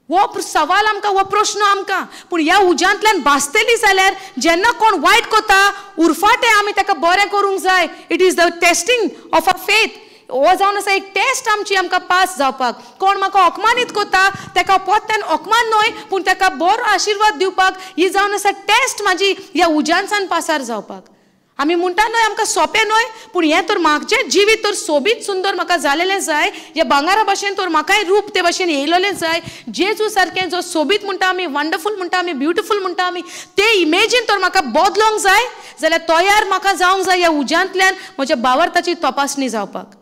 वो सवाल आमकां वो प्रश्न आमकां पूण ह्या उज्यांतल्यान भाजतली जाल्यार जेन्ना कोण वायट करता उरफाटें आमी ताका बरें करूंक जाय it is the testing of a faith हो जावन आसा एक टेस्ट आमची आमकां पास जावपाक कोण म्हाका अपमानीत करता ताका पोत्यान अपमान न्हय पूण ताका बरो आशिर्वाद दिवपाक ही जावन आसा टेस्ट म्हाजी ह्या उज्यांसान पासार जावपाक आमी म्हणटा न्हय आमकां सोंपें न्हय पूण हें तर म्हाजें जिवीत तर सोबीत सुंदर म्हाका जालेलें जाय ह्या भांगारा भाशेन तर म्हाकाय रूप ते भाशेन येयलेलें जाय जेजू सारकें जो सोबीत म्हणटा आमी वंडरफूल म्हणटा आमी ब्युटिफूल म्हणटा आमी ते इमेजीन तर म्हाका बदलोंक जाय जाल्यार तयार म्हाका जावंक जाय ह्या उज्यांतल्यान म्हज्या भावार्थाची तपासणी जावपाक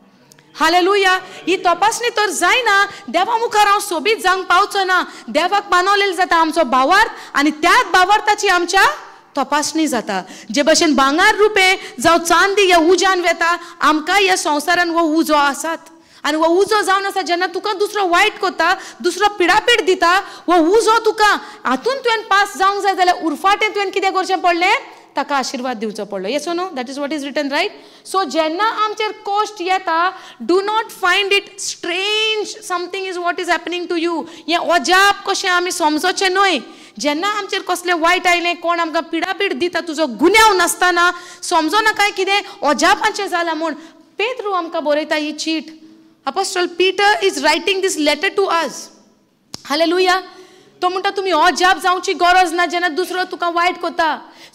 हालेलुया ही तपासणी तर जायना देवा मुखार हांव सोबीत जावंक पावचो ना देवाक मानवलेलें जाता आमचो भावार्थ आनी त्याच भावार्थाची आमच्या तपासणी जाता जे भाशेन भांगार रुपें जावं चांदी ह्या उज्यान वेता आमकां ह्या संवसारान वो उजो आसात आनी वो उजो जावन आसा जेन्ना तुका दुसरो वायट करता दुसरो पिडापीड दिता वो उजो तुका हातून तुवें पास जावंक जाय जाल्यार उरफाटें तुवें कितें करचें पडलें ताका आशिर्वाद दिवचो पडलो yes no that is what is written right so जेन्ना आमचेर कश्ट येता do not find it strange something is what is happening to you हें अजाप कशें आमी समजोचें न्हय जेन्ना आमचेर कसलें वायट आयलें कोण आमकां पिडापीड दिता तुजो गुन्यांव नासतना समजोना काय कितें अजापाचें जालां म्हूण पेद्रू आमकां बरयता he cheat apostle Peter is writing this letter to us hallelujah तो म्हणटा तुमी अजाप जावची गरज ना जेन्ना दुसरो तुका वायट करता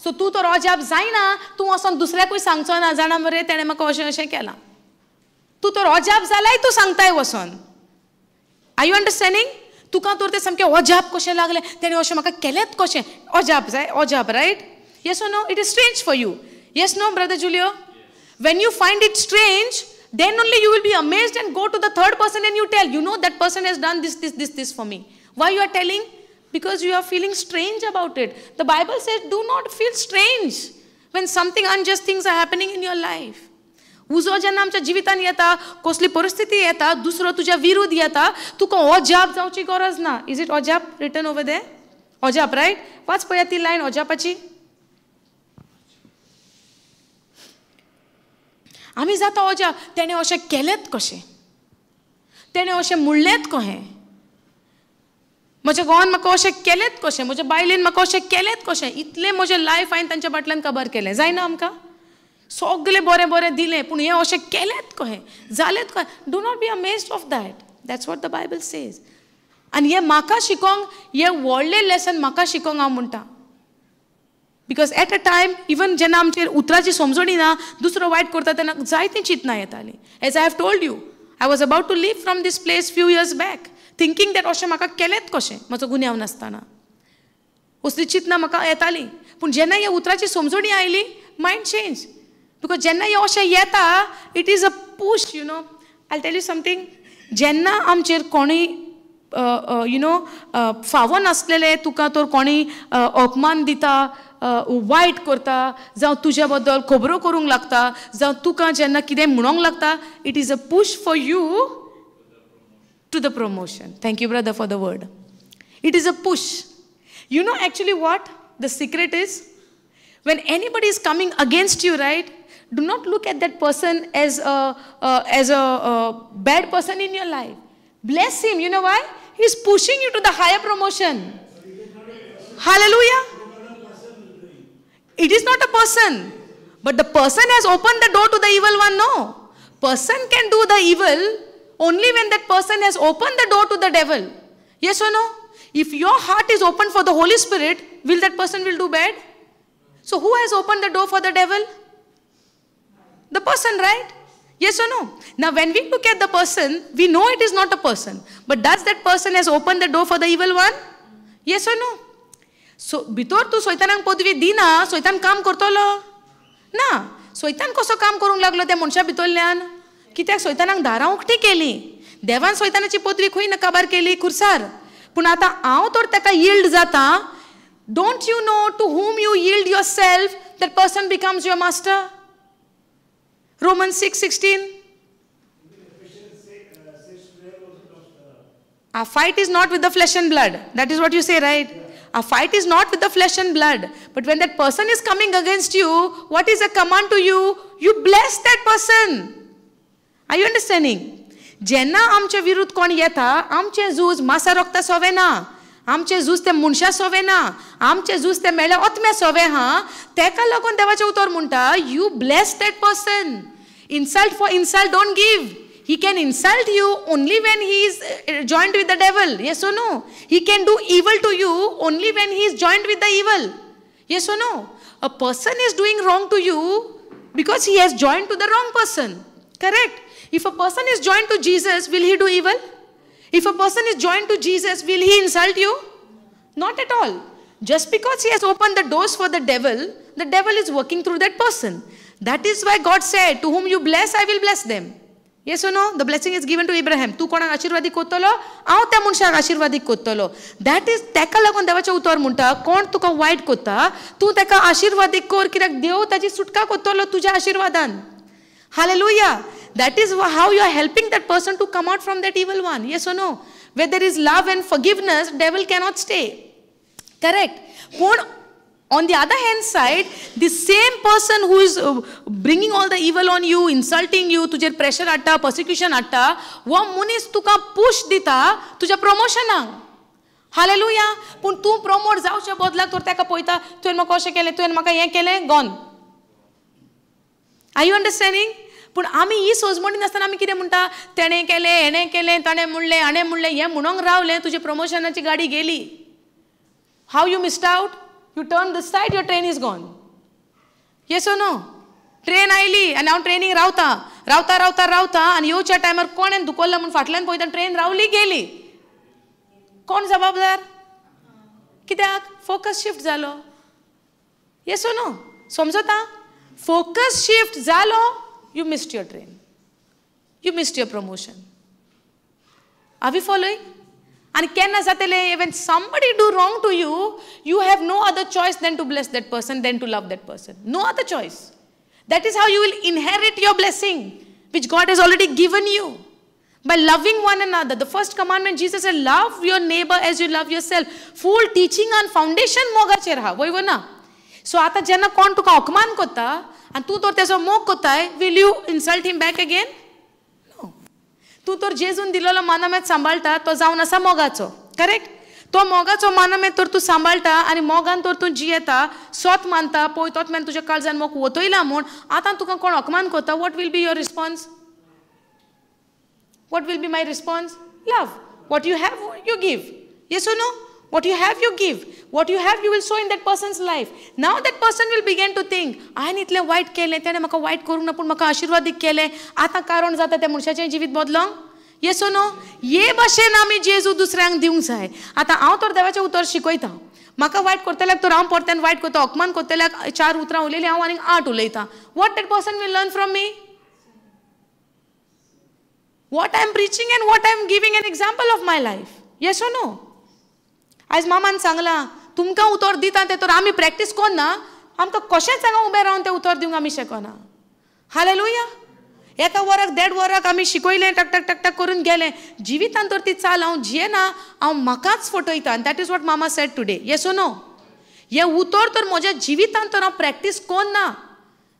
सो तूं तर अजाप जायना तूं वचोन दुसऱ्याकूय सांगचो ना जाणा मरे तेणें म्हाका अशें अशें केलां तूं तर अजाप जाल्याय तूं सांगताय वचोन आर यू अंडरस्टँडींग तुका तर तें सामकें अजाप कशें लागलें तेणें अशें म्हाका केलेंच कशें अजाप जाय अजाप right yes O no it is strange for you yes no brother Julio when you find it strange Then only you will be amazed and go to the third person and you tell, you know, that person has done this for me. Why you are telling? Because you are feeling strange about it. The Bible says, do not feel strange when something unjust things are happening in your life. उजो जेन्ना आमच्या जिवितान येता, कसली परिस्थिती येता, दुसरो तुझ्या विरुद्ध येता, तुका अजाप जावची गरज ना. इज इट अजाप रिटन ओवर देयर? अजाप, राईट? वाच पळया ती लायन अजापाची. आमी जाता अजाप, तेणे अशें केलेंत कशें, तेणे अशें म्हणलेंत कशें, म्हज्या घोवान म्हाका अशें केलेंत कशें, म्हज्या बायलेन म्हाका अशें केलेंत कशें, इतलें म्हजें लायफ हांवें तांच्या फाटल्यान काबार केलें. जायना आमकां? सगळें बरें बरें दिलें, पूण हें अशें केलेंत कशें, जालेंत कशें. Do not be amazed of that. That's what the Bible says. आनी हें म्हाका शिकोवंक, हें व्हडलें लेसन म्हाका शिकोवंक हांव म्हणटा. Because at a time, even जेन्ना आमचेर उतराची समजणी ना, दुसरो वायट करता तेन्ना जायतीं चिंतनां येतालीं. As I have told you, I was about to leave from this place few years back, thinking that अशें म्हाका केलेंत कशें, म्हजो गुन्यांव नासतना. असलीं चिंतनां म्हाका येतालीं. पूण जेन्ना ह्या उतराची समजणी आयली, मायंड चेंज. बिकॉज जेन्ना हें अशें येता, it is a push, you know. I tell you something. जेन्ना आमचेर कोणूय यू नो फावो नासलेले तुका तर कोणूय अपमान दिता, वायट करता, जावं तुज्या बद्दल खबरो करूंक लागता, जावं तुका जेन्ना कितें म्हणोंक लागता, it is a push for you to the promotion. Thank you, brother, for the word. It is a push. You know actually what the secret is? When anybody is coming against you, right, do not look at that person as a bad person in your life. Bless him. You know why? He's pushing you to the higher promotion. Hallelujah. It is not a person, but the person has opened the door to the evil one. No, person can do the evil only when that person has opened the door to the devil. Yes or no? If your heart is open for the Holy Spirit, will that person will do bad? So who has opened the door for the devil? The person, right? Yes or no? Now when we look at the person, we know it is not a person. But does that person has opened the door for the evil one? Yes or no? So भितर तू शैतानाक पदवी दिना, शैतान काम करतलो ना. शैतान कसो काम करूंक लागलो त्या मनशा भितरल्यान? कित्याक शैतानाक दारां उक्ती केली. देवान शैतानाची पदवी खंय न काबार केली? खुर्सार. पूण आतां हांव तर ताका यील्ड जाता. Don't you know to whom you yield yourself, that person becomes your master? Romans 6:16. Our fight is not with the flesh and blood. That is what you say, right? Our fight is not with the flesh and blood. But when that person is coming against you, what is a command to you? You bless that person. Are you understanding? जेन्ना आमचे विरुद्ध कोण येता, आमचे झूज मासा रोखता सोवे ना, आमचे झूज ते मनशा सोवे ना, आमचे झूज ते मेळ्या ओतम्या सोवे हा. तेका लागून देवाचें उतर म्हणटा, you bless that person. Insult for insult don't give. He can insult you only when he is joined with the devil. Yes or no? He can do evil to you only when he is joined with the evil. Yes or no? A person is doing wrong to you because he has joined to the wrong person. Correct? If a person is joined to Jesus, will he do evil? If a person is joined to Jesus, will he insult you? Not at all. Just because he has opened the doors for the devil is working through that person. That is why God said, to whom you bless, I will bless them. Yes or no? The blessing is given to Abraham. तू कोणाक आशीर्वादीक कोत्तलो, हांव त्या मनशाक आशीर्वादीक कोत्तलो. That is तेका लागून देवाचें उतर म्हणटा, कोण तुका वायट कोत्ता, तू तेका आशीर्वादीक कर, कित्याक देव ताची सुटका कोत्तलो तुज्या आशीर्वादान. Hallelujah. That is how you are helping that person to come out from that evil one. Yes or no? Where there is love and forgiveness, devil cannot stay. Correct? But on the other hand side, the same person who is bringing all the evil on you, insulting you, तुजेर pressure हाडटा, persecution हाडटा, वो मनीस तुका push दिता तुज्या promotionाक. Hallelujah. पण तू promote जावचे बदलाक तर तेका पळयता, तुवें म्हाका अशें केलें, तुवें म्हाका हें केलें, gone. Are you understanding? पूण आमी ही सोजमणी नासतना आमी कितें म्हणटा, तेणें केलें, हेणें केलें, ताणें म्हणलें, हाणें म्हणलें, हें म्हणोंक रावलें, तुजे प्रमोशनाची गाडी गेली. How you missed out? You turn this side, your train is gone. Yes or no? Train oily आनी हांव ट्रेनीक रावता आनी येवच्या टायमार कोणें दुखोल्ला म्हूण फाटल्यान पळयता ट्रेन रावली गेली. कोण जबाबदार? कित्याक? फोकस शिफ्ट जालो. Yes or no? समजता? फोकस शिफ्ट जालो, you missed your train. you missed your promotion. Are we following? And kenna zatele, when somebody do wrong to you, you have no other choice than to bless that person, than to love that person. No other choice. That is how you will inherit your blessing, which God has already given you. By loving one another. The first commandment, Jesus said, love your neighbor as you love yourself. Full teaching on foundation mogaचे राहा. वय ना. So आता जेन्ना कोण तुका अपमान करता, आणि तू तर त्याचा मोग करताय, will you insult him back again? No. तू तर जेजून दिलेलो मानमेत सांभाळता, तो जाऊन असा मोगाचो. करेक्ट? तो मोगाचो मानमेत तर तू सांभाळता, आणि मोगान तर तू जियेता, स्वत मानता, पळय तोच मन तुझ्या काळजान मोग वतयला म्हूण, आता तुका कोण अपमान करता, what will be your response? What will be my response? Love. What you have, you give. Yes or no? What you have, you give. What you have, you will show in that person's life. Now that person will begin to think, I इतले वाईट केले, त्याने म्हाका वाईट करूंक ना, पूण म्हाका आशीर्वादीक केले, आता कारण जाता त्या मनशाचें जिवीत बदलूंक? Yes no? हे भाशेन आमी जेजू दुसऱ्यांक दिवंक जाय. आता हांव तर देवाचें उतर शिकयता. म्हाका वाईट करतल्याक तर हांव परत्यान वाईट करता, अपमान करतल्याक 4 उतरां उलयलीं, हांव आनीक 8 उलयतां. What that person will learn from me? What I am preaching and what I am giving an example of my life. Yes or no? आज मामान सांगला, तुमकां उतर दिता ते तर आमी प्रॅक्टीस कोन्ना, आमकां कशेंच हांगा उबें रावन ते उतर दिवंक आमी शकना. हालेलुया. एका वराक 1.5 वराक आमी शिकयलें, टक टक टक टक करून गेलें. जिवितांत तर ती चाल हांव जियेना, हांव म्हाकाच फटयता. दॅट इज वॉट मामा sed today. Yes or no? हे उतर तर म्हज्या जिवितांत तर हांव प्रॅक्टीस कोन्ना,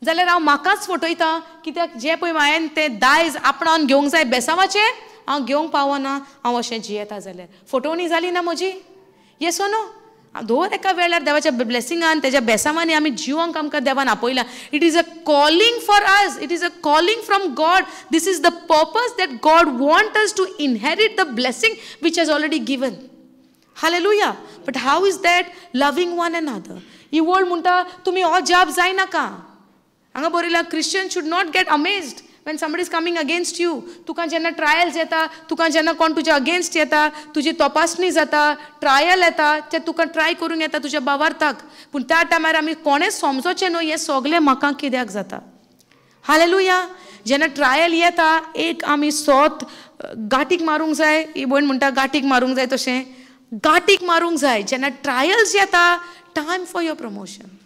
जाल्यार हांव म्हाकाच फटयता. कित्याक जे पळय हांवें तें दायज आपणावन घेवंक जाय बेसावाचें, हांव घेवंक पावना, हांव अशें जियेता जाल्यार. फटवणी जाली ना म्हजी? Yes or no? दर एका वेळार देवाच्या ब्लेसिंगान, तेज्या बेसावांनी आमी जिवंक आमकां देवान आपयला. It is a calling for us. It is a calling from God. This is the purpose that God want us to inherit the blessing which has already given. Hallelujah. But how is that? Loving one another. ही world म्हणटा तुमी हो जाप जायनाका. हांगा बरयलां, Christian should not get amazed when somebody is coming against you. तुका जेन्ना ट्रायल्स येता, तुका जेन्ना कोण तुज्या अगेन्स्ट येता, तुजी तपासणी जाता, ट्रायल येता, ते तुका ट्राय करूंक येता तुज्या भावार्थाक. पूण त्या टायमार आमी कोणेंच समजोचें न्हू हें सगळें म्हाका कित्याक जाता. हालेलुया. जेन्ना ट्रायल येता, एक आमी सोत गाठीक मारूंक जाय. ही भयण म्हणटा गाठीक मारूंक जाय, तशें गाठीक मारूंक जाय. जेन्ना ट्रायल्स येता, टायम फॉर युअर प्रमोशन.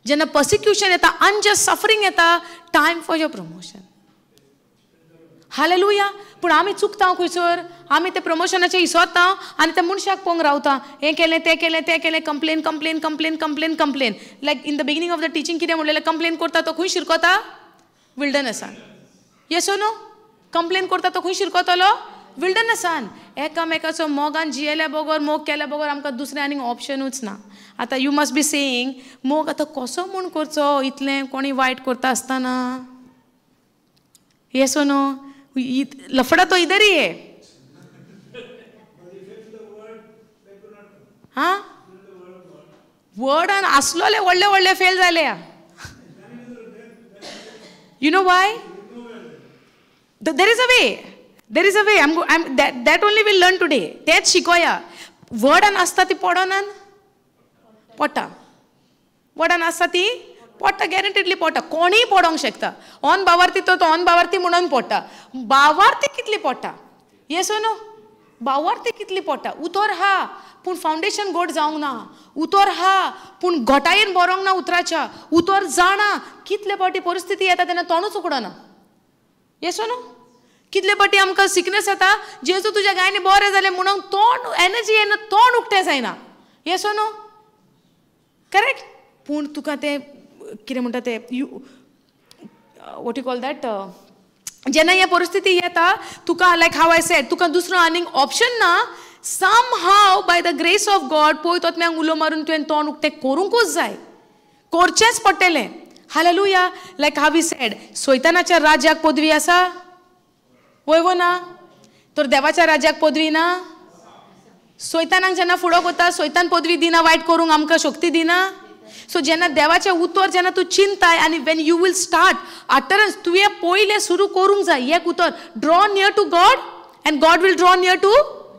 जेन्ना पर्सिक्युशन येता, अनजस्ट सफरींग येता, time for your promotion. Hallelujah. पूण आमी चुकता खंयसर, आमी ते प्रमोशनाचें इसोता आनी त्या मनशाक पळोवंक रावता. हें केलें, तें केलें, तें केलें, complain complain complain complain complain. Like in the beginning of the teaching कितें म्हणलेलें, कंप्लेन करता तो खंय शिरकोता? विल्डरनेसान. Yes or no? कंप्लेन करता तो खंय शिरकोतलो? विल्डरनेसान. एकामेकाचो मोगान जियेल्या बगर, मोग केल्या बगर आमकां दुसरें आनीक ऑप्शनूच ना. आतां यू मस्ट बी सेयींग, मोग आतां कसो म्हूण करचो इतलें कोणी वायट करता आसतना? Yes or no? लफड़ा तो इधर ही है. हाँ, वर्डान आसलोले व्हडले व्हडले फेल जाले. You know why? There is a way. There is a way. That only will learn today. तेच शिकोया. वर्डान आसता ती पडोनान पडटा. वर्डान आसता ती पडटा, गॅरंटीडली पडटा. कोणीय पडोंक शकता. ऑन भावार्थी तो ऑन भावार्थी म्हणून पडटा. भावार्थी कितली पडटा? Yes or no? भावार्थी कितली पडटा? उतर हा पूण फावंडेशन गोड जावंक ना. उतर हा पूण घोटायेन बरोंक ना उतराच्या. उतर जाणा कितले फावटी परिस्थिती येता तेन्ना तोंडूच उगडना. Yes or no? कितले फावटी आमकां सिकनेस येता, जेजू तुज्या गायनी बरें जालें म्हणून तोंड एनर्जी येना, तोंड उक्तें जायना. Yes or no? करेक्ट. पूण तुका ते कितें म्हणटा ते you what you call that, जेन्ना हे परिस्थिती येता तुका, लायक हाव आय सेड, तुका दुसरो आनीक ऑप्शन ना. Somehow by the grace of God पळय तोतम्यांक उलो मारून तुवें तोंड उक्तें करूंकूच जाय. करचेंच पडटलें. Hallelujah. Like how we said, सैतानाच्या राज्याक पदवी आसा? वय वो ना? तर देवाच्या राज्याक पदवी ना? सैतानाक जेन्ना फुडो करता, सैतान पदवी दिना, वायट करूंक आमकां शक्ती दिना. सो जेन्ना देवाचें उतर जेन्ना तूं चिंताय आनी when you will start utterance, तुवें पयलें सुरू करूंक जाय एक उतर, draw near to God and God will draw near to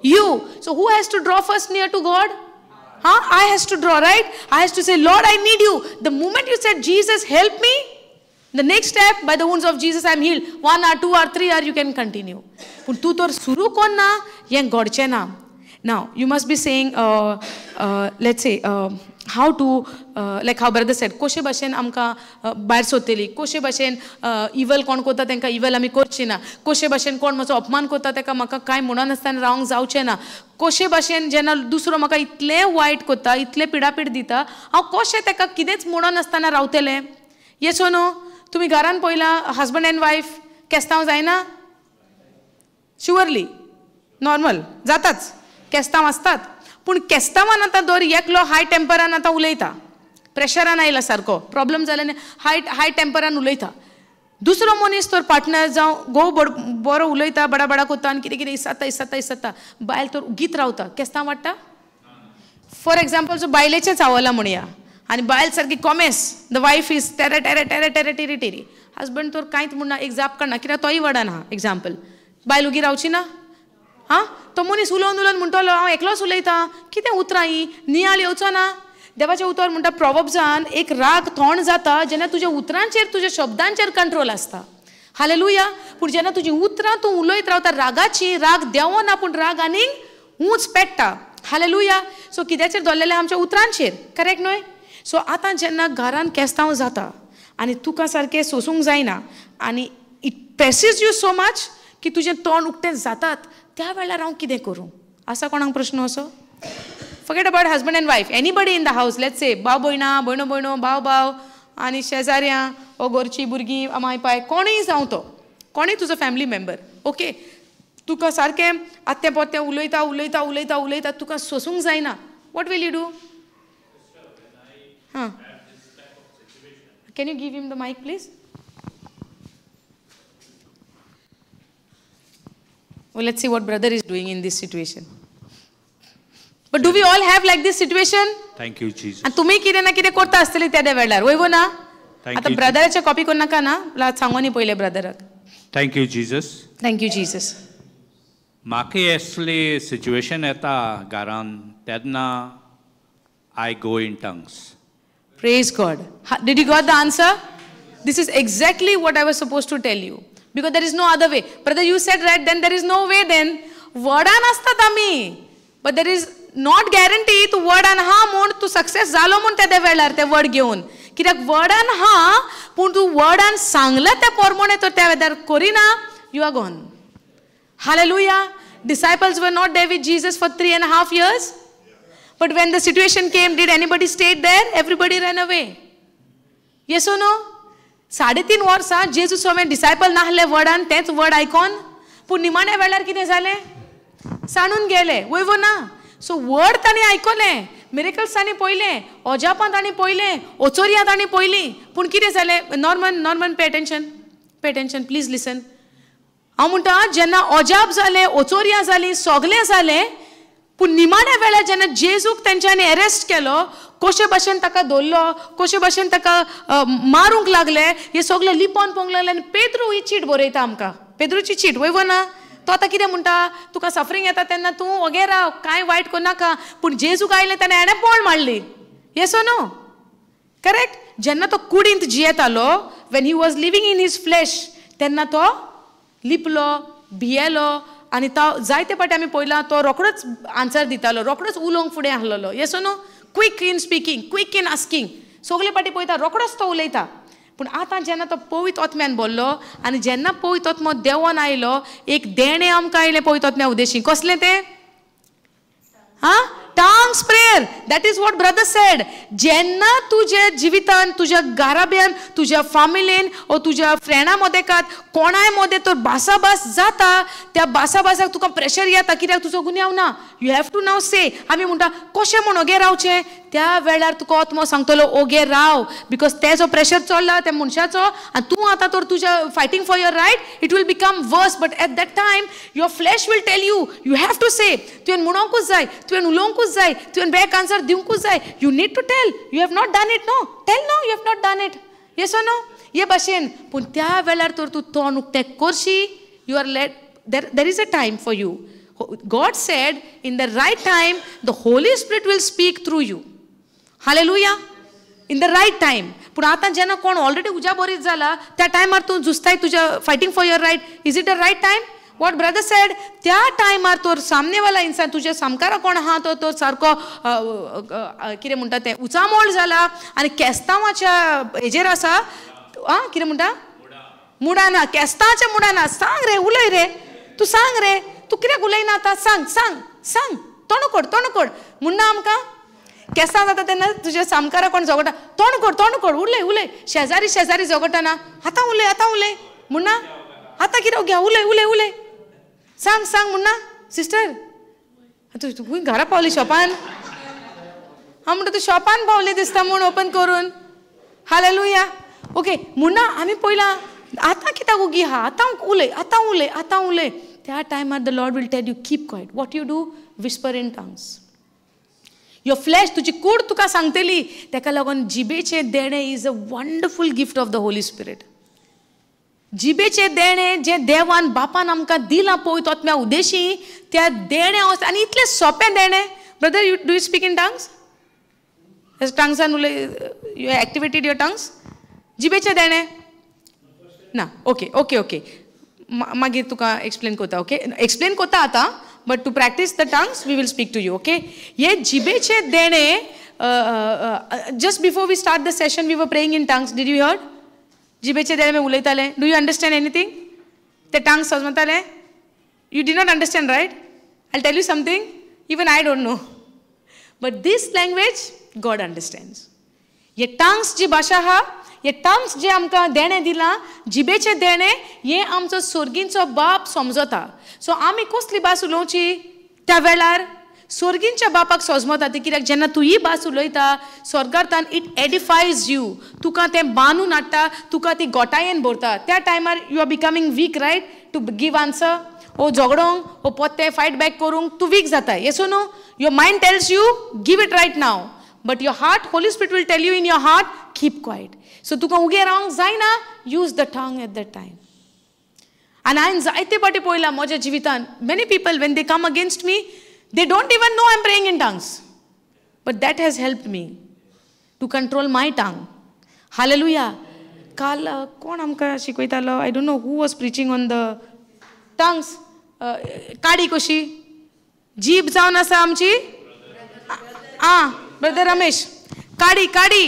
you. So who has to draw first near to God? I has to draw, right? I has to say, Lord, I need you. The moment you said, Jesus, help me, The next step, by the wounds of Jesus, I am healed. 1 or 2 or 3 or you can continue. But tu tor suru kon na, yen godche na. Now, you must be saying, let's say, how to, like how brother said, koshe bashen amka bair soteli, koshe bashen evil kon kota tenka evil ami korchi na, koshe bashen kon maso apman kota teka maka kai munan astan wrong जावचे ना, koshe bashen जेना दुसरो maka इतले वाईट kota, इतले पिडापीड दिता, हांव koshe teka किदेंच मुnan असताना रावतले. Yes or no? तुम्ही घरान पयला husband and wife केस्तांव जायना? Surely, normal, जाताच. केस्तांव असतात. पण केस्तांवान आतां दर एकलो हाय टेम्परान आतां उलयता. प्रेशरान आयला सारको. प्रॉब्लेम जाल्यार हाय टेम्परान उलयता. दुसरो मनीस तर पार्टनर जावं बरो उलयता, बडा बडा कोता आनी कितें कितें इसता. बायल तर उगीत रावता. केस्तांव वाडटा? फॉर एग्जाम्पल सो बायलेचें चावला म्हणया. आनी बायल सारकी कॉमेस. The wife is teary. Husband तर कांयच म्हणना, एक जाप काडना, कित्याक तोय वडना. एग्जाम्पल. बायल उगी रावची ना? हां, तो मनीस उलोवन म्हणटलो हांव एकलोच उलयता, कितें उतरां ही, नियाळ येवचो ना? देवाचें उतर म्हणटा प्रोवर्ब्सान, एक राग थोंड जाता जेन्ना तुज्या उतरांचेर, तुज्या शब्दांचेर कंट्रोल आसता. हालेलुया. पूण जेन्ना तुजीं उतरां तूं उलयत रावता रागाची, राग देवो ना पूण राग आनीक उंच पेट्टा. हालेलुया. सो कित्याचेर दवरलेलें? आमच्या उतरांचेर. करेक्ट न्हय? सो आतां जेन्ना घरान केस्तांव जाता आनी तुका सारकें सोसूंक जायना आनी इट प्रेसीज यू सो मच की तुजें तोंड उक्तें जातात, त्या वेळार हांव कितें करूं? असा कोणाक प्रश्न असो? Forget about husband and wife, anybody in the house, let's say भाव भयणां, भयणो भाव आनी शेजाऱ्यां ओ घरचीं भुरगीं, माय पाय, कोणीय जावं तो, कोणीय तुजो फॅमिली मेंबर. ओके, तुका सारकें आत्तें पोत्तें उलयता तुका सोसूंक जायना. What will you do? हां, can you give him the mic please? Well, let's see what brother is doing in this situation. But do we all have like this situation? Thank you, Jesus. And तुम्ही कितें ना कितें करता आसतली त्या वेळार, वयवो ना? आता ब्रदराचे कॉपी करू नका ना, सांगोनी पयले ब्रदराक. Thank you, Jesus. Thank you, Jesus. म्हाका असली सिच्युएशन येता घरान, तेन्ना I go in tongues. Praise God. Did you got the answer? This is exactly what I was supposed to tell you. Because there is no other way. Brother, you said right, then there is no way then. Wordan astat ami. But there is not guarantee to wordan ha म्हूण तू success जालो म्हूण त्या वेळार ते word घेवन. कित्याक वर्डान हा पूण तू वर्डान सांगला त्या प्रमाणे तर त्या वेळार Kareena, you are gone. Hallelujah. Disciples were not there with Jesus for 3.5 years. But when the situation came, did anybody stay there? Everybody ran away. Yes or no? 3.5 वर्सां जेजू स्वामी डिसायपल नाहले वर्डान, तेच वर्ड आयकोन, पूण निमाण्या वेळार कितें जालें? सांडून गेले. वयवो ना? सो वर्ड तांणी आयकलें, मिरेकल्स तांणी पळयलें, ओजापां तांणी पळयलें, ओचोरियां तांणी पळयलीं, पूण कितें जालें? नॉर्मन पे अटेंशन प्लीज लिसन. हांव म्हणटा जेन्ना ओजाप जालें, ओचोरियां जालीं, सगलें जालें, पूण निमाण्या वेळार जेन्ना जेजूक तेंच्यांनी अरेस्ट केलो, कशे भाशेन ताका धरलो, कशे भाशेन ताका मारूंक लागले, हे सगळें लिपोवन पळोवंक लागलें. आनी पेद्रू ही चीट बरयता आमकां, पेद्रूची चीट, वयवो ना? तो आतां कितें म्हणटा? तुका सफरींग येता तेन्ना तूं ओगे राव, कांय वायट करनाका, पूण जेजूक आयलें तेन्ना एणें पोळ मारली. येस ओ नो? करेक्ट? जेन्ना तो कुडींत जियेतालो, when he was living in his flesh, तेन्ना तो लिपलो, भियेलो, आनी तो जायते फावटी आमी पळयलां तो रोखडोच आन्सर दितालो, रोखडोच उलोवंक फुडें आहलोलो. Yes O no? Quick in speaking, quick in asking, सगळे फावटी पळयता रोखडोच तो उलयता. पूण आतां जेन्ना तो पवित्र आत्म्यान बोल्लो आनी जेन्ना पवित्र आत्मो देवान आयलो, एक देणें आमकां आयलें पवित्र आत्म्या उद्देशीं. कसलें तें? हां, tongues prayer. That is what brother said. जेन्ना तुझ्या जिवितान, तुझ्या घराब्यान, तुझ्या फॅमिलीन ओ तुझ्या फ्रेंडा मदेकात कोणाय मदे तर भासाभास जाता, त्या भासाभासाक तुका प्रेशर येता, कित्याक तुजो गुन्यांव ना. यू हॅव टू नाव से. आमी म्हणटा कशें म्हूण ओगे रावचें? त्या वेळार तुका आत्मो सांगतलो ओगे राव, बिकॉज तेजो प्रेशर चडला त्या मनशाचो, आनी तूं आतां तर तुज्या fighting for your right, it will become worse. But at that time your flesh will tell you, you have to say. तुवें म्हणोंकूच जाय, तुवें उलोवंकूच जाय, तुवें बॅक आन्सर दिवंकूच जाय. You need to tell, you have not done it. No, tell no, you have not done it. Yes O no? हे भाशेन. पूण त्या वेळार तर तूं तोंड उक्तें करशी, you are late, there is a time for you. God said, in the right time, the Holy Spirit will speak through you. Hallelujah. In the right time. पूण आतां जेन्ना कोण ऑलरेडी उज्या बरीच जाला त्या टायमार तूं झुजताय तुज्या fighting for your right. Is it the right time? What brother said, त्या टायमार तो सामनेवाला इन्सान तुज्या सामकारा कोण आहा तो सारको कितें म्हणटा तें उचामोळ जाला आनी केस्तांवाच्या हेजेर आसा. आं कितें म्हणटा मुडाना, केस्तांच्या मुडाना. सांग रे, उलय रे, तूं सांग रे, तूं कित्याक उलयना आतां? सांग सांग सांग, तोंड कोड म्हणना आमकां. केसां जाता तेन्ना तुज्या सामकारा कोण झगडटा, तोंड कोड, उलय. शेजारी झगडटाना आतां उलय म्हणना. आतां कितें घ्या, उलय सांग म्हणना. सिस्टर तूं घरा पावली शॉपान? हांव म्हणटा तूं शॉपान पावली दिसता म्हूण ओपन करून. हालेलुया. ओके म्हणना आमी पयलां आतां कित्याक उगी आहा, आतां उलय. त्या टायमार the lord will tell you keep quiet. What you do? Whisper in tongues. Your flesh, तुजी कूड तुका सांगतली. तेका लागून जिबेचें देणें is a wonderful gift of the holy spirit. जिबेचें देणें जें देवान बापान आमकां दिलां पळय तोत्म्या उद्देशी, त्या देण्या आनी इतलें सोंपें देणें. Brother you speak in tongues? टंग्सान उलय, यू एक्टिवेटेड युअर टंग्स. जिबेचें देणें ना. ओके मागीर तुका एक्सप्लेन कोता. ओके एक्सप्लेन कोता आतां, but to practise the tongues we will speak to you. Okay हे जिबेचें देणें, just before we start the session we were praying in tongues. Did you heard? जिबेचे देणे उलयताले. Do you understand anything? ते tongues समजताले? You do not understand, right? I tell you something, even I don't know, but this language God understands. हे tongues जी भाशा आहा, हे टंग्स जे आमकां देणें दिलां, जिबेचे देणें, हे आमचो स्वर्गींचो बाप समजता. सो आमी कसली भास उलोवची त्या वेळार? स्वर्गींच्या बापाक समजता ती. कित्याक जेन्ना तूं ही भास उलयता स्वर्गांतान इट एडिफायज यू. तुका तें बांदून हाडटा, तुका ती गोठायेन भरता. त्या टायमार you are becoming weak, right, to give answer. ओ झगडोंक, ओ पोत्ते फायट बॅक करूंक तूं वीक जाता. Yes O no? Your mind tells you give it right now, but your heart, holy spirit will tell you in your heart keep quiet. So तुका उगे रावंक जायना. Use the tongue at the time. आनी हांवें जायते फावटी पळयलां म्हज्या जिवितान, many people when they come against me, they don't even know I'm praying in tongues. But that has helped me to control my tongue. Hallelujah. काल कोण आमकां शिकयतालो? I don't know who was preaching on the tongues. काडी कशी? जीब जावन आसा आमची? Brother Ramesh. काडी.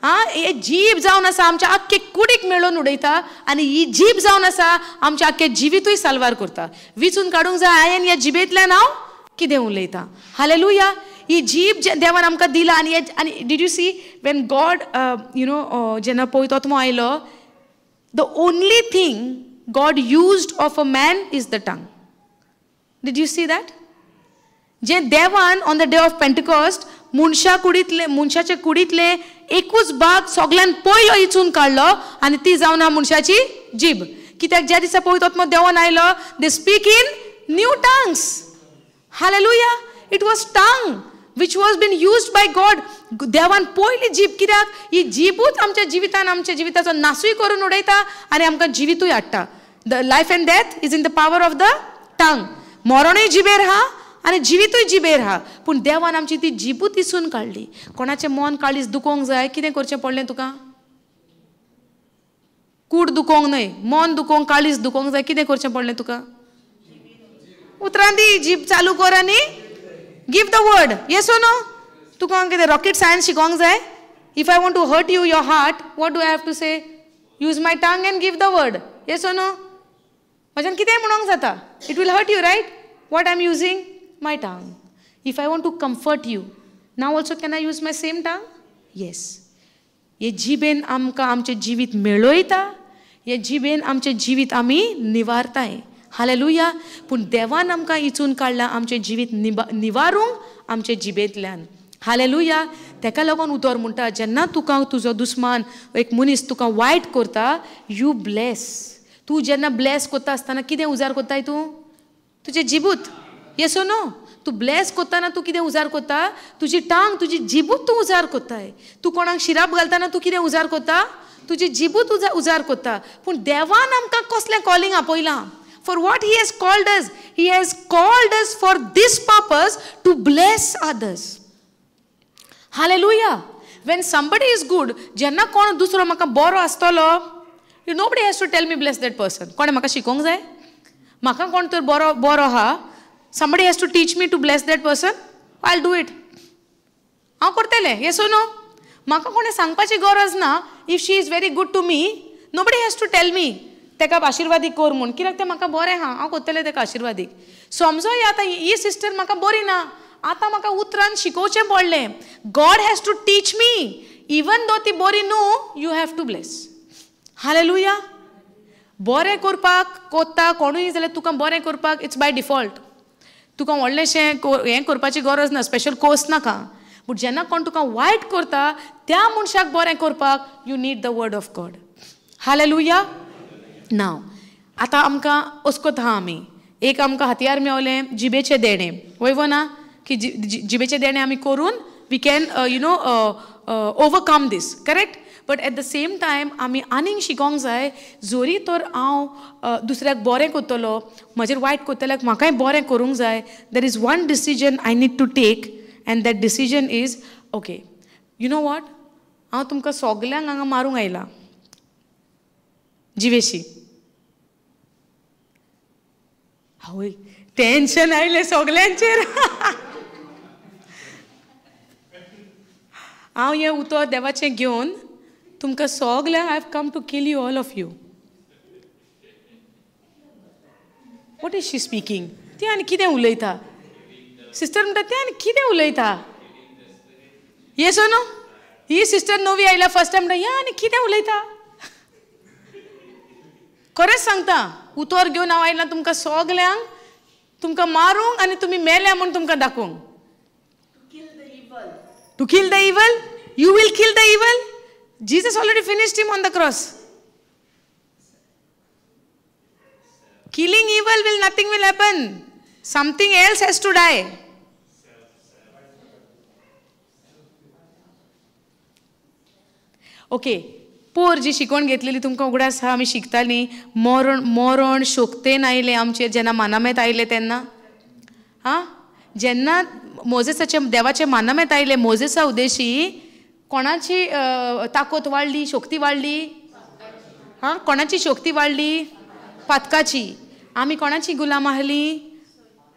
हे जीब जावन आसा आमच्या आख्खे कुडीक मेळून उडयता आनी ही जीब जावन आसा आमच्या आख्खे जिवीतूय साल्वार करता. विचून काडूंक जाय हांवें ह्या जिबेंतल्यान हांव कितें उलयता. हालेलुया. ही जीब जे देवान आमकां दिला. आनी did you see when God जेन्ना पवित्र आत्मो आयलो, the only thing God used of a man is the tongue. Did you see that? जे देवान on the day of Pentecost मनशाचे कुडींतले एकूच भाग सगळ्यान पयलो इचून काडलो आनी ती जावन आहा मनशाची जीब. कित्याक ज्या दिसा पवित्र आत्मो देवान आयलो, they speak in new tongues. Hallelujah. It was tongue which was been used by God. देवान पयली जीब. कित्याक ही जीबूच आमच्या जिवितान आमच्या जिविताचो नासूय करून उडयता आनी आमकां जिवितूय हाडटा. The life and death is in the power of the tongue. मरणूय जिबेर आहा आनी जिवितूय जिबेर आहा. पूण देवान आमची ती जिबूच इसून काडली. कोणाचें मन काळीज दुखोवंक जाय, कितें करचें पडलें तुका? कूड दुखोवंक न्हय, मन दुखोवंक, काळीज दुखोवंक जाय, कितें करचें पडलें तुका? उतरां दी, जीब चालू कर आनी give the word. Yes O no? तुका कितें रॉकेट सायन्स शिकोवंक जाय? If I want to hurt you your heart, what do I have to say? Use my tongue and give the word. Yes O no? म्हाज्यान कितेंय म्हणोंक जाता. It will hurt you, right? What I am using? My tongue. If I want to comfort you, now also can I use my same tongue? Yes. हे जिबेन आमकां आमचें जिवीत मेळयता. हे जिबेन आमचें जिवीत आमी निवारताय. हालेलुया. पूण देवान आमकां इचून काडलां आमचें जिवीत निवारूंक आमचे जिबेंतल्यान. हालेलुया. तेका लागून उतर म्हणटा, जेन्ना तुका तुजो दुस्मान, एक मनीस तुका वायट करता, यू ब्लेस. तूं जेन्ना ब्लेस करता आसतना कितें उजार कोत्ताय तूं? तुजें जिबूत. येस ओ नो? तूं ब्लेस करतना तूं कितें उजार कोत्ता? तुजी टांग, तुजी जिबूत तूं उजार कोत्ताय. तूं कोणाक शिराप घालतना तूं कितें उजार कोत्ता? तुजी जिबूत उजार कोत्ता. पूण देवान आमकां कसलें calling आपयलां? For what he has called us. He has called us for this purpose, to bless others. Hallelujah. When somebody is good, जेन्ना कोण दुसरो म्हाका बरो आसतलो, nobody has to tell me bless that person. कोणें म्हाका शिकोवंक जाय? म्हाका कोण तर बरो आहा, somebody has to teach me to bless that person, I'll do it. हांव करतलें, येस और नो? म्हाका कोणें सांगपाची गरज ना. If she is very good to me, nobody has to tell me तेका आशिर्वादीक कर म्हूण, कित्याक तें म्हाका बरें आहा, हांव करतलें तेका आशिर्वादीक. समजो आतां ही सिस्टर म्हाका बरी ना, आतां म्हाका उतरान शिकोवचें पडलें. God has to teach me, even though ती बरी न्हू, you have to bless. Hallelujah. बरें करपाक कोत्ता कोणूय जाल्यार तुका बरें करपाक इट्स बाय डिफॉल्ट. तुका व्हडलेंशें हें करपाची गरज ना, स्पेशल कोर्स नाका. बट जेन्ना कोण तुका वायट करता, त्या मनशाक बरें करपाक you need the word of God. Hallelujah. Now आतां आमकां अस्कोत आहा आमी, एक आमकां हथियार मेवलें जिबेचें देणें, वयवो ना की जिबेचें देणें आमी करून we can overcome this, correct. But at the same time आमी आनीक शिकोंक जाय, जोरी तर हांव दुसऱ्याक बरें करतलो, म्हजेर वायट करतल्याक म्हाकाय बरें करूंक जाय. There is one decision I need to take, and that decision is okay, you know what, हांव तुमकां सगल्यांक हांगा मारूंक आयला जिवेशी. आवय टेन्शन आयलें सगल्यांचेर. हांव हें उतर देवाचें घेवन तुमकां सगल्यांक I have come to kill you all of you. What is she speaking? ती आनी कितें उलयता? सिस्टर म्हणटा ती आनी कितें उलयता? Yes no? ही सिस्टर नवी आयल्या फर्स्ट टायम म्हणटा ह्या आनी कितें उलयता? खरेंच सांगता, उतर घेवन हांव आयलां तुमकां सगल्यांक, तुमकां मारूंक आनी तुमी मेल्या म्हूण तुमकां दाखोवंक. टू किल द इवल? यू वील किल द इवल? Jesus already finished him on the cross. Killing evil nothing will happen. Something else has to die. Okay, पोर जी शिकवण घेतलेली तुमकां उगडास आहा, आमी शिकतालीं. मरण शोकतेन आयलें आमचेर जेन्ना मानामेत आयलें तेन्ना. हां, जेन्ना मोजेसाचे देवाचे मानामेत आयले, मोजेसा उदेशी कोणाची ताकद वाडली, शक्ती वाडली? हां, कोणाची शक्ती वाडली? पातकाची. आमी कोणाची गुलाम आहली?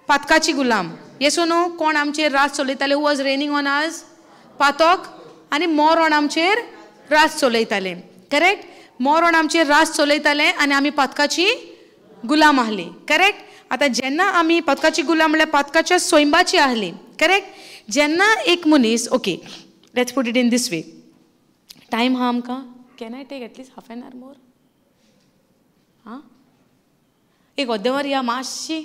पातकाची गुलाम. येसो न्हू? कोण आमचेर राज चलयताले? Who was reigning on us? पातक. आनी मोरण आमचेर राज चलयताले, करेक्ट. मोरण आमचेर राज चलयताले आनी आमी पातकाची गुलाम आहली, करेक्ट. आतां जेन्ना आमी पातकाची गुलाम म्हणल्यार पातकाच्या सोयंबाची आहली, करेक्ट. जेन्ना एक मनीस, okay, let's put it in this way. Time ha amka? Can I take at least half an hour more? Ha? एक अर्देवर या मातशी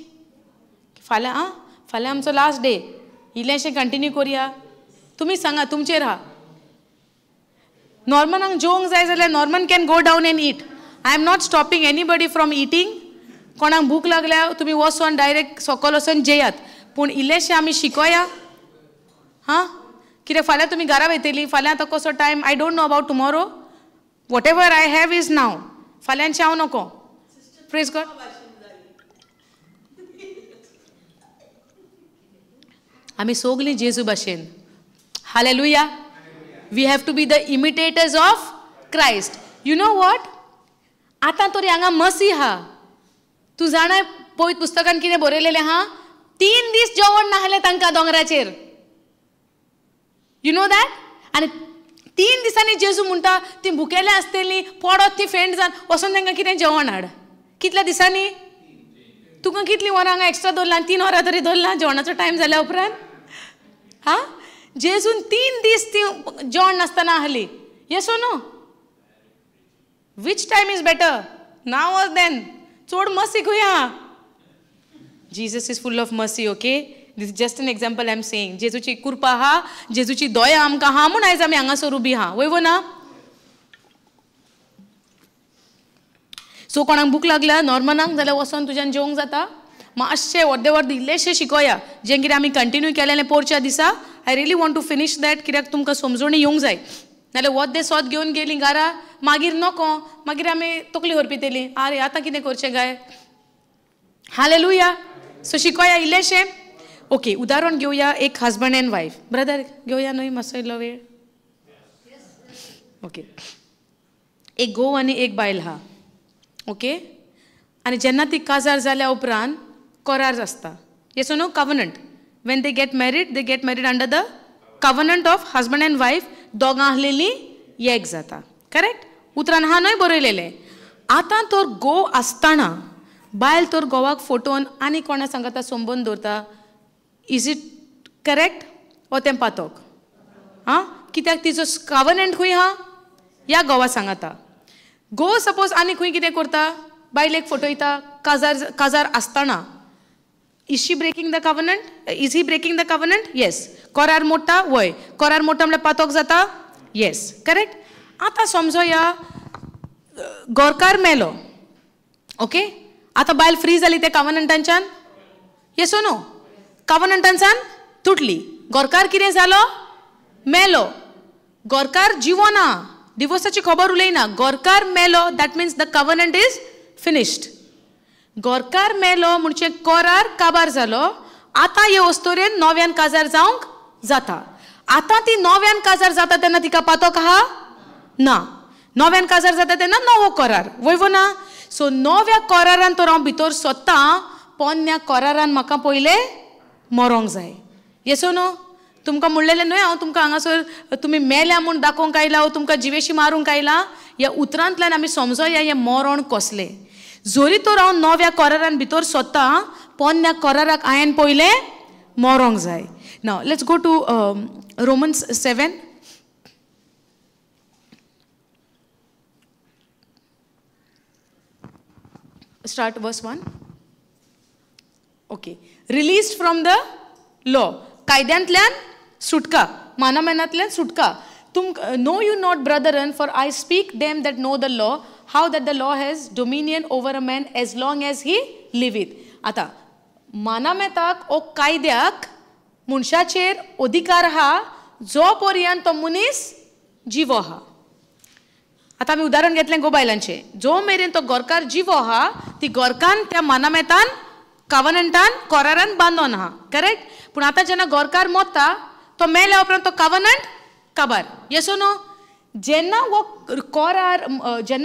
फाल्यां. आं, फाल्यां आमचो लास्ट डे, इल्लेशें कंटिन्यू करुया. तुमी सांगा, तुमचेर हा. नॉर्मनाक जेवंक जाय जाल्यार Norman can go down and eat. I am not stopping anybody from eating. कोणाक भूक लागल्या तुमी वचोन डायरेक्ट सकयल वचोन जेयात, पूण इल्लेशें आमी शिकोया. हां, कित्याक फाल्यां तुमी घरा वयतलीं. फाल्यां आतां कसो time, I don't know about tomorrow. Whatever I have is now. फाल्यांचें हांव नको. Praise God. आमी सगलीं जेजू भाशेन. Hallelujah. We have to be the imitators of Christ. You know what, आतां तरी हांगा मसी आहा. तूं जाणा पळयत पुस्तकान कितें बरयलेलें आहा? 3 दीस जेवण नाहलें तांकां दोंगराचेर. You know that? आनी 3 दिसांनी जेजू म्हणटा ती भुकेले आसतलीं, पडत ती फेंट जावन वचून तांकां कितें जेवण हाड. कितल्या दिसांनी? तुका कितलीं वरां हांगा एक्स्ट्रा दवरलां? 3 वरां तरी दवरलां जेवणाचो टायम जाल्या उपरांत. हां, जेजून 3 दीस ती जेवण नासतना आहली. Yes O no? Which time is better, now or then? चोड मसी खंय आहा? Jesus is full of mercy. Okay, this is just an example I am saying. जेजूची कृपा आहा, जेजूची दया आमकां आहा म्हूण आयज आमी हांगासर उबी आहा, वयवो ना? सो कोणाक भूक लागल्या नॉर्मनाक जाल्यार वचोन तुज्यान जेवंक जाता. मातशें अर्देवर इल्लेशें शिकोया, जें कितें आमी कंटिन्यू केलेलें पोरच्या दिसा. I really want to finish that, कित्याक तुमकां समजोणी येवंक जाय. नाल्यार वत दे सोत घेवन गेलीं घरा, मागीर नको, मागीर आमी तकली हरपितलीं, आरे आतां कितें करचें गाय. हालेलुया. सो शिकोया इल्लेशें. ओके, उदाहरण घेवया. एक हजबंड एंड वायफ. ब्रदर घेवया न्हय मातसो इल्लो वेळ. ओके. एक घोव आनी एक बायल आहा. ओके. आनी जेन्ना ती काजार जाल्या उपरांत करार आसता. Yes no covenant. When they get married under the covenant of husband and wife. दोगां आहलेली एक जाता. करेक्ट. उतरान हा न्हय बरयलेलें. आतां तर घोव आसतना बायल तर घोवाक फोटोवन आनी कोणा सांगता संबंद दवरता. इज इट करेक्ट ओ तें पातोक? हां, कित्याक तिजो कवनंट खंय आहा ह्या घोवा सांगता. घोव सपोज आनी खंय कितें करता, बायलेक फटयता काजार आसतना. Is she breaking the covenant? Is he breaking the covenant? Yes. करार मोडटा? वय. करार मोडटा म्हणल्यार पातोक जाता? येस. करेक्ट. आतां समजोया गोरकार मेलो. ओके. आतां बायल फ्री जाली ते कवनंटांच्यान? Yes oh no? कवनंटांच्यान तुटली. गोरकार कितें जालो? मेलो. गोरकार जिवना. डिवोर्साची खबर उलयना. गोरकार मेलो. That means the covenant is finished. गोरकार मेलो म्हणजे करार काबार जालो. आतां हे वस्तोरेन नव्यान काजार जावंक जाता. आतां ती नव्यान काजार जाता तेन्ना तिका पातोक आहा? ना. नव्यान काजार जाता तेन्ना नवो करार. वयवो ना? सो नव्या करारान तर हांव भितर सोदता. पोन्न्या करारान म्हाका पयलें मरोंक जाय. येस ओ नो? तुमकां म्हणलेलें न्हय हांव तुमकां हांगासर तुमी मेल्या म्हूण दाखोवंक आयला वो तुमकां जिवेशी मारूंक आयला. ह्या उतरांतल्यान आमी समजोया हें मरण कसलें. जोरी तर हांव नव्या करारान भितर सोदता, पोन्न्या कराराक हांवें पयलें मरोंक जाय. Now let's go to Romans 7. Start verse 1. Okay. Released from the law. कायद्यांतल्यान सुटका. मानामेनांतल्यान सुटका. Know you not, brethren, for I speak them that know the law, how that the law has dominion over a man as long as he liveth. आता मानामेताक ओ कायद्याक मनशाचेर अधिकार आहा जो पर्यंत तो मनीस जिवो आहा. आता आमी उदाहरण घेतलें गो बायलांचें. जो मेरेन तो गोरकार जिवो आहा ती गोरकान त्या मानामेतान कवनंटान करारान बांदून आहा. करेक्ट. पूण आतां जेन्ना गोरकार मोडटा तो मेल्या उपरांत तो कवनंट काबार. येस ओ नो? जेन्ना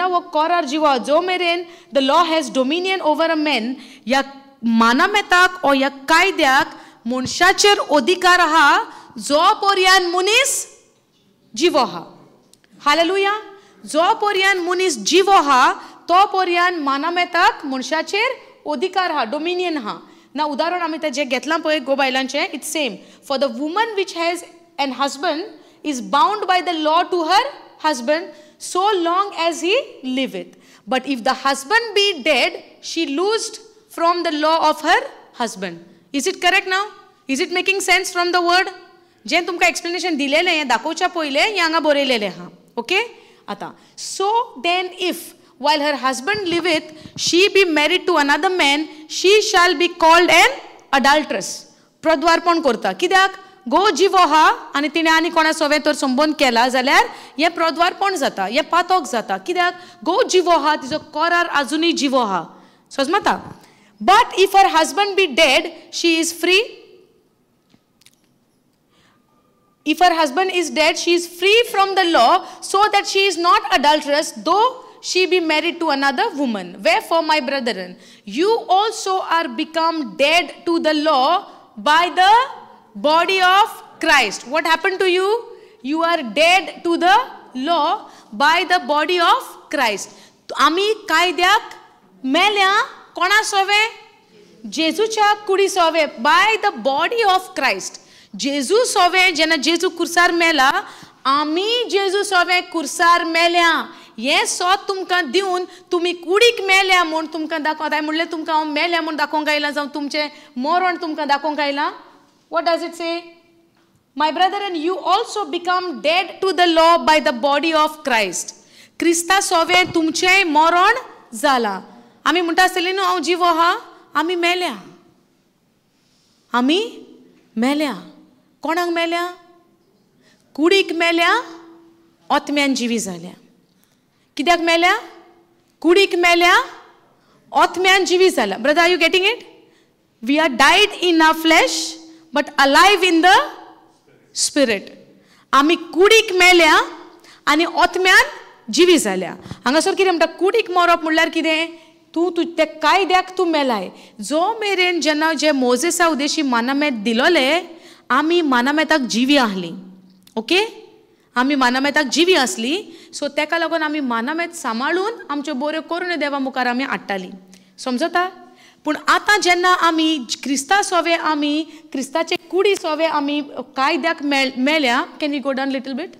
वो करार जिवा जो मेरेन the law has dominion over a man, ह्या मानामेताक ओ ह्या कायद्याक मनशाचेर अधिकार आहा जो पर्यंत मनीस जिवो आहा. हालेलुया. जो पर्यंत मनीस जिवो आहा तो पर्यंत मानामेताक मनशाचेर अधिकार आहा, डोमिनियन आहा. ना उदाहरण आमी तें जें घेतलां पळय गो बायलांचें, it's same. For the woman which has an husband is bound by the law to her husband so long as he liveth. But if the husband be dead, she loosed from the law of her husband. Is it correct now? Is it making sense from the word? जे तुमकां explanation दिलेलें हें दाखोवच्या पयलें हें हांगा बरयलेलें आहा. Okay. आतां so then if while her husband liveth she be married to another man, she shall be called an adulteress. प्रद्वारपण करता. कित्याक? गो जिवो आहा आनी तिणें आनी कोणा सोबे तर संबंद केला जाल्यार हें प्रद्वारपण जाता, हें पातोक जाता. कित्याक? गो जिवो आहा, तिजो करार आजुनूय जिवो आहा. समजता? But if her husband B dead she is free. If her husband is dead, she is free from the law, so that she is not adulteress, though she be married to another woman. Wherefore, my brethren, you also are become dead to the law by the body of Christ. What happened to you? You are dead to the law by the body of Christ. आमी कायद्याक मेल्या कोणा सोवे? जेजूच्या कुडी सोवे. by the body of Christ. जेजू सोवे जेन्ना जेजू कुर्सार मेला आमी जेजू सोवे कुर्सार मेल्या. हें सोद तुमकां दिवन तुमी कुडीक मेल्या म्हूण तुमकां दाखोवंक हांवें म्हणलें तुमकां हांव मेल्या म्हूण दाखोवंक आयलां जावं तुमचें मरण तुमकां दाखोवंक आयलां. What does it say? My brethren, you also become dead to the law by the body of Christ. क्रिस्ता सोवे तुमचें मरण जाला. आमी म्हणटा आसतलीं न्हू हांव जिवो आहा, आमी मेल्या. आमी मेल्या. कोणाक मेल्या? कुडीक मेल्या, ओतम्यान जिवी जाल्या. कित्याक मेल्या? कुडीक मेल्या, ओतम्यान जिवी जाल्या. Brother, are you getting it? We are died in our flesh, but alive in the spirit. आमी कुडीक मेल्या आनी ओतम्यान जिवी जाल्या. हांगासर कितें म्हणटा कुडीक मरप म्हणल्यार कितें तूं ते कायद्याक तूं मेलाय. जो मेरेन जेन्ना जे मोजेसा उदेशी मानामेत दिलोले आमी मानामेताक जिवी आहली. ओके आमी मानामेताक जिवी आसली. सो तेका लागून आमी मानामेत सांबाळून आमच्यो बऱ्यो करून देवा मुखार आमी हाडटाली. समजता. पूण आतां जेन्ना आमी क्रिस्ता सोवे आमी क्रिस्ताचे कुडी सोवे आमी कायद्याक मेल्या. Can you go down little bit.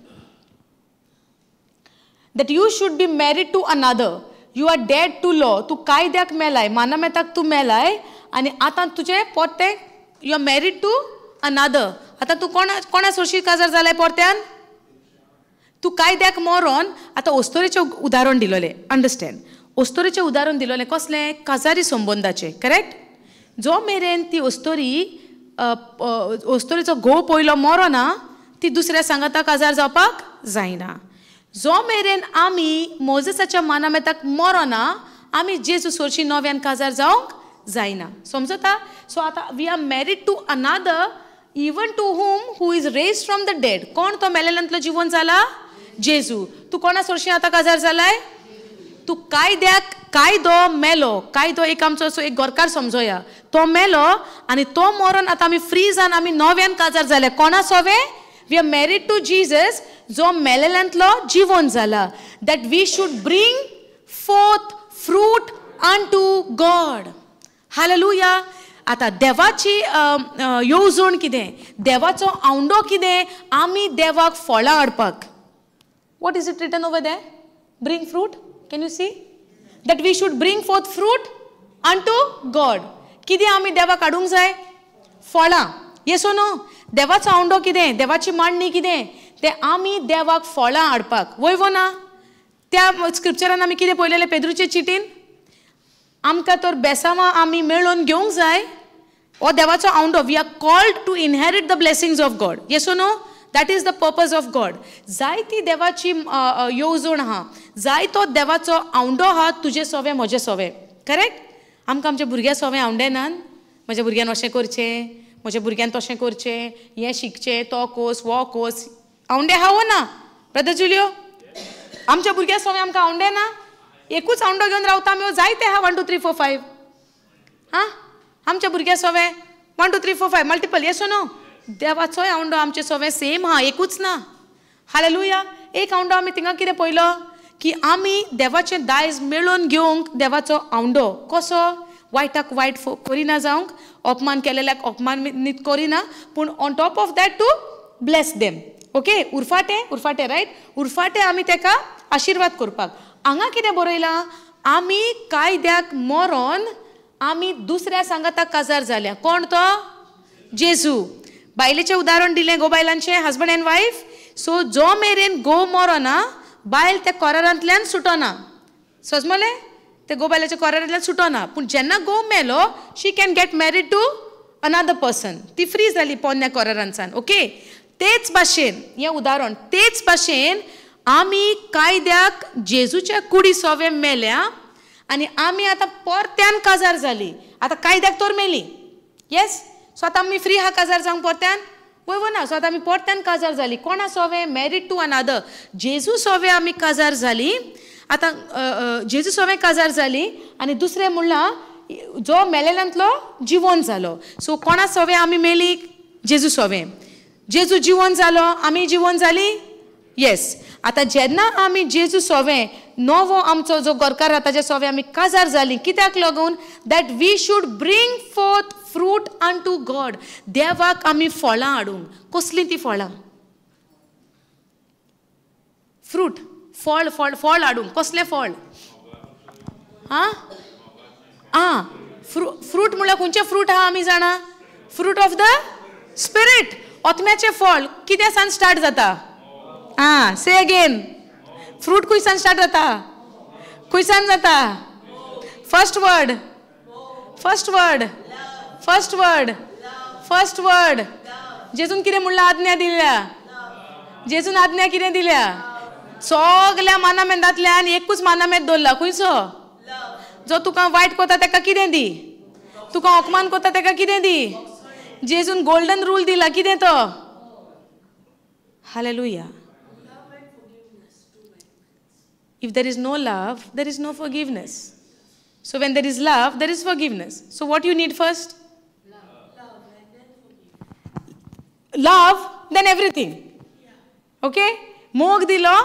that you should be married to another. You are dead to law. तू कायद्याक मेलाय मानामेताक तू मेलाय आनी आतां तुजें पोरतें you are married to another. आतां तू कोणा सोशी काजार जालाय पोरत्यान. तू कायद्याक मरोन आतां ओस्तोरेचें उदाहरण दिलोलें. अंडरस्टँड. ओस्तोरेचें उदाहरण दिलोलें कसलें काजारी संबंदाचें. करेक्ट. जो मेरेन ती ओस्तोरेचो घोव पयलो मरोना ती दुसऱ्या सांगाता काजार जावपाक जायना. जो मेरेन आमी मोजेसाच्या मानामेताक मरोना आमी जेजू सोरशी नव्यान काजार जावंक जायना. समजता. सो आतां we are married to another even to who is raised from the dead. कोण तो मेलेल्यांतलो जिवन जाला. जेजू. तू कोणा सोरशी आतां काजार जालाय. तू कायदो मेलो. कायदो एक आमचो असो एक गोरकार समजोया. तो मेलो आनी तो मरोन आतां आमी फ्री जावन आमी नव्यान काजार जाले. कोणा सोवे. We are married to Jesus जो मेलेल्यांतलो जिवन जाला. That we should bring forth fruit unto God. Hallelujah. आतां देवाची येवजण कितें. देवाचो आवंडो कितें. आमी देवाक फळां हाडपाक. What is it written over there. Bring fruit. Can you see. That we should bring forth fruit unto God. कितें आमी देवाक हाडूंक जाय. फळां. येस ओ नो. देवाचो आवंडो कितें. देवाची मांडणी कितें. ते आमी देवाक फळां हाडपाक. वय वो ना. त्या स्क्रिप्चरान आमी कितें पळयलेलें पेद्रूचे चिटीन. आमकां तर बेसांवां आमी मेळोवन घेवंक जाय. हो देवाचो आवंडो. We are called to inherit the blessings of God. Yes O no. That is the purpose of God. जाय ती देवाची येवजण आहा. जाय तो देवाचो आवंडो आहा. तुजे सोवे म्हजे सोवे. करेक्ट. आमकां आमच्या भुरग्या सोवे आवंडेनान. म्हज्या भुरग्यान अशें करचें. म्हज्या भुरग्यान तशें करचें. हें शिकचें. तो कोर्स वो कोर्स आवंडे आहा वो ना. Brother Julio. आमच्या भुरग्या सोवे आमकां आवंडे ना. एकूच आवंडो घेवन रावता आमी. जायते आहा 1 2 3 4 5. हां आमच्या भुरग्या सोवे 1 2 3 4 5 मल्टिपल. येस ओ नो. देवाचोय आवंडो आमचे सोवे सेम आहा. एकूच ना. हालेलुया. एक आवंडो आमी थिंगा कितें पळयलो की आमी देवाचें दायज मेळोवन घेवंक देवाचो आवंडो कसो. वायटाक वायट करिना जावंक. अपमान केलेल्याक अपमानीत करिना. पूण on top of that to bless them. Okay. उरफाटे रायट. उरफाटे आमी तेका आशिर्वाद करपाक. हांगा कितें बरयलां. आमी कायद्याक मरोन आमी दुसऱ्या सांगाताक काजार जाल्या. कोण तो. जेजू. बायलेचें उदाहरण दिलें गो बायलांचें. Husband and wife. सो जो मेरेन घोव मरोना बायल त्या कोरारांतल्यान सुटोना. समजलें. ते घोव बायलाच्या कोरारांतल्यान सुटोना. पूण जेन्ना घोव मेलो she can get married to another person. ती फ्री जाली पोन्न्या कोरारांसान. ओके. तेच भाशेन हें उदाहरण. तेच भाशेन आमी कायद्याक जेजूच्या कुडी सोवे मेल्या आनी आमी आतां परत्यान काजार जाली. आतां कायद्याक तर मेली. येस. सो आतां आमी फ्री आहा काजार जावंक परत्यान. वय ना. सो आतां आमी परत्यान काजार जाली. कोणा सोवे. मॅरीड टू अनादर. जेजू सोवे आमी काजार जाली. आतां जेजू सोवे काजार जाली आनी दुसरें म्हणल्यार जो मेलेल्यांतलो जिवन जालो. सो कोणा सोवे आमी मेली. जेजू सोवे. जेजू जिवन जालो आमी जिवन जाली. येस. आतां जेन्ना आमी जेजू सोवे नवो आमचो जो गोरकार ताजे सोवे आमी काजार जाली. कित्याक लागून. That we should bring forth fruit unto God. देवाक आमी फळां हाडूंक. कसलीं ती फळां. फ्रूट. फळ हाडूंक. कसलें फळ. हां फ्रूट म्हणल्यार खंयचे फ्रूट आहा आमी जाणा. Fruit of the spirit. ओतम्याचें फळ कित्या सान स्टार्ट जाता. Say again. फ्रूट खंयसान स्टार्ट जाता. खंयसान जाता. First word. First word. First word. First word. जेजून कितें म्हणलां. आज्ञा दिल्या. जेजून आज्ञा कितें दिल्या. सगल्या मानामेदांतल्यान एकूच मानामेद दवरला. खंयचो. जो तुका वायट कोता तेका कितें दी. तुका अपमान कोता तेका कितें दी. जेजून गोल्डन रूल दिला. कितें तो. Hallelujah. If there is no love, there is no forgiveness. So when there is love, there is forgiveness. So what you need first? Love, then everything. Okay? Mog dilo,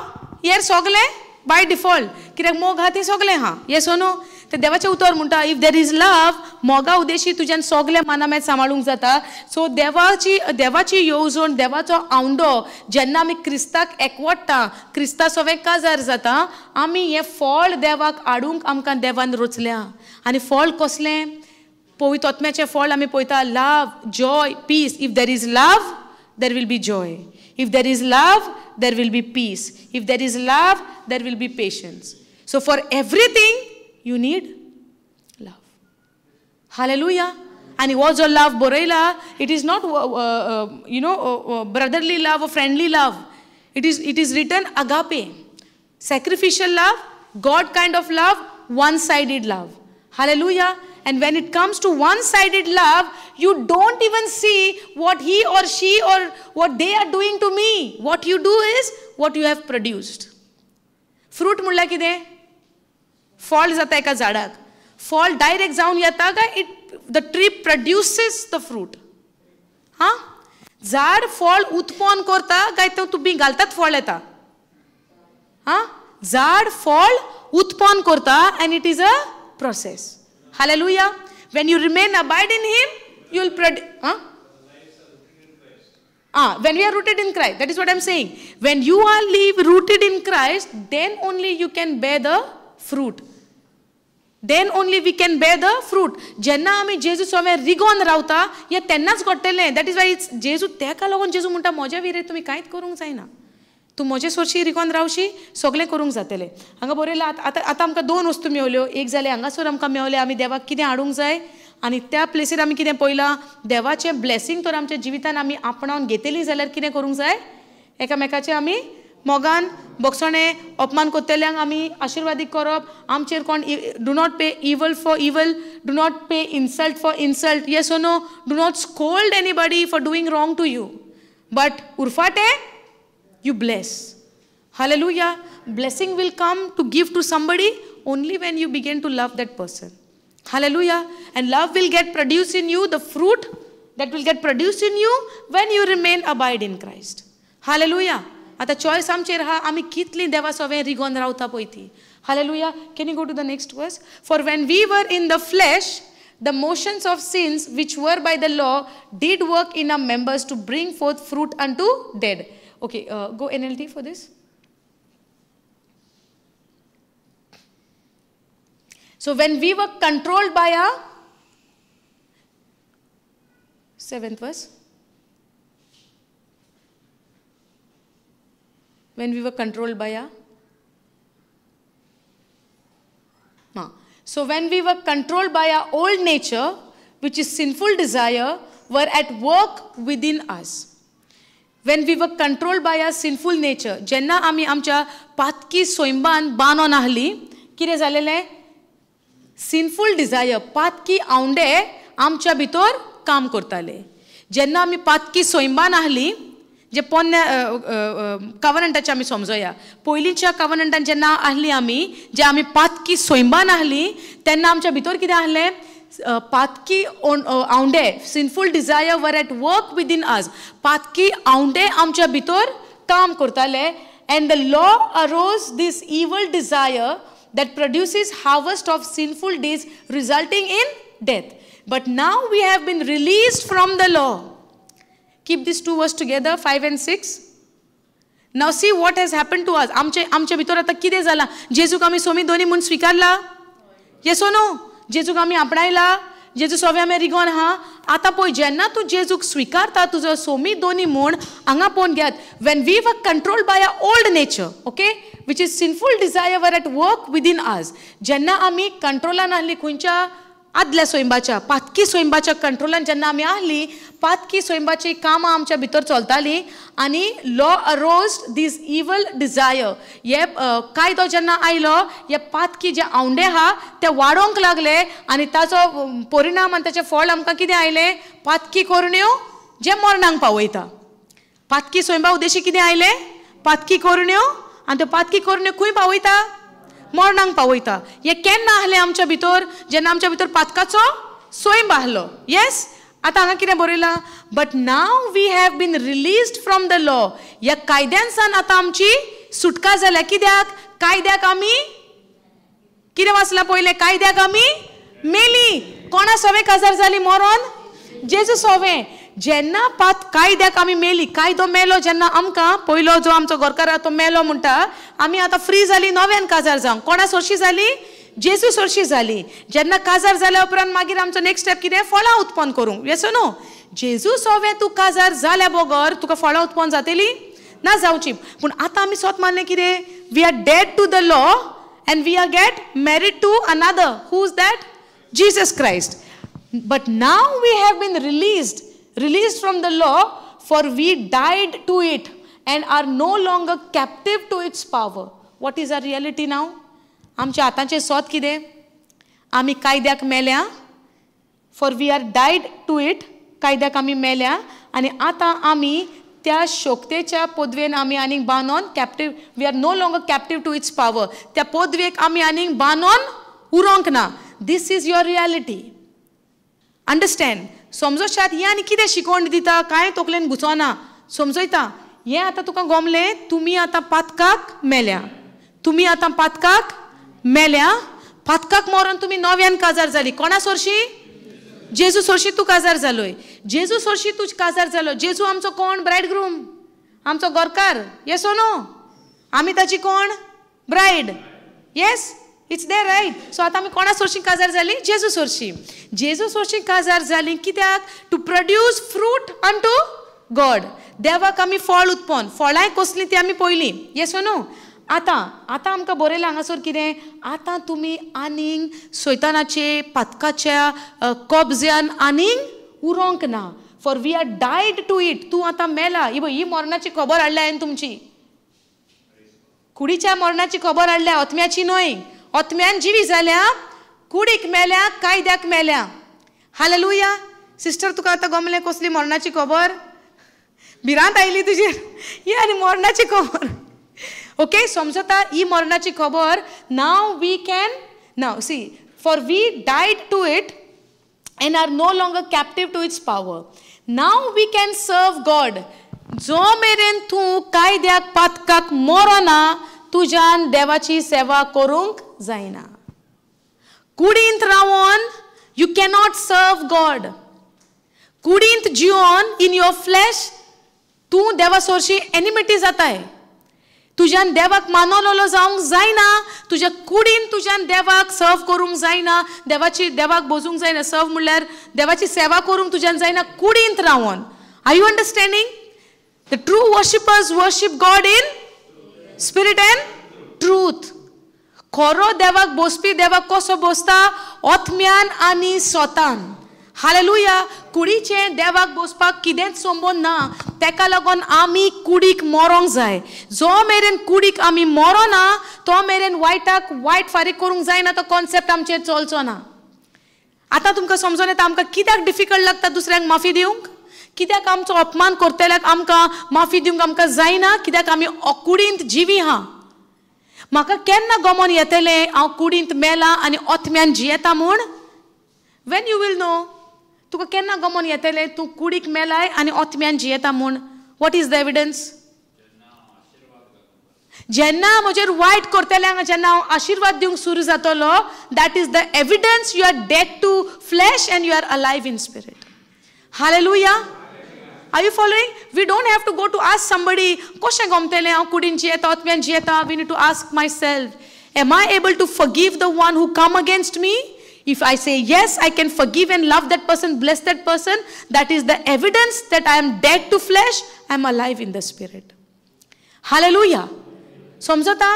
yer sogle by default. Kirak mog hati sogle ha. Yes or no? तर देवाचे उतर म्हणटा if there is लव मोगा उद्देशी तुज्यान सगळे मानामेत सांबाळूंक जाता so देवाची येवजण देवाचो आवंडो जेन्ना आमी क्रिस्ताक एकवटता क्रिस्ता सवे काजार जाता आमी हे फळ देवाक हाडूंक आमकां देवान रचल्या आनी फळ कसलें पवित्र आत्म्याचें फळ आमी पळयता love joy peace if there is love there will be joy if there is love there will be peace if there is love there will be patience so for everything you need love. Hallelujah. And what your love borayla, it is not brotherly love or friendly love. It is written agape, sacrificial love, God kind of love, one-sided love. Hallelujah. And when it comes to one-sided love, you don't even see what he or she or what they are doing to me. What you do is what you have produced. Fruit मुळ्ळ्यार कितें? Fall जाता एका झाडाक fall direct जावन येता काय the tree प्रोड्युसीस the fruit हा झाड फळ उत्पन्न करता काय तो तुम्ही घालतात फळ येता हा झाड फळ उत्पन्न करता end it is a process hallelujah when you remain abide in him you will produce when we are rooted in Christ, that is what I am saying. When you are rooted in Christ, then only you can bear the fruit. Then only we can bear the fruit. जेन्ना आमी जेजू सोवे रिगोन रावता या तेन्नाच घडटलें that is why it's जेजू तेका लागून जेजू म्हणटा म्हज्या विरे तुमी कांयच करूंक जायना तूं म्हजे सोरशी रिगोन रावशी सगळें करूंक जातलें हांगा बरयलां आतां आमकां दोन वस्तू मेवल्यो एक जालें हांगासर आमकां मेवलें आमी देवाक कितें हाडूंक जाय आनी त्या प्लेसीर आमी कितें पळयलां देवाचें ब्लेसींग तर आमच्या जिवितान आमी आपणावन घेतली जाल्यार कितें करूंक जाय एकामेकाचें आमी मोगान बोगसणे अपमान कोत्तेल्यांक आमी आशिर्वादीक करप आमचेर कोण do not pay evil for evil do not pay insult for insult yes or no do not scold anybody for doing wrong to you but उरफाटे you bless hallelujah blessing will come to give to somebody only when you begin to love that person hallelujah and love will get produce in you the fruit that will get produce in you when you remain abide in Christ hallelujah आता choice आमचेर हा आमी कितली देवा सवे रिगोन रावता पळय ती hallelujah can you go to the next verse for when we were in the flesh the motions of sins which were by the law did work in our members to bring forth fruit unto dead okay go NLT for this so when we were controlled by a 7th verse when we were controlled by a so when we were controlled by our old nature which is sinful desire were at work within us when we were controlled by our sinful nature jenna आमी आमच्या पातकी सोयंबान बांदून आहली कितें जालेलें sinful desire पातकी आवंडे आमच्या भितर काम करताले जेन्ना आमी पातकी सोयंबान आहली जे पोन्ने कवनंटाचे आमी समजोया पयलींच्या कवनंटान जेन्ना आहली आमी जे आमी पातकी सोयंबान आहली तेन्ना आमच्या भितर कितें आहलें पातकी आवंडे sinful desire were at work within us पातकी आवंडे आमच्या भितर काम करताले and the law aroused these evil desire that produces harvest of sinful deeds resulting in death. But now we have been released from the law. Keep these two words together, 5 and 6. Now see what has happened to us. आमच्या भितर आता कितें जाला जेजूक आमी सोमी दोनी म्हूण स्वीकारला yes oh no जेजूक आमी आपणायला जेजू सोवे आमी रिगोन हा आता पळय जेन्ना तूं जेजूक स्वीकारता तुजो सोमी दोनी म्हूण हांगा पळोवन घेयात when we were controlled by our old nature okay which is sinful desire were at work within us जेन्ना आमी कंट्रोलान आहली खंयच्या आदल्या सोयंबाच्या पातकी सोयंबाच्या कंट्रोलान जेन्ना आमी आहली पातकी सोयंबाची कामां आमच्या भितर चलताली आनी law aroused these evil Dzire हे कायदो जेन्ना आयलो हे पातकी जे आवंडे आहा ते वाडोंक लागले आनी ताचो परिणाम आनी ताचें फळ आमकां कितें आयलें पातकी कोरण्यो जे मरणांक पावयता पातकी सोयंबा उद्देशी कितें आयलें पातकी कोरण्यो आनी त्यो पातकी कोरण्यो खंय पावयता मरणांक पावयता. हे केन्ना आहलें आमच्या भितर? जेन्ना आमच्या भितर पातकाचो सोयम आहलो. येस. आतां हांगा कितें बरयलां? But now we have been released from the law. ह्या कायद्यान सावन आतां आमची सुटका जाल्या. कित्याक? कायद्याक आमी कितें वाचलां पयलें? कायद्याक आमी मेली. कोणा सोवे काजार जाली मरोन? जेजू सोवे. जेन्ना कायद्याक आमी मेली, कायदो मेलो जेन्ना आमकां, पयलो जो आमचो गोरकार तो मेलो म्हणटा, आमी आतां फ्री जाली नव्यान काजार जावंक. कोणा सोरशी जाली? जेजू सोरशी जाली. जेन्ना काजार जाल्या उपरांत मागीर आमचो नेक्स्ट स्टेप कितें? फळां उत्पन्न करूंक. Yes no? जेजू सोवे तूं काजार जाल्या बगर तुका फळां उत्पन्न जातली? ना जावची. पूण आतां आमी स्वत मानलें कितें? We are dead to the law and we are get married to another. Who's that? Jesus Christ. But now we have been released from the law, for we died to it and are no longer captive to its power. What is our reality now? आमच्या आतांचे स्वत कितें? आमी कायद्याक मेल्या, for we are died to it, कायद्याक आमी मेल्या आनी आतां आमी त्या शोकतेच्या पदवेन आमी आनीक बांदून captive, we are no longer captive to its power. त्या पदवेक आमी आनीक बांदून उरोंक ना. This is your reality. Understand? समजोशात. हें आनी कितें शिकोवण दिता? कांय तकलेन घुसोना. समजयता. हें आतां तुका गमलें, तुमी आतां पातकाक मेल्या. तुमी आतां पातकाक मेल्या. पातकाक मरोन तुमी नव्यान काजार जाली. कोणा सोरशी? जेजू सोरशी तूं काजार जालोय. जेजू सोरशी तूं काजार जालो. जेजू आमचो कोण? ब्रायडग्रूम. आमचो गोरकार. Yes oh no? आमी ताची कोण? Bride. Yes? It's there right. So आतां आमी कोणा सोरशी काजार जाली? जेजू सोरशी. जेजू सोरशी काजार जाली. कित्याक? To produce fruit unto God. देवाक आमी फळ उत्पन्न. फळांय कसलीं ती आमी पयलीं. येस ओ नो? आतां आमकां बरयलां हांगासर कितें? आतां तुमी आनीक सैतानाचे पातकाच्या कब्ज्यान आनीक उरोंक ना. For we are died to it. तूं आतां मेला. ही मरणाची खबर हाडल्या हांवें तुमची. कुडीच्या मरणाची खबर हाडल्या, आत्म्याची न्हय. आत्म्यान जिवी जाल्या, कुडीक मेल्या, कायद्याक मेल्या. हालेलुया. सिस्टर तुका आतां गमलें कसली मरणाची खबर? भिरांत आयली तुजेर. ही आनी मरणाची खबर. ओके, समजता? ही मरणाची खबर. Now we can, now see, for we died to it and are no longer captive to its power. Now we can serve God. जो मेरेन तूं कायद्याक पातकाक मरोना, तुज्यान देवाची सेवा करूंक जायना. कुडींत रावोन you cannot serve God. कुडींत जिवन in your flesh तूं देवा सोरशी एनिमिटी जाताय. तुज्यान देवाक मानवलेलो जावंक जायना. तुज्या कुडीन तुज्यान देवाक सर्व करूंक जायना. देवाक बोजूंक जायना. सर्व म्हणल्यार देवाची सेवा करूंक तुज्यान जायना. कुडींत रावोन. Are you understanding? The true worshippers worship God in spirit and truth. खरो देवाक बोसपी देवाक कसो बोसता? आत्म्यान आनी स्वतान. हालेलुया. कुडीचें देवाक बोसपाक कितेंच संबंद ना. तेका लागून आमी कुडीक मरोंक जाय. जो मेरेन कुडीक आमी मरोना, तो मेरेन वायटाक वायट फारीक करूंक जायना. तो कॉन्सेप्ट आमचेर चलचो ना. आतां तुमकां समजून येता आमकां कित्याक डिफिकल्ट लागता दुसऱ्यांक माफी दिवंक? कित्याक आमचो अपमान करतल्याक आमकां माफी दिवंक आमकां जायना? कित्याक आमी कुडींत जिवी हा. म्हाका केन्ना गमोन येतलें हांव कुडींत मेला आनी आत्म्यान जियेता म्हूण? When you will know? तुका केन्ना गमोन येतलें तूं कुडीक मेलाय आनी आत्म्यान जियेता म्हूण? What is the evidence? जेन्ना म्हजेर वायट करतल्यांक जेन्ना हांव आशिर्वाद दिवंक सुरू जातलो, that is the evidence you are dead to flesh and you are alive in spirit. Hallelujah. Are you following? We don't have to go to ask somebody कशें गमतलें हांव कुडीन जियेता आत्म्यान जियेता. We need to ask myself, am I able to forgive the one who come against me? If I say yes, I can forgive and love that person, bless that person, that is the evidence that I am dead to flesh, I am alive in the spirit. Hallelujah. समजता?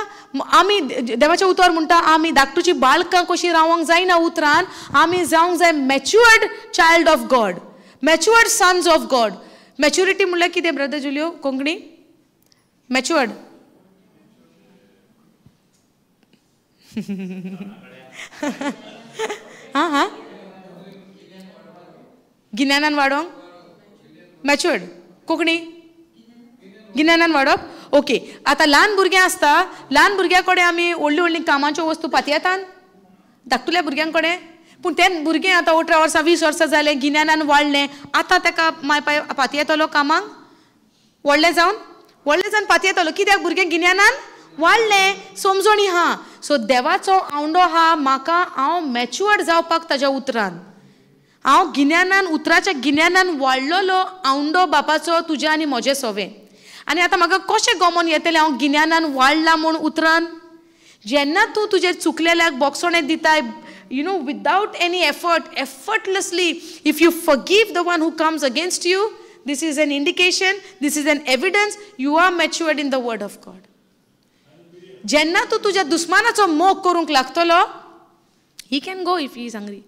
आमी देवाचें उतर म्हणटा आमी धाकटुची बाळकां कशी रावंक जायना उतरान. आमी जावंक जाय matured child of God, matured sons of God. Maturity म्हणल्यार कितें ब्रदर जुलियो कोंकणी? मॅच्युअर्ड हां गिन्यानान वाडोवंक. मॅच्युअर्ड कोंकणी गिन्यानान वाडप. ओके आतां ल्हान भुरगें आसता ल्हान भुरग्या कडेन आमी व्हडली व्हडली कामाच्यो वस्तू पातयेतात धाकटुल्या भुरग्यां कडेन पूण तें भुरगें आतां 18 वर्सां 20 वर्सां जालें गिन्यानान वाडलें आतां ताका माय पातयेतलो कामाक व्हडलें जावन पातयेतलो कित्याक भुरगें गिन्यानान वाडलें समजणी हा सो देवाचो आवंडो हा म्हाका हांव मॅच्युअर्ड जावपाक ताज्या उतरान हांव गिन्यानान उतराच्या गिन्यानान वाडलेलो आवंडो बापाचो तुज्या आनी म्हजें सवें आनी आतां म्हाका कशें गमोन येतलें हांव गिन्यानान वाडलां म्हूण उतरान जेन्ना तूं तुजेर चुकलेल्याक बोगसोणें दिताय you know without any effort effortlessly if you forgive the one who comes against you this is an indication this is an evidence you are matured in the word of God jenna tu tujia dusmanacho मोग करूंक लागतलो he can go if he is hungry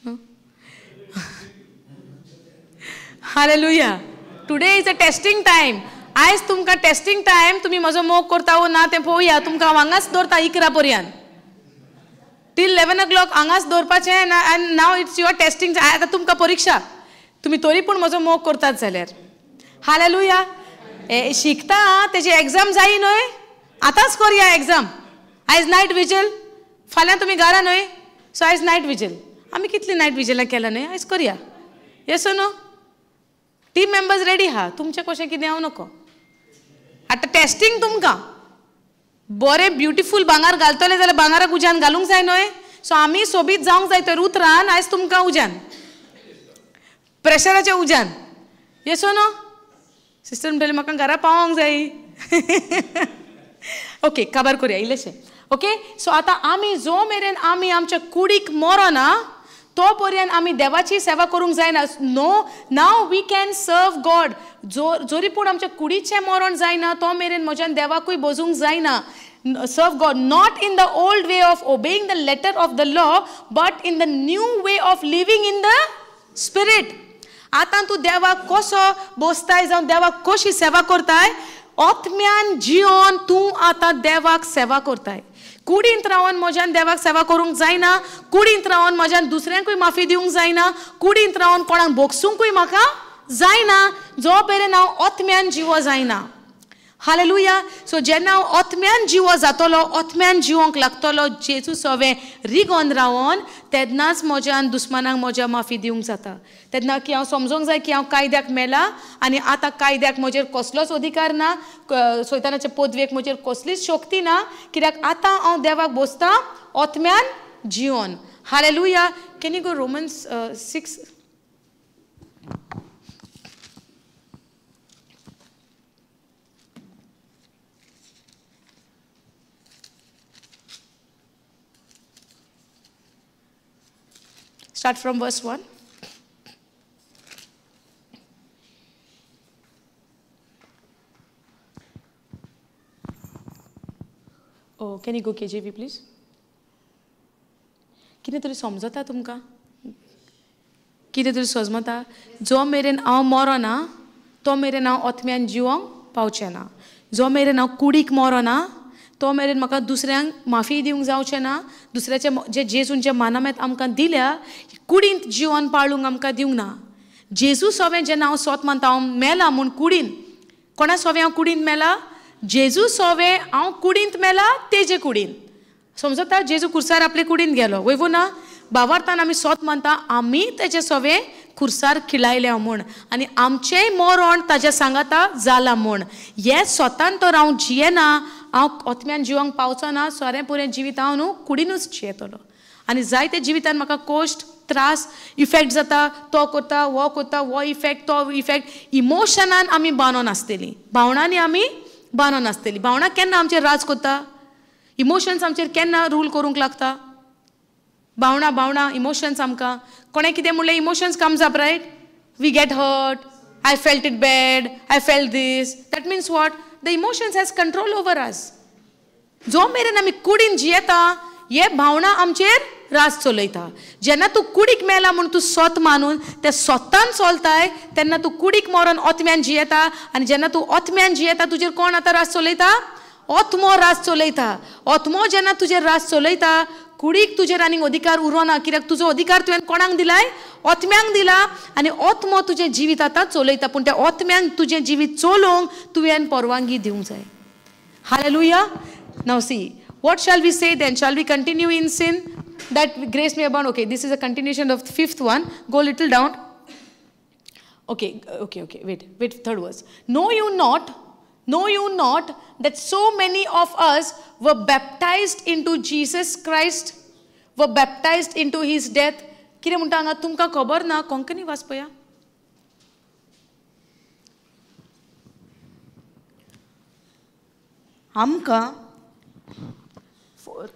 no? hallelujah today is a testing time आयज तुमकां testing time तुमी म्हजो मोग करता वो ना तें पळोवया तुमकां हांगाच दवरता इकरा पर्यंत till 11 o'clock हांगाच दवरपाचें and now it's your testing आतां तुमकां परीक्षा तुमी तरी पूण म्हजो मोग करतात जाल्यार हालेलुया शिकता तेजी एग्जाम जायी न्हय आतांच करया एग्जाम आयज नायट विजील फाल्यां तुमी घरा न्हय सो आयज नायट विजील आमी कितली नायट विजीलां केलां न्हय आयज करया येस न्हू टीम मेंबर्स रेडी हा तुमचें कशें कितें हांव नको आतां टेस्टिंग तुमकां बरें ब्युटिफूल भांगार घालतले जाल्यार भांगाराक उज्यान घालूंक जाय न्हय सो आमी सोबीत जावंक जाय तर उतरान आयज तुमकां उज्यान प्रेशराच्या उज्यान येसो न्हू सिस्टर म्हणटली म्हाका घरा पावोंक जाय ओके काबार करया इल्लेशें ओके सो आतां आमी जो मेरेन आमी आमच्या कुडीक मरोना तो पर्यंत आमी देवाची सेवा करूंक जायना no now we can serve God जोरी पूण आमच्या कुडीचें मरण जायना तो मेरेन म्हज्यान देवाकूय बजूंक जायना serve God not in the old way of obeying the letter of the law but in the new way of living in the spirit आतां तूं देवाक कसो बसताय जावं देवाक कशी सेवा करताय आत्म्यान जियोन तूं आतां देवाक सेवा करताय कुडींत रावन म्हज्यान देवाक सेवा करूंक जायना कुडींत रावन म्हज्यान दुसऱ्यांकूय माफी दिवंक जायना कुडींत रावन कोणाक बोगसूंकूय म्हाका जायना जो मेरेन हांव आत्म्यान जिवो जायना हालेलुया सो जेन्ना हांव आत्म्यान जिवो जातलो आत्म्यान जिवोंक लागतलो जेजू सवें रिगोन रावन तेन्नाच म्हज्यान दुस्मानाक म्हज्या माफी दिवंक जाता तेन्ना की हांव समजूंक जाय की हांव कायद्याक मेला आनी आतां कायद्याक म्हजेर कसलोच अधिकार ना सैतानाचे पदवेक म्हजेर कसलीच शक्ती ना कित्याक आतां हांव देवाक बसतां आत्म्यान जिवन hallelujah can you go Romans 6 Start from verse 1. Oh, can you go KJV, please? कितें तरी समजता तुमकां कितें तरी समजता जो मेरेन हांव मरोना तो मेरेन हांव आत्म्यान जिवोंक पावचें ना जो मेरेन हांव कुडीक मरोना तो मेरेन म्हाका दुसऱ्यांक माफी दिवंक जावचें ना दुसऱ्याचे जे जेजूंचे मानामेत आमकां दिल्या कुडींत जिवन पाळूंक आमकां दिवंक ना जेजू सवें जेन्ना हांव सोत मानता हांव मेला म्हूण कुडीन कोणा सवें हांव कुडींत मेला जेजू सवें हांव कुडींत मेला तेजे कुडीन समजता जेजू खुर्सार आपले कुडींत गेलो वयवू ना भावार्थान आमी सोत मानता आमी तेजे सवें खुर्सार खिळायल्या म्हूण आनी आमचेंय मरण ताज्या सांगाता जाला म्हूण हे स्वतान तर हांव जियेना हांव आत्म्यान जिवंक पावचो ना सोरें पुरें जिवीत हांव न्हू कुडीनूच जियेतलो आनी जायते जिवितान म्हाका कोश्ट त्रास इफेक्ट जाता तो करता वो इफेक्ट तो इफेक्ट इमोशनान आमी बांदून आसतलीं भावनांनी आमी बांदून आसतलीं भावना केन्ना आमचेर राज करता इमोशन्स आमचेर केन्ना रूल करूंक लागता भावना इमोशन्स आमकां कोणें कितें म्हणलें emotions comes up right we get hurt I felt it bad I felt this that means what the emotions has control over us जो मेरेन आमी कुडीन जियेता हे भावना आमचेर राज चलयता जेन्ना तूं कुडीक मेला म्हूण तूं सोत मानून ते सोतान चलताय तेन्ना तूं कुडीक मरोन आत्म्यान जियेता आनी जेन्ना तूं आत्म्यान जियेता तुजेर कोण आतां राज चलयता ओत्मो रास चलयता. ओत्मो जेन्ना तुजेर रास चलयता कुडीक तुजेर आनीक अधिकार उरोना, कित्याक तुजो अधिकार तुवें कोणाक दिलाय? ओत्म्यांक दिला. आनी ओत्मो तुजें जिवीत आतां चलयता, पूण त्या ओत्म्यांक तुजें जिवीत चलोवंक तुवें परवानगी दिवंक जाय. Hallelujah. Now see, what shall we say then? Shall we continue in sin that grace may abound? Okay, this is a continuation of the 5th one. Go a little down. Okay, wait, 3rd verse. Know you not that so many of us were baptized into Jesus Christ, were baptized into his death? कितें म्हणटा हांगा तुमकां खबर ना? कोंकणी वाच पया. आमकां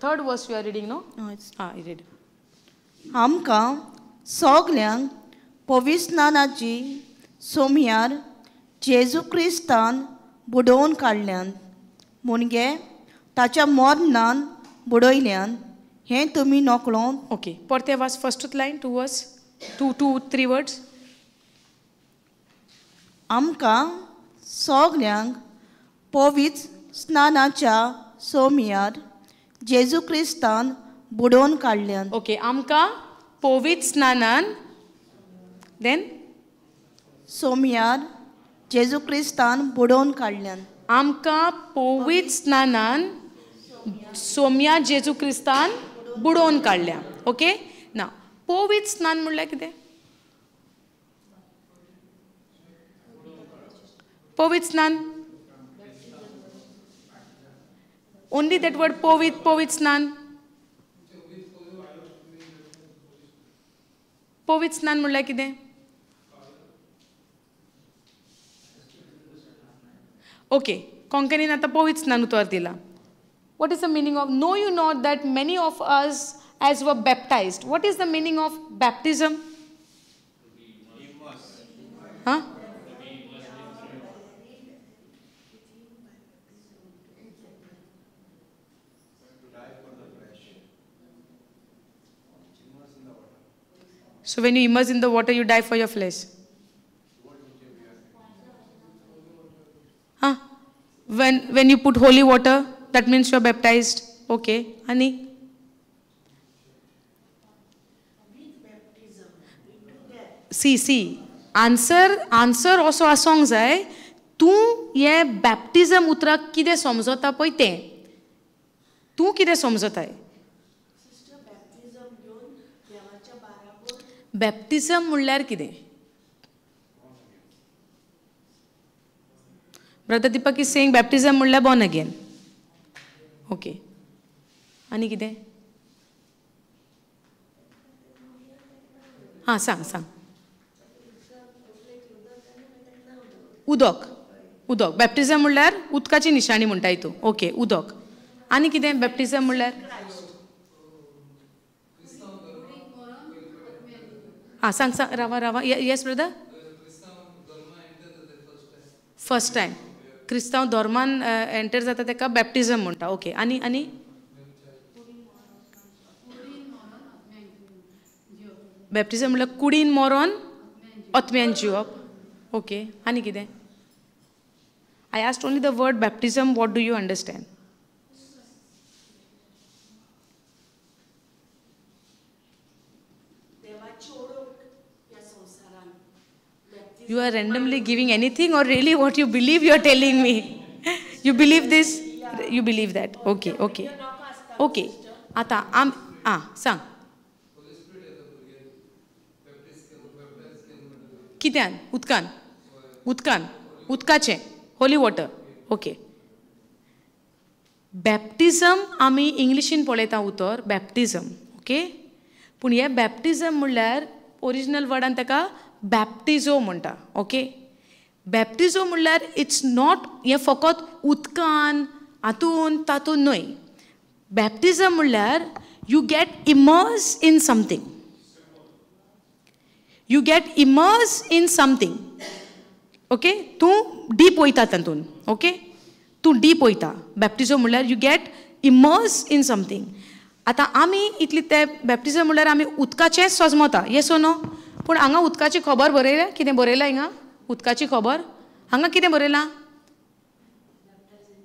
3rd verse you are reading, no? I read. आमकां सगल्यांक पवित्र स्नानाची सोमयार जेजू क्रिस्तान बुडोवन काडल्यान, म्हणजे ताच्या मरणान बुडयल्यान, हें तुमी नकळोन. Okay, परते वाच फर्स्ट लाइन, 2 verse, 3 words. आमकां सगल्यांक पवित्र स्नानाच्या सोमयार जेजू क्रिस्तान बुडोवन काडल्यान. Okay, आमकां पवित्र स्नानान, then सोमयार जेजू क्रिस्तान बुडोवन काडल्यान. आमकां पवित्र स्नानान सोम्या जेजू क्रिस्तान बुडोवन काडल्या. ओके, ना पवित्र स्नान म्हणल्यार कितें? पवित्र स्नान, ओनली दॅट वर्ड पवित्र स्नान. पवित्र स्नान म्हणल्यार कितें? ओके, कोंकणीन आतां पवित्र स्नान उतर दिला. What is the meaning of? Know you not that many of us as were baptized? What is the meaning of baptism? Huh? So when you immerse in the water, you die for your flesh. Huh? When you put holy water, that means you are baptized. Okay, Ani? See. Answer also a song जाय. तूं ये बॅप्टिझम उतराक कितें समजता पळय तें. तूं कितें समजताय? बॅप्टिझम म्हणल्यार कितें? Brother Deepak is saying baptism म्हणल्यार born again. Okay. आनी कितें? हां, सांग. उदक. बॅप्टिझम म्हणल्यार उदकाची निशाणी म्हणटाय तूं. ओके, उदक. आनी कितें बॅप्टिझम म्हणल्यार? हां, सांग. रावा. Yes brother. फर्स्ट टायम क्रिस्तांव धर्मान एंटर जाता तेका बॅप्टिझम म्हणटा. ओके, आनी बॅप्टिझम म्हणल्यार कुडीन मरोन आत्म्यान जिवप. ओके, आनी कितें? I asked only the word baptism. What do you understand? You are randomly giving anything or really what you believe you are telling me? You believe this? You believe that? Okay. आता सांग. कित्यान? उदकाचें Holy water. Okay. बॅप्टिझम आमी इंग्लिशीन पळयता उतर बॅप्टिझम. Okay, पूण हे बॅप्टिझम म्हणल्यार ओरिजिनल वर्डान ताका बॅप्टिझो म्हणटा. ओके, बॅप्टिझो म्हणल्यार इट्स नॉट हें फकत उदकान हातून तातून न्हय. बॅप्टिझम म्हणल्यार you get immerse in something. Okay, तूं डीप वयता तातून. ओके, तूं डीप वयता. बॅप्टिझो म्हणल्यार you get immerse in something. आतां आमी इतली ते बॅप्टिझम म्हणल्यार आमी उदकाचें सजमता. येस ओ नो? पूण हांगा उदकाची खबर बरयल्या. कितें बरयलां हिंगा? उदकाची खबर हांगा कितें बरयलां?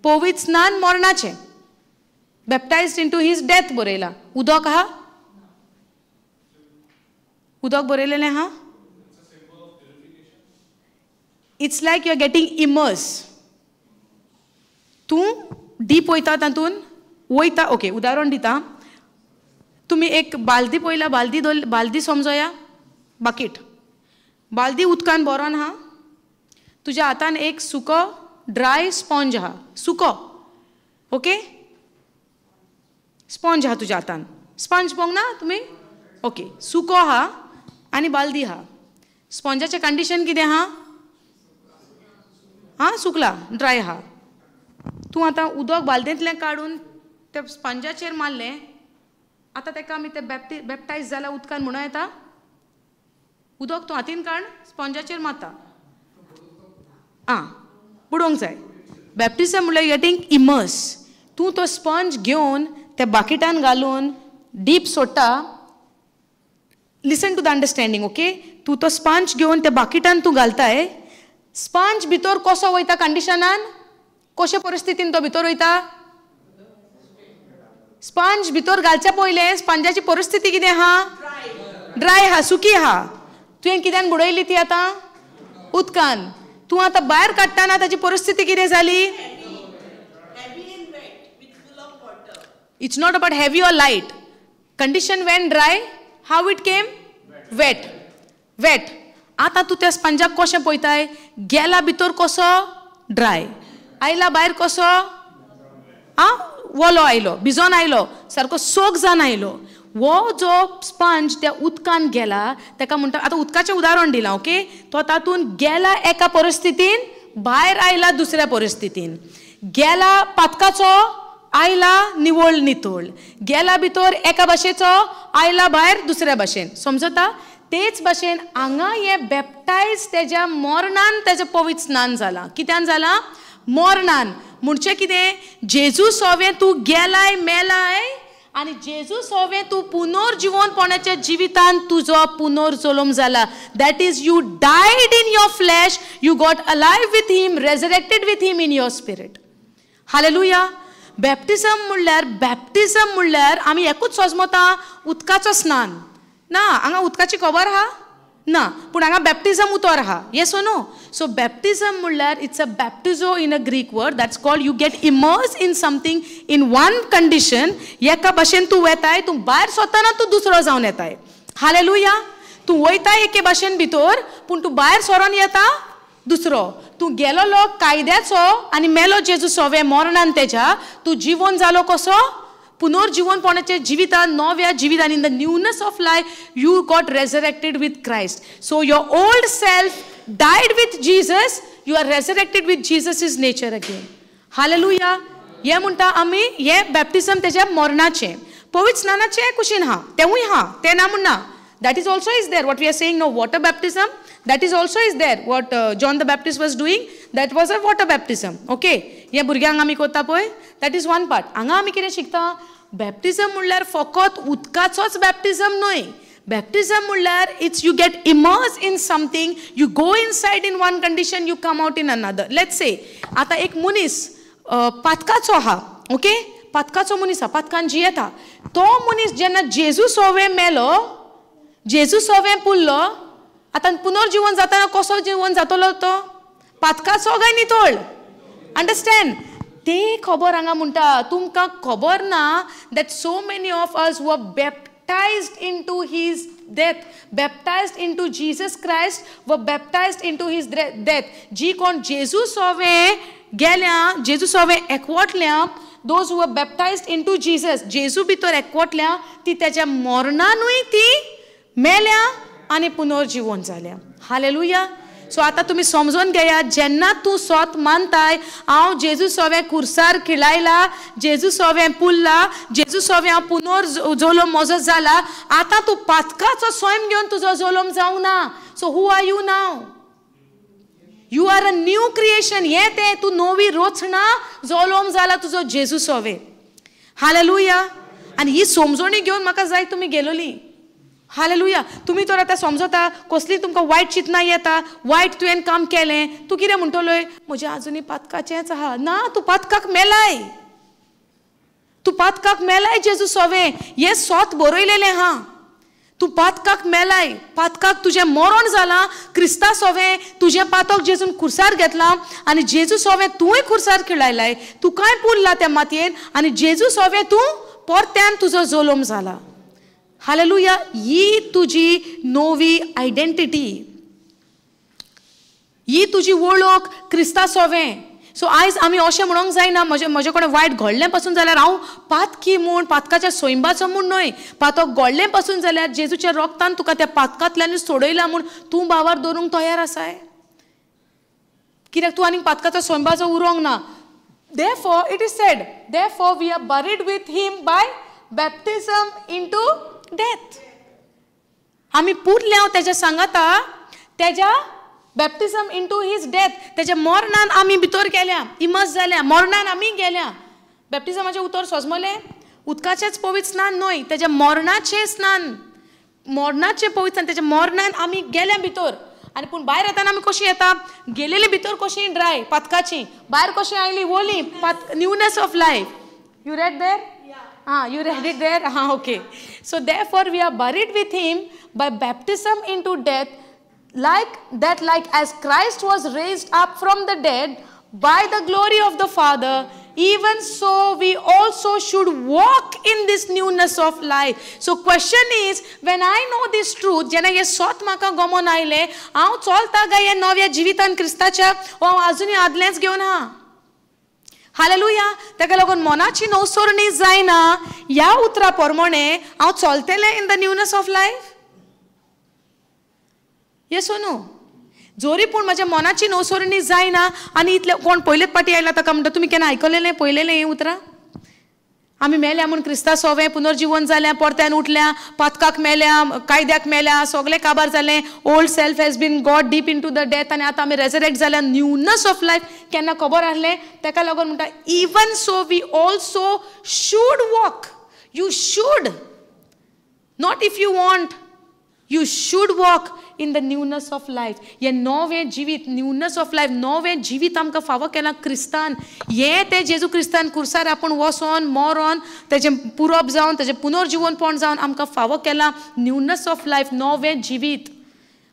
पवित्र स्नान मरणाचें. बॅप्टायज्ड इंटू हीज डेथ बरयला. उदक आहा? उदक बरयलेलें आहा? It's like you are getting immerse. तूं डीप वयता तातून वयता. ओके, उदाहरण दिता. तुम्ही एक बालदी पळयला, बालदी समजोया, बाकीट. बालदी उदकान भरोन आहा. तुज्या हातान एक सुको ड्राय स्पॉन्ज आहा. सुको, ओके, स्पॉन्ज आहा तुज्या हातान. स्पॉन्ज पळोवंक ना तुमी? ओके, सुको आहा आनी बालदी आहा. स्पॉन्जाचें कंडिशन कितें आहा? हां, सुकला, ड्राय आहा. तूं आतां उदक बालदेंतलें काडून त्या स्पॉन्जाचेर मारलें. आतां ताका आमी तें बॅप्टायज जाला उदकान म्हणूं येता? उदक तूं हातीन काड, स्पॉन्जाचेर मारता. बुडोवंक जाय. बॅप्टिझम म्हणल्यार गेटिंग इमर्स. तूं तो स्पॉन्ज घेवन त्या बाकीटान घालून डीप सोडटा. लिसन टू द अंडरस्टँडींग, ओके. तूं तो स्पॉन्ज घेवन त्या बाकीटान तूं घालताय. स्पॉन्ज भितर कसो वयता कंडिशनान? कशे परिस्थितीन तो भितर वयता? स्पॉन्ज भितर घालच्या पयलें स्पॉन्जाची परिस्थिती कितें आहा? ड्राय आहा, सुकी आहा. तुवें कित्यान बुडयली ती आतां? उदकान. तूं आतां भायर काडटाना ताची परिस्थिती कितें जाली? It's not about heavy or light. Condition went dry. How it came? Wet. Wet. आता तू त्या स्पंजाक कशें पळयताय? गेला भितर कसो? ड्राय. आयला भायर कसो? वलो आयलो, भिजोन आयलो, सारको सोक जावन आयलो. वो जो स्पंज त्या उदकान गेला ताका म्हणटा. आतां उदकाचें उदाहरण दिलां, ओके. तो तातून गेला एका परिस्थितीन, भायर आयला दुसऱ्या परिस्थितीन. गेला पातकाचो, आयला निवळ नितळ. गेला भितर एका भाशेचो, आयला भायर दुसऱ्या भाशेन. समजता? तेच भाशेन हांगा हें बॅप्टायज तेज्या मरणान तेजें पवित्र स्नान जालां. कित्यान जालां? मरणान. म्हणचें कितें? जेजू सोवें तूं गेलाय, मेलाय, आनी जेजू सोवें तूं पुनर्जिवनपणाच्या जिवितान तुजो पुनर्जल्म जाला. That is you died in your flesh, you got alive with him, resurrected with him in your spirit. Hallelujah. Baptism म्हणल्यार आमी एकूच समजता उदकाचो स्नान. ना, हांगा उदकाची खबर आहा? ना, पूण हांगा बॅप्टिझम उतर आहा. येस ओ नो? सो बॅप्टिझम म्हणल्यार it's a baptizo in a Greek word. That's called you get immerse in something in one condition. एका भाशेन तूं वेताय, तूं भायर सरतना तूं दुसरो जावन येताय. हालेलुया. तूं वयताय एके भाशेन भितर, पूण तूं भायर सरोन येता दुसरो. तूं गेलोलो कायद्याचो आनी मेलो जेजू सोवे मरणान तेज्या. तूं जिवन जालो कसो? पुनर्जीवनपणाच्या जिवितान, नव्या जिवितान. In the newness of life you got resurrected with Christ. So your old self died with Jesus. You are resurrected with Jesus is nature again. Hallelujah. हे म्हणटा आमी हें बॅप्टिझम तेज्या मरणाचें. पवित्र स्नानाचें कुशीन आहा, तेवूय आहा, तें ना म्हण ना. That is also is there. What we are saying now, water baptism, that is also is there. What John the Baptist was doing, that was a water baptism. Okay. हे भुरग्यांक आमी कोत्ता पळय, that is one part. हांगा आमी कितें शिकता? बॅप्टिझम म्हणल्यार फकत उदकाचोच बॅप्टिझम न्हय. बॅप्टिझम म्हणल्यार it's you get immerse in something, you go inside in one condition, you come out in another. Let's say आतां एक मनीस पातकाचो आहा, ओके. पातकाचो मनीस आहा, पातकान जियेता. तो मनीस जेन्ना जेजू सोवे मेलो, जेजू सोवें पुरलो, आतां पुनर्जीवन जाताना कसो जीवन जातलो तो? पातकाचो काय नितळ? अंडरस्टँड? ते खबर हांगा म्हणटा. तुमकां खबर ना that so many of us who are baptized into his death, baptized into Jesus Christ, व बॅप्टायज्ड इनटू हीज डेथ. जी कोण जेजू सोवें गेल्या, जेजू सोवें एकवटल्या, those who are baptized into Jesus, जेजू भितर एकवटल्या, ती तेज्या मरणानूय ती मेल्या आनी पुनर्जीवन जाल्या. हालेलुया. सो आतां तुमी समजून घेयात, जेन्ना तूं स्वत मानताय हांव जेजू सोवें खुर्सार खिळायला, जेजू सोवें पुरला, जेजू सोवें हांव पुनर्जल्म म्हजो जाला, आतां तूं पातकाचो स्वयं घेवन तुजो जल्म जावं ना. So who are you now? You are a new creation. हें तें तूं नवी रचना जल्म जाला तुजो जेजू सोवें. हालेलुया. आनी ही समजणी घेवन म्हाका जाय तुमी गेलोली. हालेलुया. तुम्ही तर आतां समजता कसली तुमकां वायट चिंतना येता, वायट तुवें काम केलें, तूं कितें म्हणटलोय, म्हजें आजुनी पातकाचेंच आहा. ना, तूं पातकाक मेलाय. तूं पातकाक मेलाय जेजू सोवें. हें सोत बरयलेलें आहा. तूं पातकाक मेलाय. पातकाक तुजें मरण जालां. क्रिस्ता सोवें तुजें पातक जेजून खुर्सार घेतलां आनी जेजू सोवें तूंय खुर्सार खिळायलाय. तुकाय पुरला त्या मातयेन आनी जेजू सोवें तूं परत्यान तुजो जोलोम जाला. हालेलुया. ही तुजी नवी आयडेंटिटी. ही तुजी वळख क्रिस्ता सोवें. सो आयज आमी अशें म्हणूंक जायना म्हजे कडेन वायट घडलें पासून जाल्यार हांव पातकी म्हूण पातकाच्या सोयंबाचो म्हूण न्हय. पातक घडलें पासून जाल्यार जेजूच्या रोगतान तुका त्या पातकांतल्यानूच सोडयला म्हूण तूं बाबार दवरूंक तयार आसाय. कित्याक तूं आनीक पातकाचो सोयंबाचो उरोंक ना. Therefore it is said, therefore we are buried with him by baptism into death. आमी पुरल्या तेज्या सांगाता तेज्या बॅप्टिझम इंटू हीज डेथ. तेज्या मरणान आमी भितर गेल्या, इमर्स जाल्या, मरणान आमी गेल्या. बॅप्टिझमाचें उतर सोजमलें उदकाचेंच पवित्र स्नान न्हय, तेज्या मरणाचें स्नान, मरणाचें पवित्र स्नान. तेज्या मरणान आमी गेल्या भितर. आनी पूण भायर येताना आमी कशीं येता, गेलेली भितर कशीं ड्राय पातकाची, भायर कशीं आयली वोली newness of life. You read there? You read it there? Okay. So therefore we are buried with him by baptism into death, like as Christ was raised up from the dead by the glory of the Father, even so we also should walk in this newness of life. So question is, when I know this truth, जेन्ना हे सोत म्हाका गमोन आयले, हांव चलता काय हे नव्या जिवितान क्रिस्ताच्या, हांव आजुनी आदलेंच घेवन आहा. हालेलुया. ताका लागून मनाची नवसरणी जायना ह्या उतरा प्रमाणे हांव चलतलें in the newness of life. Yes O no? जोरी पूण म्हज्या मनाची नवसरणी जायना आनी इतले कोण पयलेच पाटी आयला ताका म्हणटा तुमी केन्ना आयकलेलें पयलेलें हें उतरां? आमी मेल्या म्हूण क्रिस्ता सोवें पुनर्जीवन जालें, परत्यान उठल्या, पातकाक मेल्या, कायद्याक मेल्या, सगळें काबार जालें. Old self has been God deep in to the death आनी आतां आमी रेजरेक्ट जाल्या. न्यूनेस ऑफ लायफ केन्ना खबर आहलें? ताका लागून म्हणटा even so we also should walk. You should, not if you want, you should walk in the newness of life. हे नवें जिवीत, न्यूनेस ऑफ लायफ, नवें जिवीत आमकां फावो केलां क्रिस्तान. हें तें जेजू क्रिस्तान खुर्सार आपूण वचोन मरोन तेजें पुरप जावन तेजें पुनर्जीवनपण जावन आमकां फावो केलां न्यूनेस ऑफ लायफ, नवें जिवीत.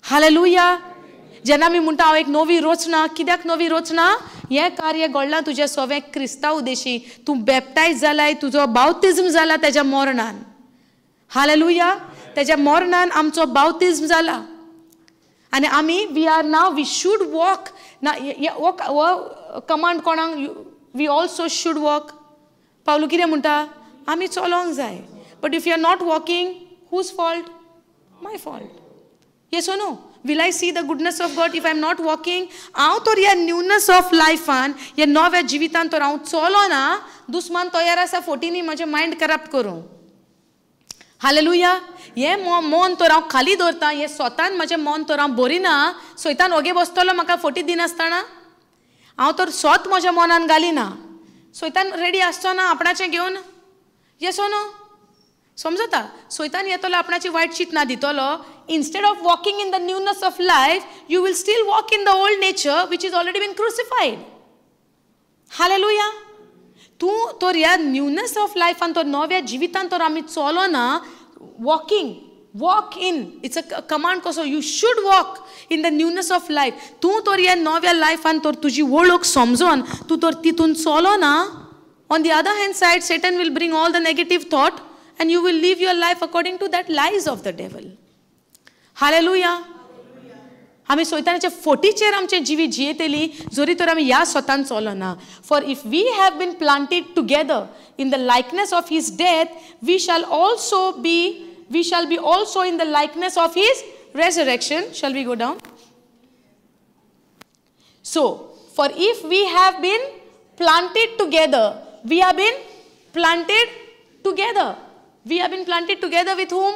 हालेलुया. जेन्ना आमी म्हणटा हांव एक नवी रचना, कित्याक नवी रचना? हें कार्य घडलां तुजें सोवें क्रिस्ता उदेशी. तूं बॅप्टायज जालाय, तुजो बावतिझम जाला तेज्या मरणान. हालेलुया. तेज्या मरणान आमचो बावतिझम जाला आनी आमी we are now we should walk. ना हो कमांड कोणाक? We also should walk. पावलू कितें म्हणटा? आमी चलोंक जाय. But if you are not walking, whose fault? My fault. Yes O no? Will I see the goodness of God if I am not walking? हांव तर ह्या न्यूनेस ऑफ लायफान, ह्या नव्या जिवितान तर हांव चलोना. दुस्मान तयार आसा फोटींनी म्हजें मायंड करप्ट करूंक. हालेलुया. हे मन तर हांव खाली दवरता. हे स्वतान म्हजें मन तर हांव भरिना. सैतान ओगे बसतलो म्हाका फोटी दिनासतना. हांव तर स्वत म्हज्या मनान घालिना. सैतान रेडी आसचो ना आपणाचें घेवन. Yes or no? समजता? सैतान येतलो आपणाची वायट चिंतना दितलो. Instead of walking in the newness of life, you will still walk in the old nature which is already been crucified. Hallelujah. तूं तर ह्या न्यूनेस ऑफ लायफान तर नव्या जिवितान तर आमी चलो ना. Walking, walk in, it's a command कसो. You should walk in the newness of life. तूं तर ह्या नव्या लायफान तर तुजी वळख समजोन तूं तर तितून चलो ना. On the other hand side Satan will bring all the negative thought and you will live your life according to that lies of the devil. Hallelujah. आमी सैतानाच्या फोटीचेर आमचें जिवीत जियेतली जोरी तर आमी ह्या स्वतान चलना. For if we have been planted together in the likeness of his death, we shall be also in the likeness of his resurrection. Shall we go down? So, for if we have been planted together, we have been planted together. We have been planted together with whom?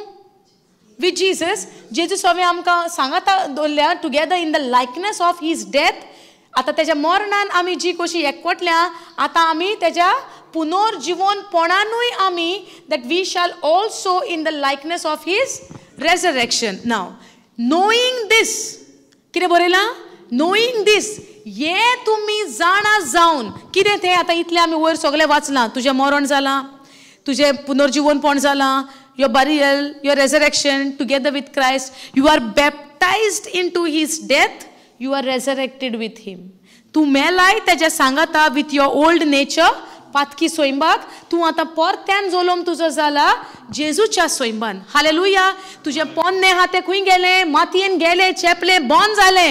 With Jesus. Jesus हांवें आमकां सांगता दवरल्या together in the likeness of his death. आतां तेज्या मरणान आमी जी कशी एकवटल्या, आतां आमी तेज्या पुनर्जीवनपणानूय आमी that we shall also in the likeness of his resurrection. Now, knowing this, कितें बरयलां? Knowing this, ये तुम्ही जाणा जावन, कितें तें आतां इतलें आमी वयर सगळें वाचलां. तुजें मरण जालां, तुजें पुनर्जीवनपण जालां, your burial, your resurrection together with Christ. You are baptized into his death, you are resurrected with him. तूं मेलाय तेज्या सांगाता with your old nature, पातकी सोयंबाक, तूं आतां परत्यान जोलोम तुजो जाला जेजूच्या सोयंबान. हालेलुया. तुजे पोन्ने आहा ते खंय गेले? मातयेन गेले, चेपले, बॉन जाले.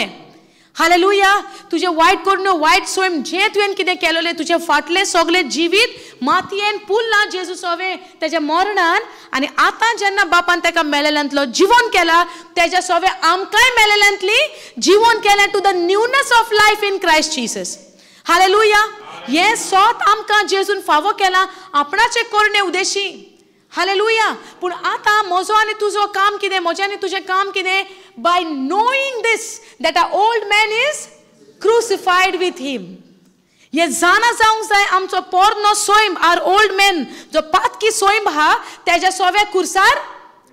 हालेलुया. तुजे वायट करून वायट सोयम जे तुवें कितें केलोलें, तुजे फाटले सगळे जिवीत मातयेन पुल्ला जेजू सोवे तेज्या मरणान. आनी आतां जेन्ना बापान तेका मेलेल्यांतलो जिवोन केला, तेज्या सोवे आमकांय मेलेल्यांतली जिवोन केलें to the newness of life in Christ Jesus. Hallelujah. हे सोत आमकां जेजून फावो केला आपणाचे करणे उद्देशी. हालेलुया. पूण आतां म्हजो आनी तुजो काम कितें? म्हजें आनी तुजें काम कितें? By knowing this that our old man is crucified with him. हे जाणा जावंक जाय आमचो पोरनो सोयम, आर ओल्ड मॅन, जो पातकी सोयम आहा तेज्या सोव्या कुर्सार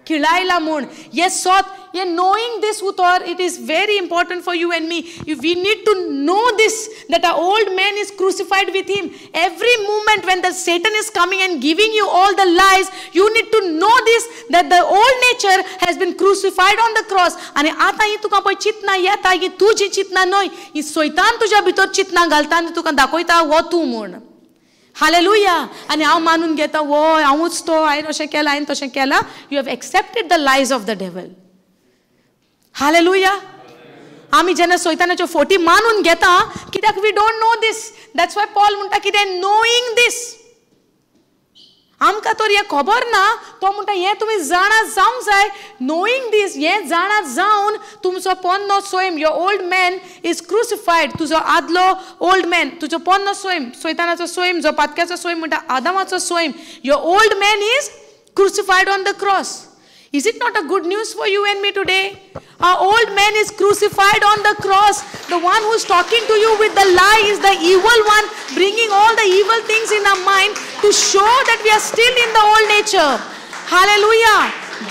खिळायला म्हूण. हे सोत, हे knowing this uthor, it is very important for you and me. We need to know this, that our old man is crucified with him. Every moment when the Satan is coming and giving you all the lies, you need to know this, that the old nature has been crucified on the cross. आणि आता ही तुका पळय चिंतना येता की तू जी चिंतना न्हय, ही सैतान तुज्या भितर चिंतना घालता आनी तुका दाखयता हो तूं म्हूण. हालेलुया. आनी हांव मानून घेता वो हांवूच तो, हांवें अशें केलां, हांवें तशें केलां. You have accepted the lies of the devil. Hallelujah. आमी जेन्ना सैतानाच्यो फोटी मानून घेता, कित्याक we don't know this. That's why Paul म्हणटा कितें? Knowing this. आमकां तर हें खबर ना, तो म्हणटा हें तुमी जाणा जावंक जाय. नोईंग दीस, हें जाणा जावन तुमचो पोन्नो सोयम, your old man is crucified. तुजो आदलो ओल्ड मॅन, तुजो पोन्नो सोयम, सैतानाचो सोयम, जो पातक्याचो सोयम म्हणटा आदामाचो सोयम, your old man is crucified on the cross. Is it not a good news for you and me today? Our old man is crucified on the cross. The one who's talking to you with the lie is the evil one, bringing all the evil things in our mind to show that we are still in the old nature. Hallelujah.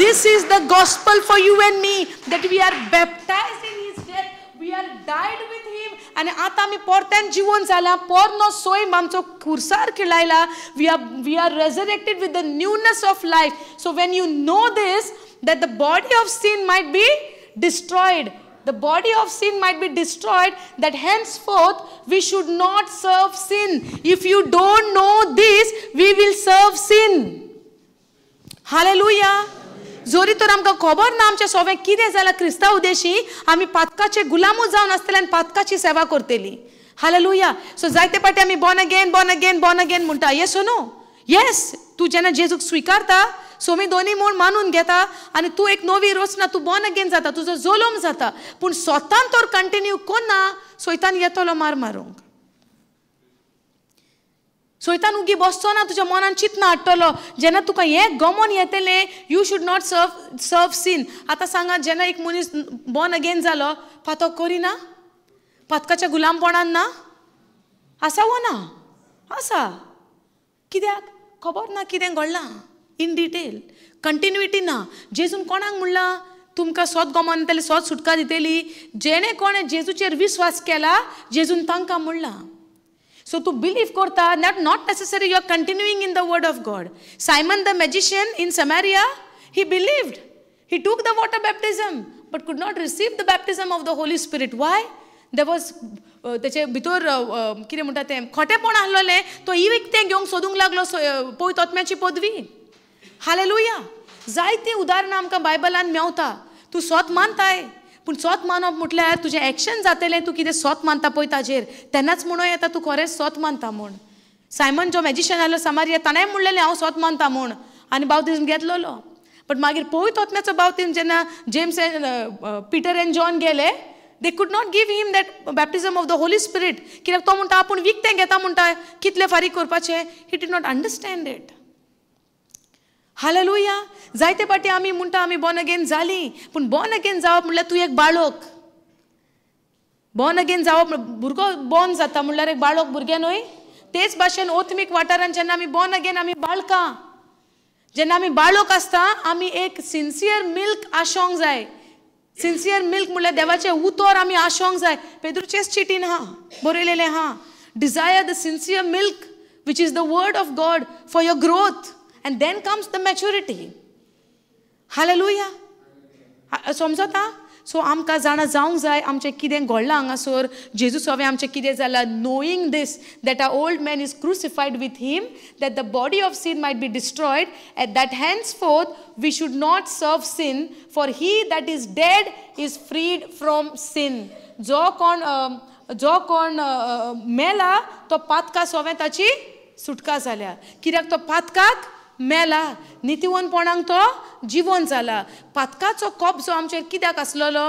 This is the gospel for you and me, that we are baptized in his death. We are died with him. आणि आता आमी परत्यान जिवन जाला, पोरनो सोयम आमचो खुर्सार खिळायला. We are resurrected with the newness of life. So when you know this, that the body of sin might be destroyed. The body of sin might be destroyed, that henceforth we should not serve sin. If you don't know this, we will serve sin. Hallelujah. जोरी तर आमकां खबर ना आमचे सोवे कितें जालां क्रिस्तांव देशी, आमी पातकाचे गुलामूच जावन आसतले आनी पातकाची सेवा करतली. हालेलुया. सो जायते पाटी आमी born again born again born again म्हणटा. येस ओ नो? येस. तूं जेन्ना जेजूक स्विकारता, सोमी दोनी म्हूण मानून घेता आनी तूं एक नवी रचना, तूं बॉर्न अगेन जाता, तुजो जोलोम जाता. पूण स्वतान तर कंटिन्यू कोन्ना, सैतान येतलो मार मारूंक. सैतान उगी बसचो ना तुज्या मनान चिंतना हाडटलो. जेन्ना तुका हें गमोन येतलें, you should not serve sin. आतां सांगात, जेन्ना एक मनीस बॉर्न अगेन जालो, पातक करिना, पातकाच्या गुलामपणान ना, आसा वो ना? आसा. कित्याक? खबर ना कितें घडलां इन डिटेल. कंटिन्युटी ना. जेजून कोणाक म्हणलां तुमकां सोत गमोन येतलें, सोत सुटका दितली. जेणे कोणें जेजूचेर विश्वास केला, जेजून तांकां म्हणलां. So to believe korta, not necessary you are continuing in the word of God. Simon the magician in Samaria, he believed. He took the water baptism, but could not receive the baptism of the Holy Spirit. Why? There was तेचे भितर कितें म्हणटा तें खोटेपण आसलोलें. तो ही विकतें घेवंक सोदूंक लागलो पवित्र आत्म्याची पदवी. हालेलुया. जायतीं उदाहरणां आमकां बायबलान मेवता. तूं सोत मानताय, पूण सोत मानप म्हटल्यार तुजें एक्शन जातलें, तूं कितें सोत मानता पळय ताजेर, तेन्नाच म्हणून येता तूं खरेंच सोत मानता म्हूण. सायमन जो मॅजिशियन आसलो समारिया, ताणें म्हणलेलें हांव सोत मानता म्हूण, आनी बावतिजम घेतलोलो. बट मागीर पवित्र आत्म्याचो बावतिजम जेन्ना जेम्स पिटर एंड जॉन गेले, they could not give him that baptism of the holy spirit. कित्याक तो म्हणटा आपूण विकतें घेता म्हणटा, कितलें फारीक करपाचें. He did not understand it. Hallelujah. जायते पाटी आमी म्हणटा आमी बॉर्न अगेन जाली, पूण बॉर्न अगेन जावप म्हणल्यार तूं एक बाळक. बॉर्न अगेन जावप, भुरगो बॉर्न जाता म्हणल्यार एक बाळक भुरगें न्हय. तेच भाशेन ओथमीक वाठारांत जेन्ना आमी बॉर्न अगेन, आमी बाळकां. जेन्ना आमी बाळोक आसता आमी एक सिन्सियर मिल्क आशोंक जाय. सिन्सियर मिल्क म्हणल्यार देवाचें उतर आमी आशोंक जाय. पेद्रूचेच चिटीन हा बरयलेलें हा, desire the sincere milk which is the word of God for your growth, and then comes the maturity. Hallelujah. समजता? सो आमकां जाणा जावंक जाय आमचें कितें घडलां हांगासर, जेजू सवें आमचें कितें जालां, knowing this that our old man is crucified with him, that the body of sin might be destroyed, and that henceforth we should not serve sin, for he that is dead is freed from sin. जो कोण मेला तो पातका सोवें ताची सुटका जाल्या. कित्याक तो पातकाक मेला, नितीवनपणांक तो जिवन जाला. पातकाचो कब्जो आमचेर कित्याक आसलेलो?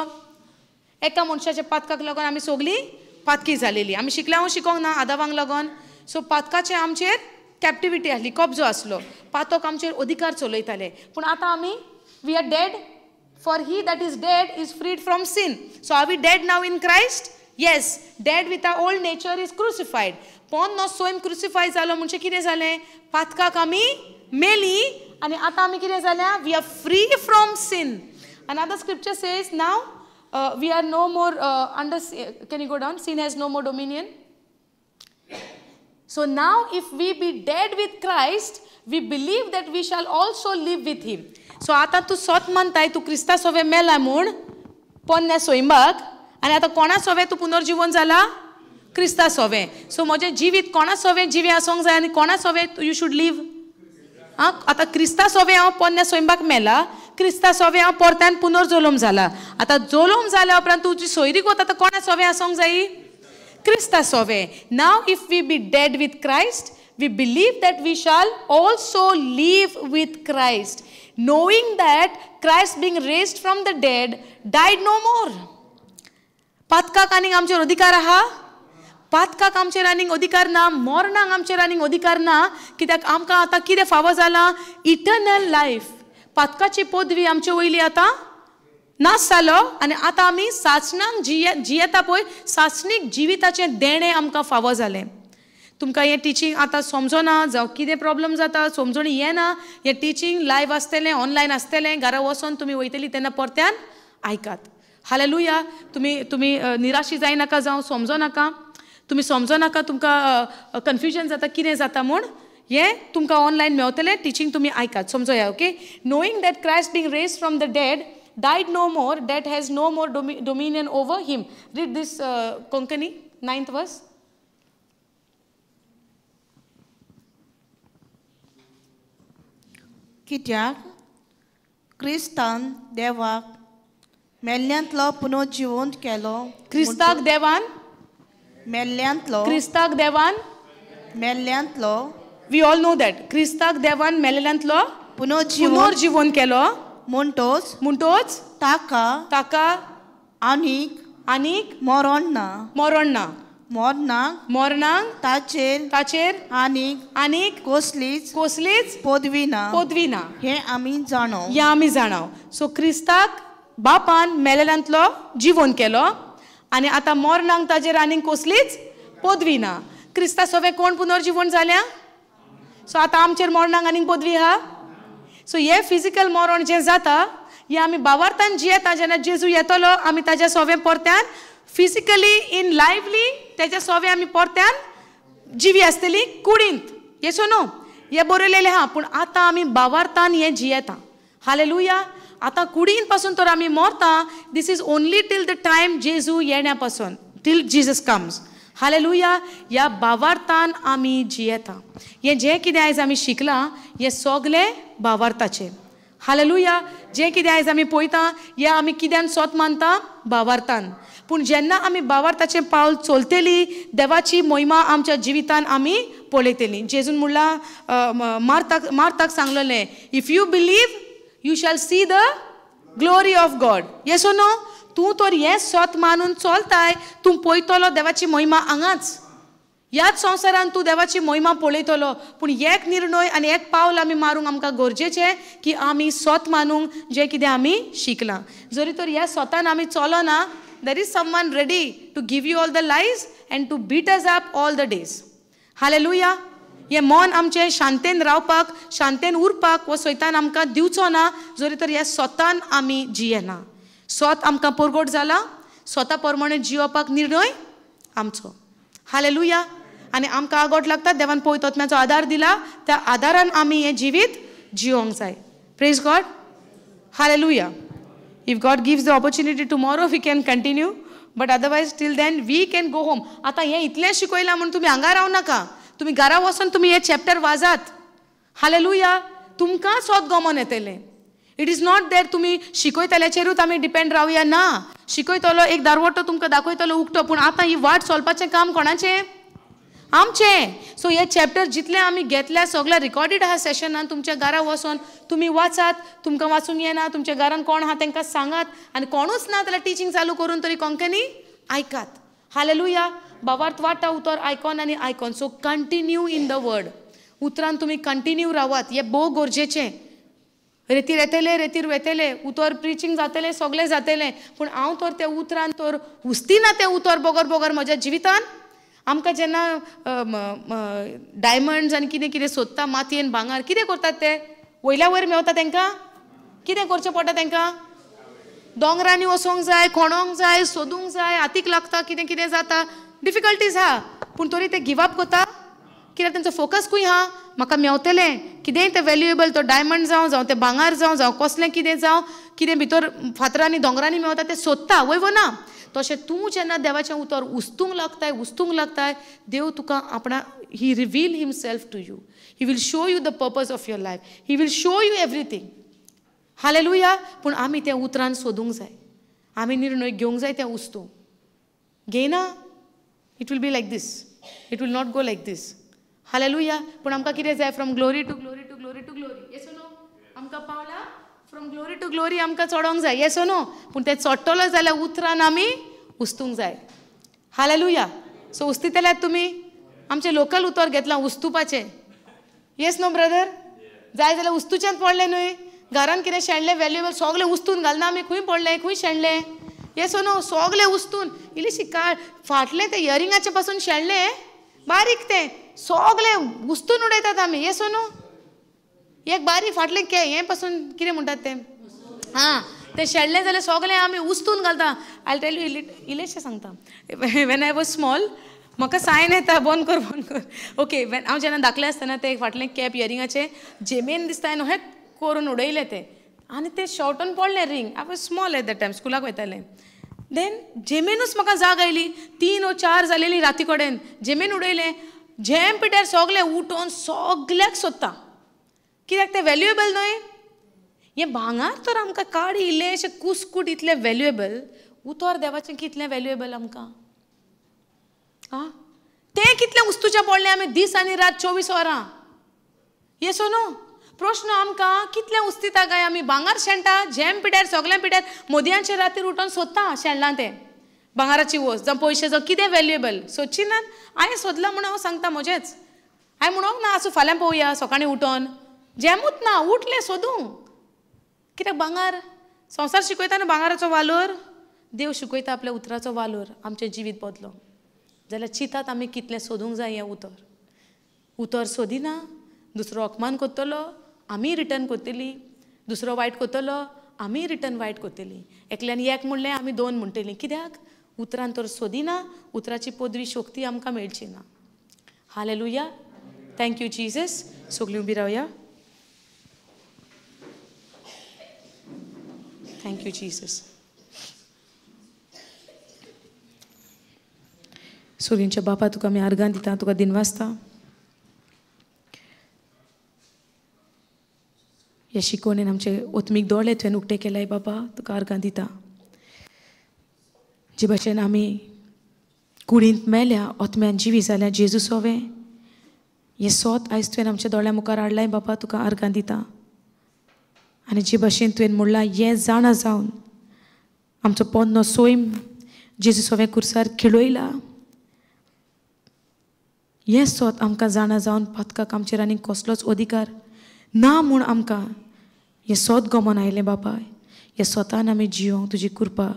एका मनशाच्या पातकाक लागून आमी सगळीं पातकी जालेली. आमी शिकल्या शिकोंक ना आदावांक लागून. सो पातकाचें आमचेर कॅप्टिविटी आसली, कब्जो आसलो. पातक आमचेर अधिकार चलयताले. पूण आतां आमी we are dead, for he that is dead is freed from sin. So are we dead now in Christ? Yes, dead with our old nature is crucified. पोन नो स्वयं क्रुसिफाय जालो म्हणजे कितें जालें? पातकाक आमी मेली आनी आतां आमी कितें जाल्या? We are free from sin. Another scripture says now we are no more under. Can you go down? Sin has no more dominion. So now if we be dead with Christ, we believe that we shall also live with him. So आतां तूं सोत म्हणटाय तूं Crysta सोवे मेला म्हूण पोन्ने सोयंबाक, आनी आतां कोणा सोवे तूं पुनर्जीवन जाला? क्रिस्ता सोवे. सो म्हजें जिवीत कोणा सोवे जिवी आसोंक जाय आनी कोणा सोवे यू शूड लीव. आतां क्रिस्ता सोवे हांव पोन्ने सोयंबाक मेला, क्रिस्ता सोवे हांव परत्यान पुनर्जोलम जाला. आतां जोलम जाल्या उपरांत तुजी सोयरीक वता आतां कोणा सोवे आसोंक जायी? क्रिस्ता सोवे. Now if we be dead with Christ, we believe that we shall also live with Christ, knowing that Christ being raised from the dead died no more. पातकाक आनीक आमचेर अधिकार आहा? पातकाक आमचेर आनीक अधिकार ना, मरणाक आमचेर आनीक अधिकार ना. कित्याक आमकां आतां कितें फावो जालां? Eternal life. पातकाची पदवी आमचे वयली आतां नास जालो आनी आतां आमी सासणांक जियेता पळय, सासणीक जिविताचें देणें आमकां फावो जालें. तुमकां हें टिचींग आतां समजना जावं कितें प्रॉब्लेम जाता समजून येना, हें टिचींग लायव्ह आसतलें, ऑनलायन आसतलें, घरा वचोन तुमी वयतलीं तेन्ना परत्यान आयकात. हालेलुया. तुमी निराशी जायनाका जावं समजो नाका. तुमी समजो नाका तुमकां कन्फ्युजन जाता कितें जाता म्हूण. हें तुमकां ऑनलायन मेवतलें, टिचींग तुमी आयकात, समजोया. Okay. Knowing that Christ being raised from the dead died no more, death has no more dominion over him. Read this Konkani, 9th verse. कित्याक क्रिस्तान देवाक मेल्ल्यांतलो पुनर्जिवंत केलो. क्रिस्ताक देवान मेल्ल्यांतलो क्रिस्ताक देवान मेल्ल्यांतलो वी ऑल नो दॅट क्रिस्ताक देवान मेल्ल्यांतलो पुनर्जिवंत केलो म्हणटोच ताका आनीक मरण ना. मरणाक ताचेर आनीक कसलीच पदवी ना. हे आमी जाणव. सो क्रिस्ताक बापान मेलेल्यांतलो जिवन केलो आनी आतां मरणाक ताचेर आनीक कसलीच पदवी ना. क्रिस्ता सवे कोण पुनर्जीवन जाल्या? सो आतां आमचेर मरणाक आनीक पदवी आहा? सो हे फिजिकल मरण जें जाता हें आमी भावार्थान जियेता. जेन्ना जेजू येतलो आमी ताच्या सोवे परत्यान फिजिकली इन लायव्हली तेच्या सोवे आमी परत्यान जिवी आसतली कुडींत. येसो नो हें बरयलेलें आहा. पूण आतां आमी भावार्थान हें जियेता. हालेलुया. आतां कुडींत पासून तर आमी मरता. This is only till the time जेजू येण्या पासून, टील जीसस कम्स. हालेलुया. ह्या भावार्थान आमी जियेता. हें जें कितें आयज आमी शिकलां हें सगलें भावार्थाचें. हालेलुया. जें कितें आयज आमी पळयता हें आमी कित्यान सोत मानता? भावार्थान. पूण जेन्ना आमी भावार्थाचें पावल चलतलीं देवाची महिमा आमच्या जिवितान आमी पळयतलीं. जेजून म्हणलां मार्थाक सांगलेलें, if you believe you shall see the glory of God. Yes or no? तूं तर हें सोत मानून चलताय तूं पळयतलो देवाची महिमा हांगाच. ह्याच संवसारान तूं देवाची महिमा पळयतलो. पूण एक निर्णय आनी एक पावल आमी मारूंक आमकां गरजेचें की आमी सोत मानूंक जें कितें आमी शिकलां. जरी तर ह्या सोतान आमी चलना, there is someone ready to give you all the lies and to beat us up all the days. Hallelujah. हे मन आमचे शांतेन रावपाक शांतेन उरपाक वो सैतान आमकां दिवचो ना जरी तर ह्या स्वतान आमी जियेना स्वत आमकां परगट जाला स्वता प्रमाणे जियोवपाक निर्णय आमचो हालेलुया आनी आमकां आगोट लागता देवान पवित्र आत्म्याचो आदार दिला त्या आदारान आमी हें जिवीत जियोंक जाय praise God hallelujah if God gives the opportunity tomorrow we can continue but otherwise till then we can go home आतां हें इतलें शिकयलां म्हणून तुमी हांगा राव नाका तुमी घरा वचून तुमी हे चॅप्टर वाजात हालेलुया तुमकां स्वत गमन येतलें इट इज नॉट देर तुमी शिकयतल्याचेरूच आमी डिपेंड रावया ना शिकयतलो एक दारवटो तुमकां दाखयतलो उक्तो पूण आतां ही वाट चलपाचें काम कोणाचें आमचें सो हे चॅप्टर जितले आमी घेतल्या सगळ्या रिकॉर्डेड आहा सेशनान तुमच्या घरा वचून तुमी वाचात तुमकां वाचूंक येना तुमच्या घरान कोण आहा तांकां सांगात आनी कोणूच ना जाल्यार टिचींग चालू करून तरी कोंकणी आयकात हालेलुया बाबार्थ वाटा उतर आयकॉन आनी आयकॉन so continue in the word उतरान तुमी कंटिन्यू रावात हें भोव गरजेचें रेतीर येतले रेतीर वेतले उतर प्रिचींग जातलें सगळें जातलें पूण हांव तर त्या उतरान तर हुस्तीना तें उतर बोगर बोगर म्हज्या जिवितान आमकां जेन्ना डायमंड्स आनी कितें कितें सोदता मातयेन भांगर कितें करतात ते वयल्या वयर मेवता तांकां कितें करचें पडटा तांकां दोंगरांनी वचोंक जाय खोणोंक जाय सोदूंक जाय हातीक लागता कितें कितें जाता डिफिकल्टीज आहा पूण तरी ते गिव अप करता कित्याक तांचो फोकस खंय आहा म्हाका मेवतलें कितेंय तें वॅल्युएबल तो डायमंड जावं तें भांगर जावं कसलें कितें जावं कितें भितर फातरांनी दोंगरांनी मेवता तें सोदता वय ना तशें तूं जेन्ना देवाचें उतर उस्तूंक लागताय देव तुका आपणा he reveal himself to you he will show you the purpose of your life he will show you everything hallelujah पूण आमी तें उतरान सोदूंक जाय आमी निर्णय घेवंक जाय तें उस्तूंक घेयना it will be like this it will not go like this hallelujah पूण आमकां कितें जाय from glory to glory to glory to glory yes no आमकां पावला फ्रॉम ग्लोरी टू ग्लोरी आमकां चडोंक जाय येस नो पूण तें चडटलो जाल्यार उतरान आमी उस्तूंक जाय हालेलुया सो उस्तितल्यात तुमी आमचें लोकल उतर घेतलां उस्तुपाचें येस नो ब्रदर जाय जाल्यार उस्तुचेंच पडलें न्हय घरान कितें शेणलें वॅल्युएबल सगळें उस्तून घालना आमी खंय पडलें खंय शेणलें येस नो सगळें उस्तून इल्लीशी काळ फाटलें तें इयरिंगाचें पासून शेणलें बारीक तें सगळें उस्तून उडयतात आमी येस नो एक बारीक फाटलें हें पासून कितें म्हणटात तें हां तें शेणलें जाल्यार सगळें आमी उस्तून घालता आय टेल यू इल्लेशें सांगता वेन आय वॉज स्मॉल म्हाका सायन येता बंद कर ओके हांव जेन्ना धाकलें आसतना तें फाटलें कॅप इयरिंगाचें जेमेन दिसता न्हू हें करून उडयलें तें आनी तें शॉर्टून पडलें ring I was small eight the time स्कुलाक वयतालें देन जेमेनूच म्हाका जाग आयली 3 or 4 जालेली राती कडेन जेमेन उडयलें झेम पिड्यार सगळें उठोन सगळ्याक सोदता कित्याक तें वॅल्युएबल न्हय हें भांगर तर आमकां काडी इल्लेशें कुसकूट इतलें वॅल्युएबल उतर देवाचें कितलें वॅल्युएबल आमकां आं तें कितलें उस्तुचें पडलें आमी दीस आनी रात 24 वरां येस और नो प्रश्न आमकां कितलें उस्तिता काय आमी भांगर शेणटा झेम पिड्यार सगळ्या पिड्यार मोदयांचे रातीर उठोन सोदता शेणलां तें भांगराची वस्त जावं पयशे जावं कितें वॅल्युएबल सोदची ना हांवें सोदलां म्हणून हांव सांगता म्हजेंच हांवें म्हणूंक ना आसूं फाल्यां पळोवया सकाळीं उठोन जेमूच ना उठलें सोदूं कित्याक भांगर संवसार शिकयता न्हू भांगराचो वालोर देव शिकयता आपल्या उतराचो वालोर आमचें जिवीत बदलो जाल्यार चिंतात आमी कितलें सोदूंक जाय हें उतर सोदिना दुसरो अपमान करतलो आमी रिटर्न करतलीं दुसरो वायट करतलो आमी रिटर्न वायट करतलीं एकल्यान एक म्हणलें आमी 2 म्हणटलीं कित्याक उतरान तर सोदिना उतराची पदरी शक्ती आमकां मेळची ना हालेलुया थँक्यू जीजस सगळीं उबी रावया थँक्यू जीजस सगळींच्या बापा तुका आमी आर्गां दिता तुका दिनवासता ह्या शिकवणेन आमचे ओत्मीक दोळे तुवें उक्ते केल्याय बाबा तुका आर्गां दिता जे भाशेन आमी कुडींत मेल्या ओत्म्यान जिवी जाल्या जेजू सोवें हें सोत आयज तुवें आमच्या दोळ्या मुखार हाडलाय बाबा तुका आर्गां दिता आनी जे भाशेन तुवें म्हणलां हें जाणा जावन आमचो पोन्नो सोयम जेजू सोवें कुर्सार खिळयला हें सोत आमकां जाणा जावन पातकाक आमचेर आनी कसलोच अधिकार ना म्हूण आमकां हें सोत गमन आयलें बाबा ह्या सोतान आमी जियोंक तुजी कृपा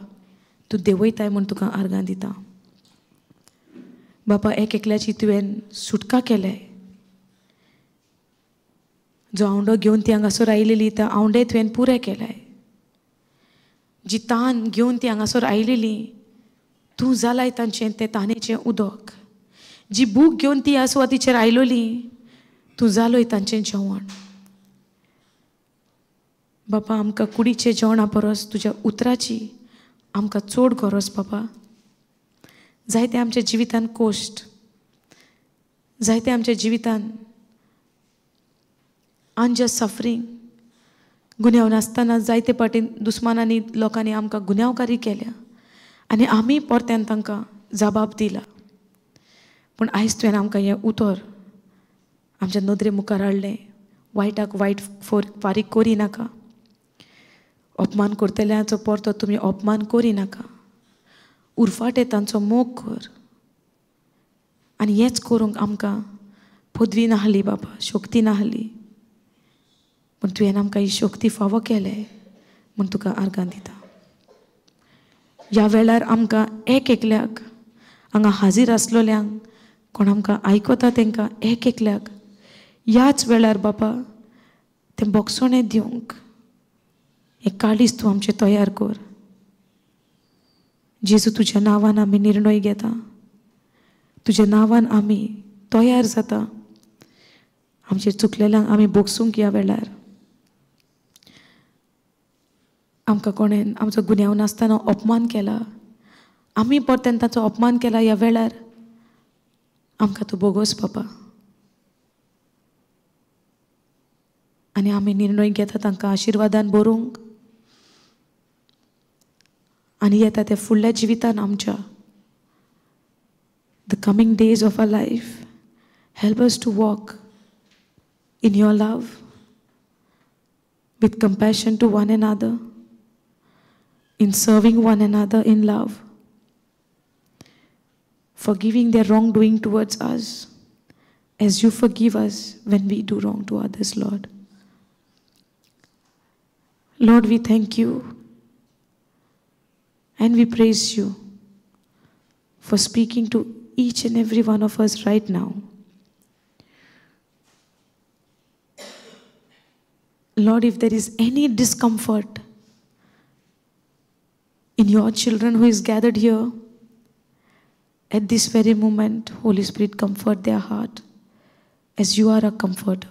तूं देवयताय म्हूण तुका आर्गां दिता बाबा एक एकल्याची तुवें सुटका केल्या जो आवंडो घेवन ती हांगासर आयलेली त्या आवंडे तुवें पुराय केलाय. जी तान घेवन ती हांगासर आयलेली तूं जालाय तांचें तें तानेचें उदक. जी बूक घेवन ती ह्या सुवातीचेर आयलोली तूं जालोय तांचें जेवण. बाबा आमकां कुडीचें जेवणा परस तुज्या उतराची आमकां चड गरज बाबा. जायते आमच्या जिवितान कोश्ट, जायते आमच्या जिवितान अनजस्ट सफरींग, गुन्यांव नासतना जायते पाटीन दुस्मानांनी लोकांनी आमकां गुन्यांवकारी केल्या आनी आमी परत्यान तांकां जबाब दिला. पूण आयज तुवें आमकां हें उतर आमच्या नदरे मुखार हाडलें. वायटाक वायट फारीक करी नाका. अपमान करतल्यांचो परतो तुमी अपमान करी नाका. उरफाटे तांचो मोग कर. आनी हेंच करूंक आमकां पदवी नाहली बाबा, शक्ती नाहली. पूण तुवें आमकां ही शक्ती फावो केले म्हूण तुका आर्गां दिता. ह्या वेळार आमकां एक एकल्याक हांगा हाजीर आसलोल्यांक, कोण आमकां आयकता तांकां एक एकल्याक ह्याच वेळार बाबा तें बोगसोणें दिवंक हें काळीज तूं आमचें तयार कर. जेजू तुज्या नांवान आमी निर्णय घेता. तुज्या नांवान आमी तयार जाता. आमचेर चुकलेल्यांक आमी बोगसूंक ह्या वेळार. आमकां कोणें आमचो गुन्यांव नासतना अपमान केला, आमी परतेन ताचो अपमान केला. ह्या वेळार आमकां तूं बोगोस बाबा. आनी आमी निर्णय घेता तांकां आशिर्वादान भरूंक आनी येता त्या फुडल्या जिवितान आमच्या the coming days of our life help us to walk in your love with compassion to one another, in serving one another in love, forgiving their wrongdoing towards us as you forgive us when we do wrong to others, Lord. Lord, we thank you and we praise you for speaking to each and every one of us right now. Lord, if there is any discomfort in your children who is gathered here at this very moment, Holy Spirit, comfort their heart as you are a comforter.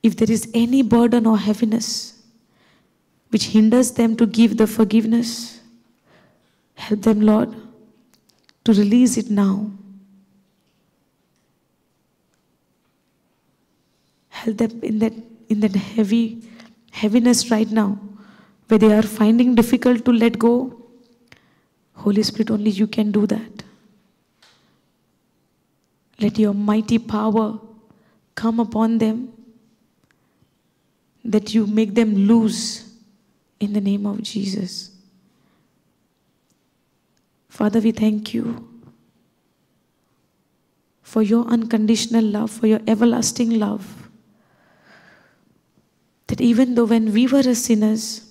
If there is any burden or heaviness which hinders them to give the forgiveness, help them, Lord, to release it now. Help them in that heaviness right now, where they are finding difficult to let go. Holy Spirit, only you can do that. Let your mighty power come upon them, that you make them loose in the name of Jesus. Father, we thank you for your unconditional love, for your everlasting love. That even though when we were sinners,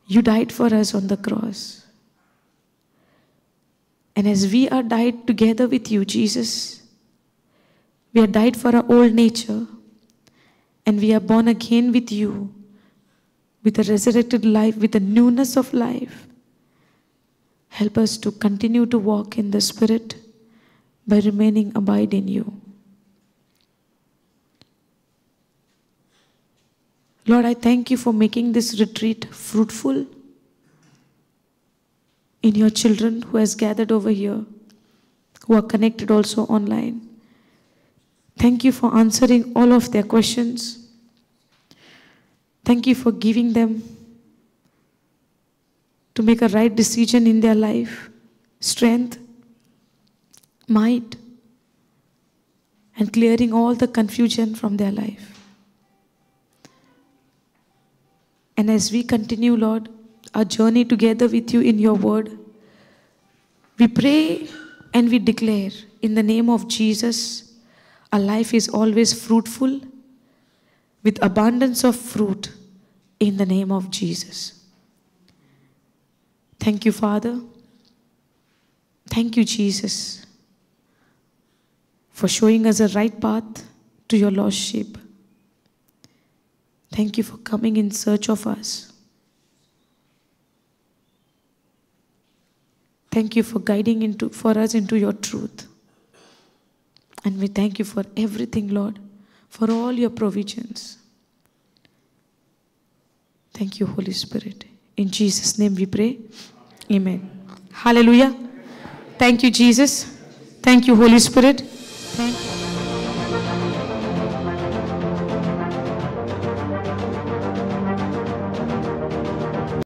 you died for us on the cross. And as we are died together with you, Jesus, we are died for our old nature and we are born again with you, with a resurrected life, with a newness of life. Help us to continue to walk in the Spirit by remaining abide in you. Lord, I thank you for making this retreat fruitful in your children who has gathered over here, who are connected also online. Thank you for answering all of their questions. Thank you for giving them to make a right decision in their life, strength, might, and clearing all the confusion from their life. And as we continue, Lord, our journey together with you in your word, we pray and we declare in the name of Jesus, our life is always fruitful with abundance of fruit in the name of Jesus. Thank you, Father. Thank you, Jesus, for showing us a right path to your lost sheep. Thank you for coming in search of us. Thank you for guiding for us into your truth. And we thank you for everything, Lord, for all your provisions. Thank you, Holy Spirit. In Jesus' name we pray. Amen. Hallelujah. Thank you, Jesus. Thank you, Holy Spirit.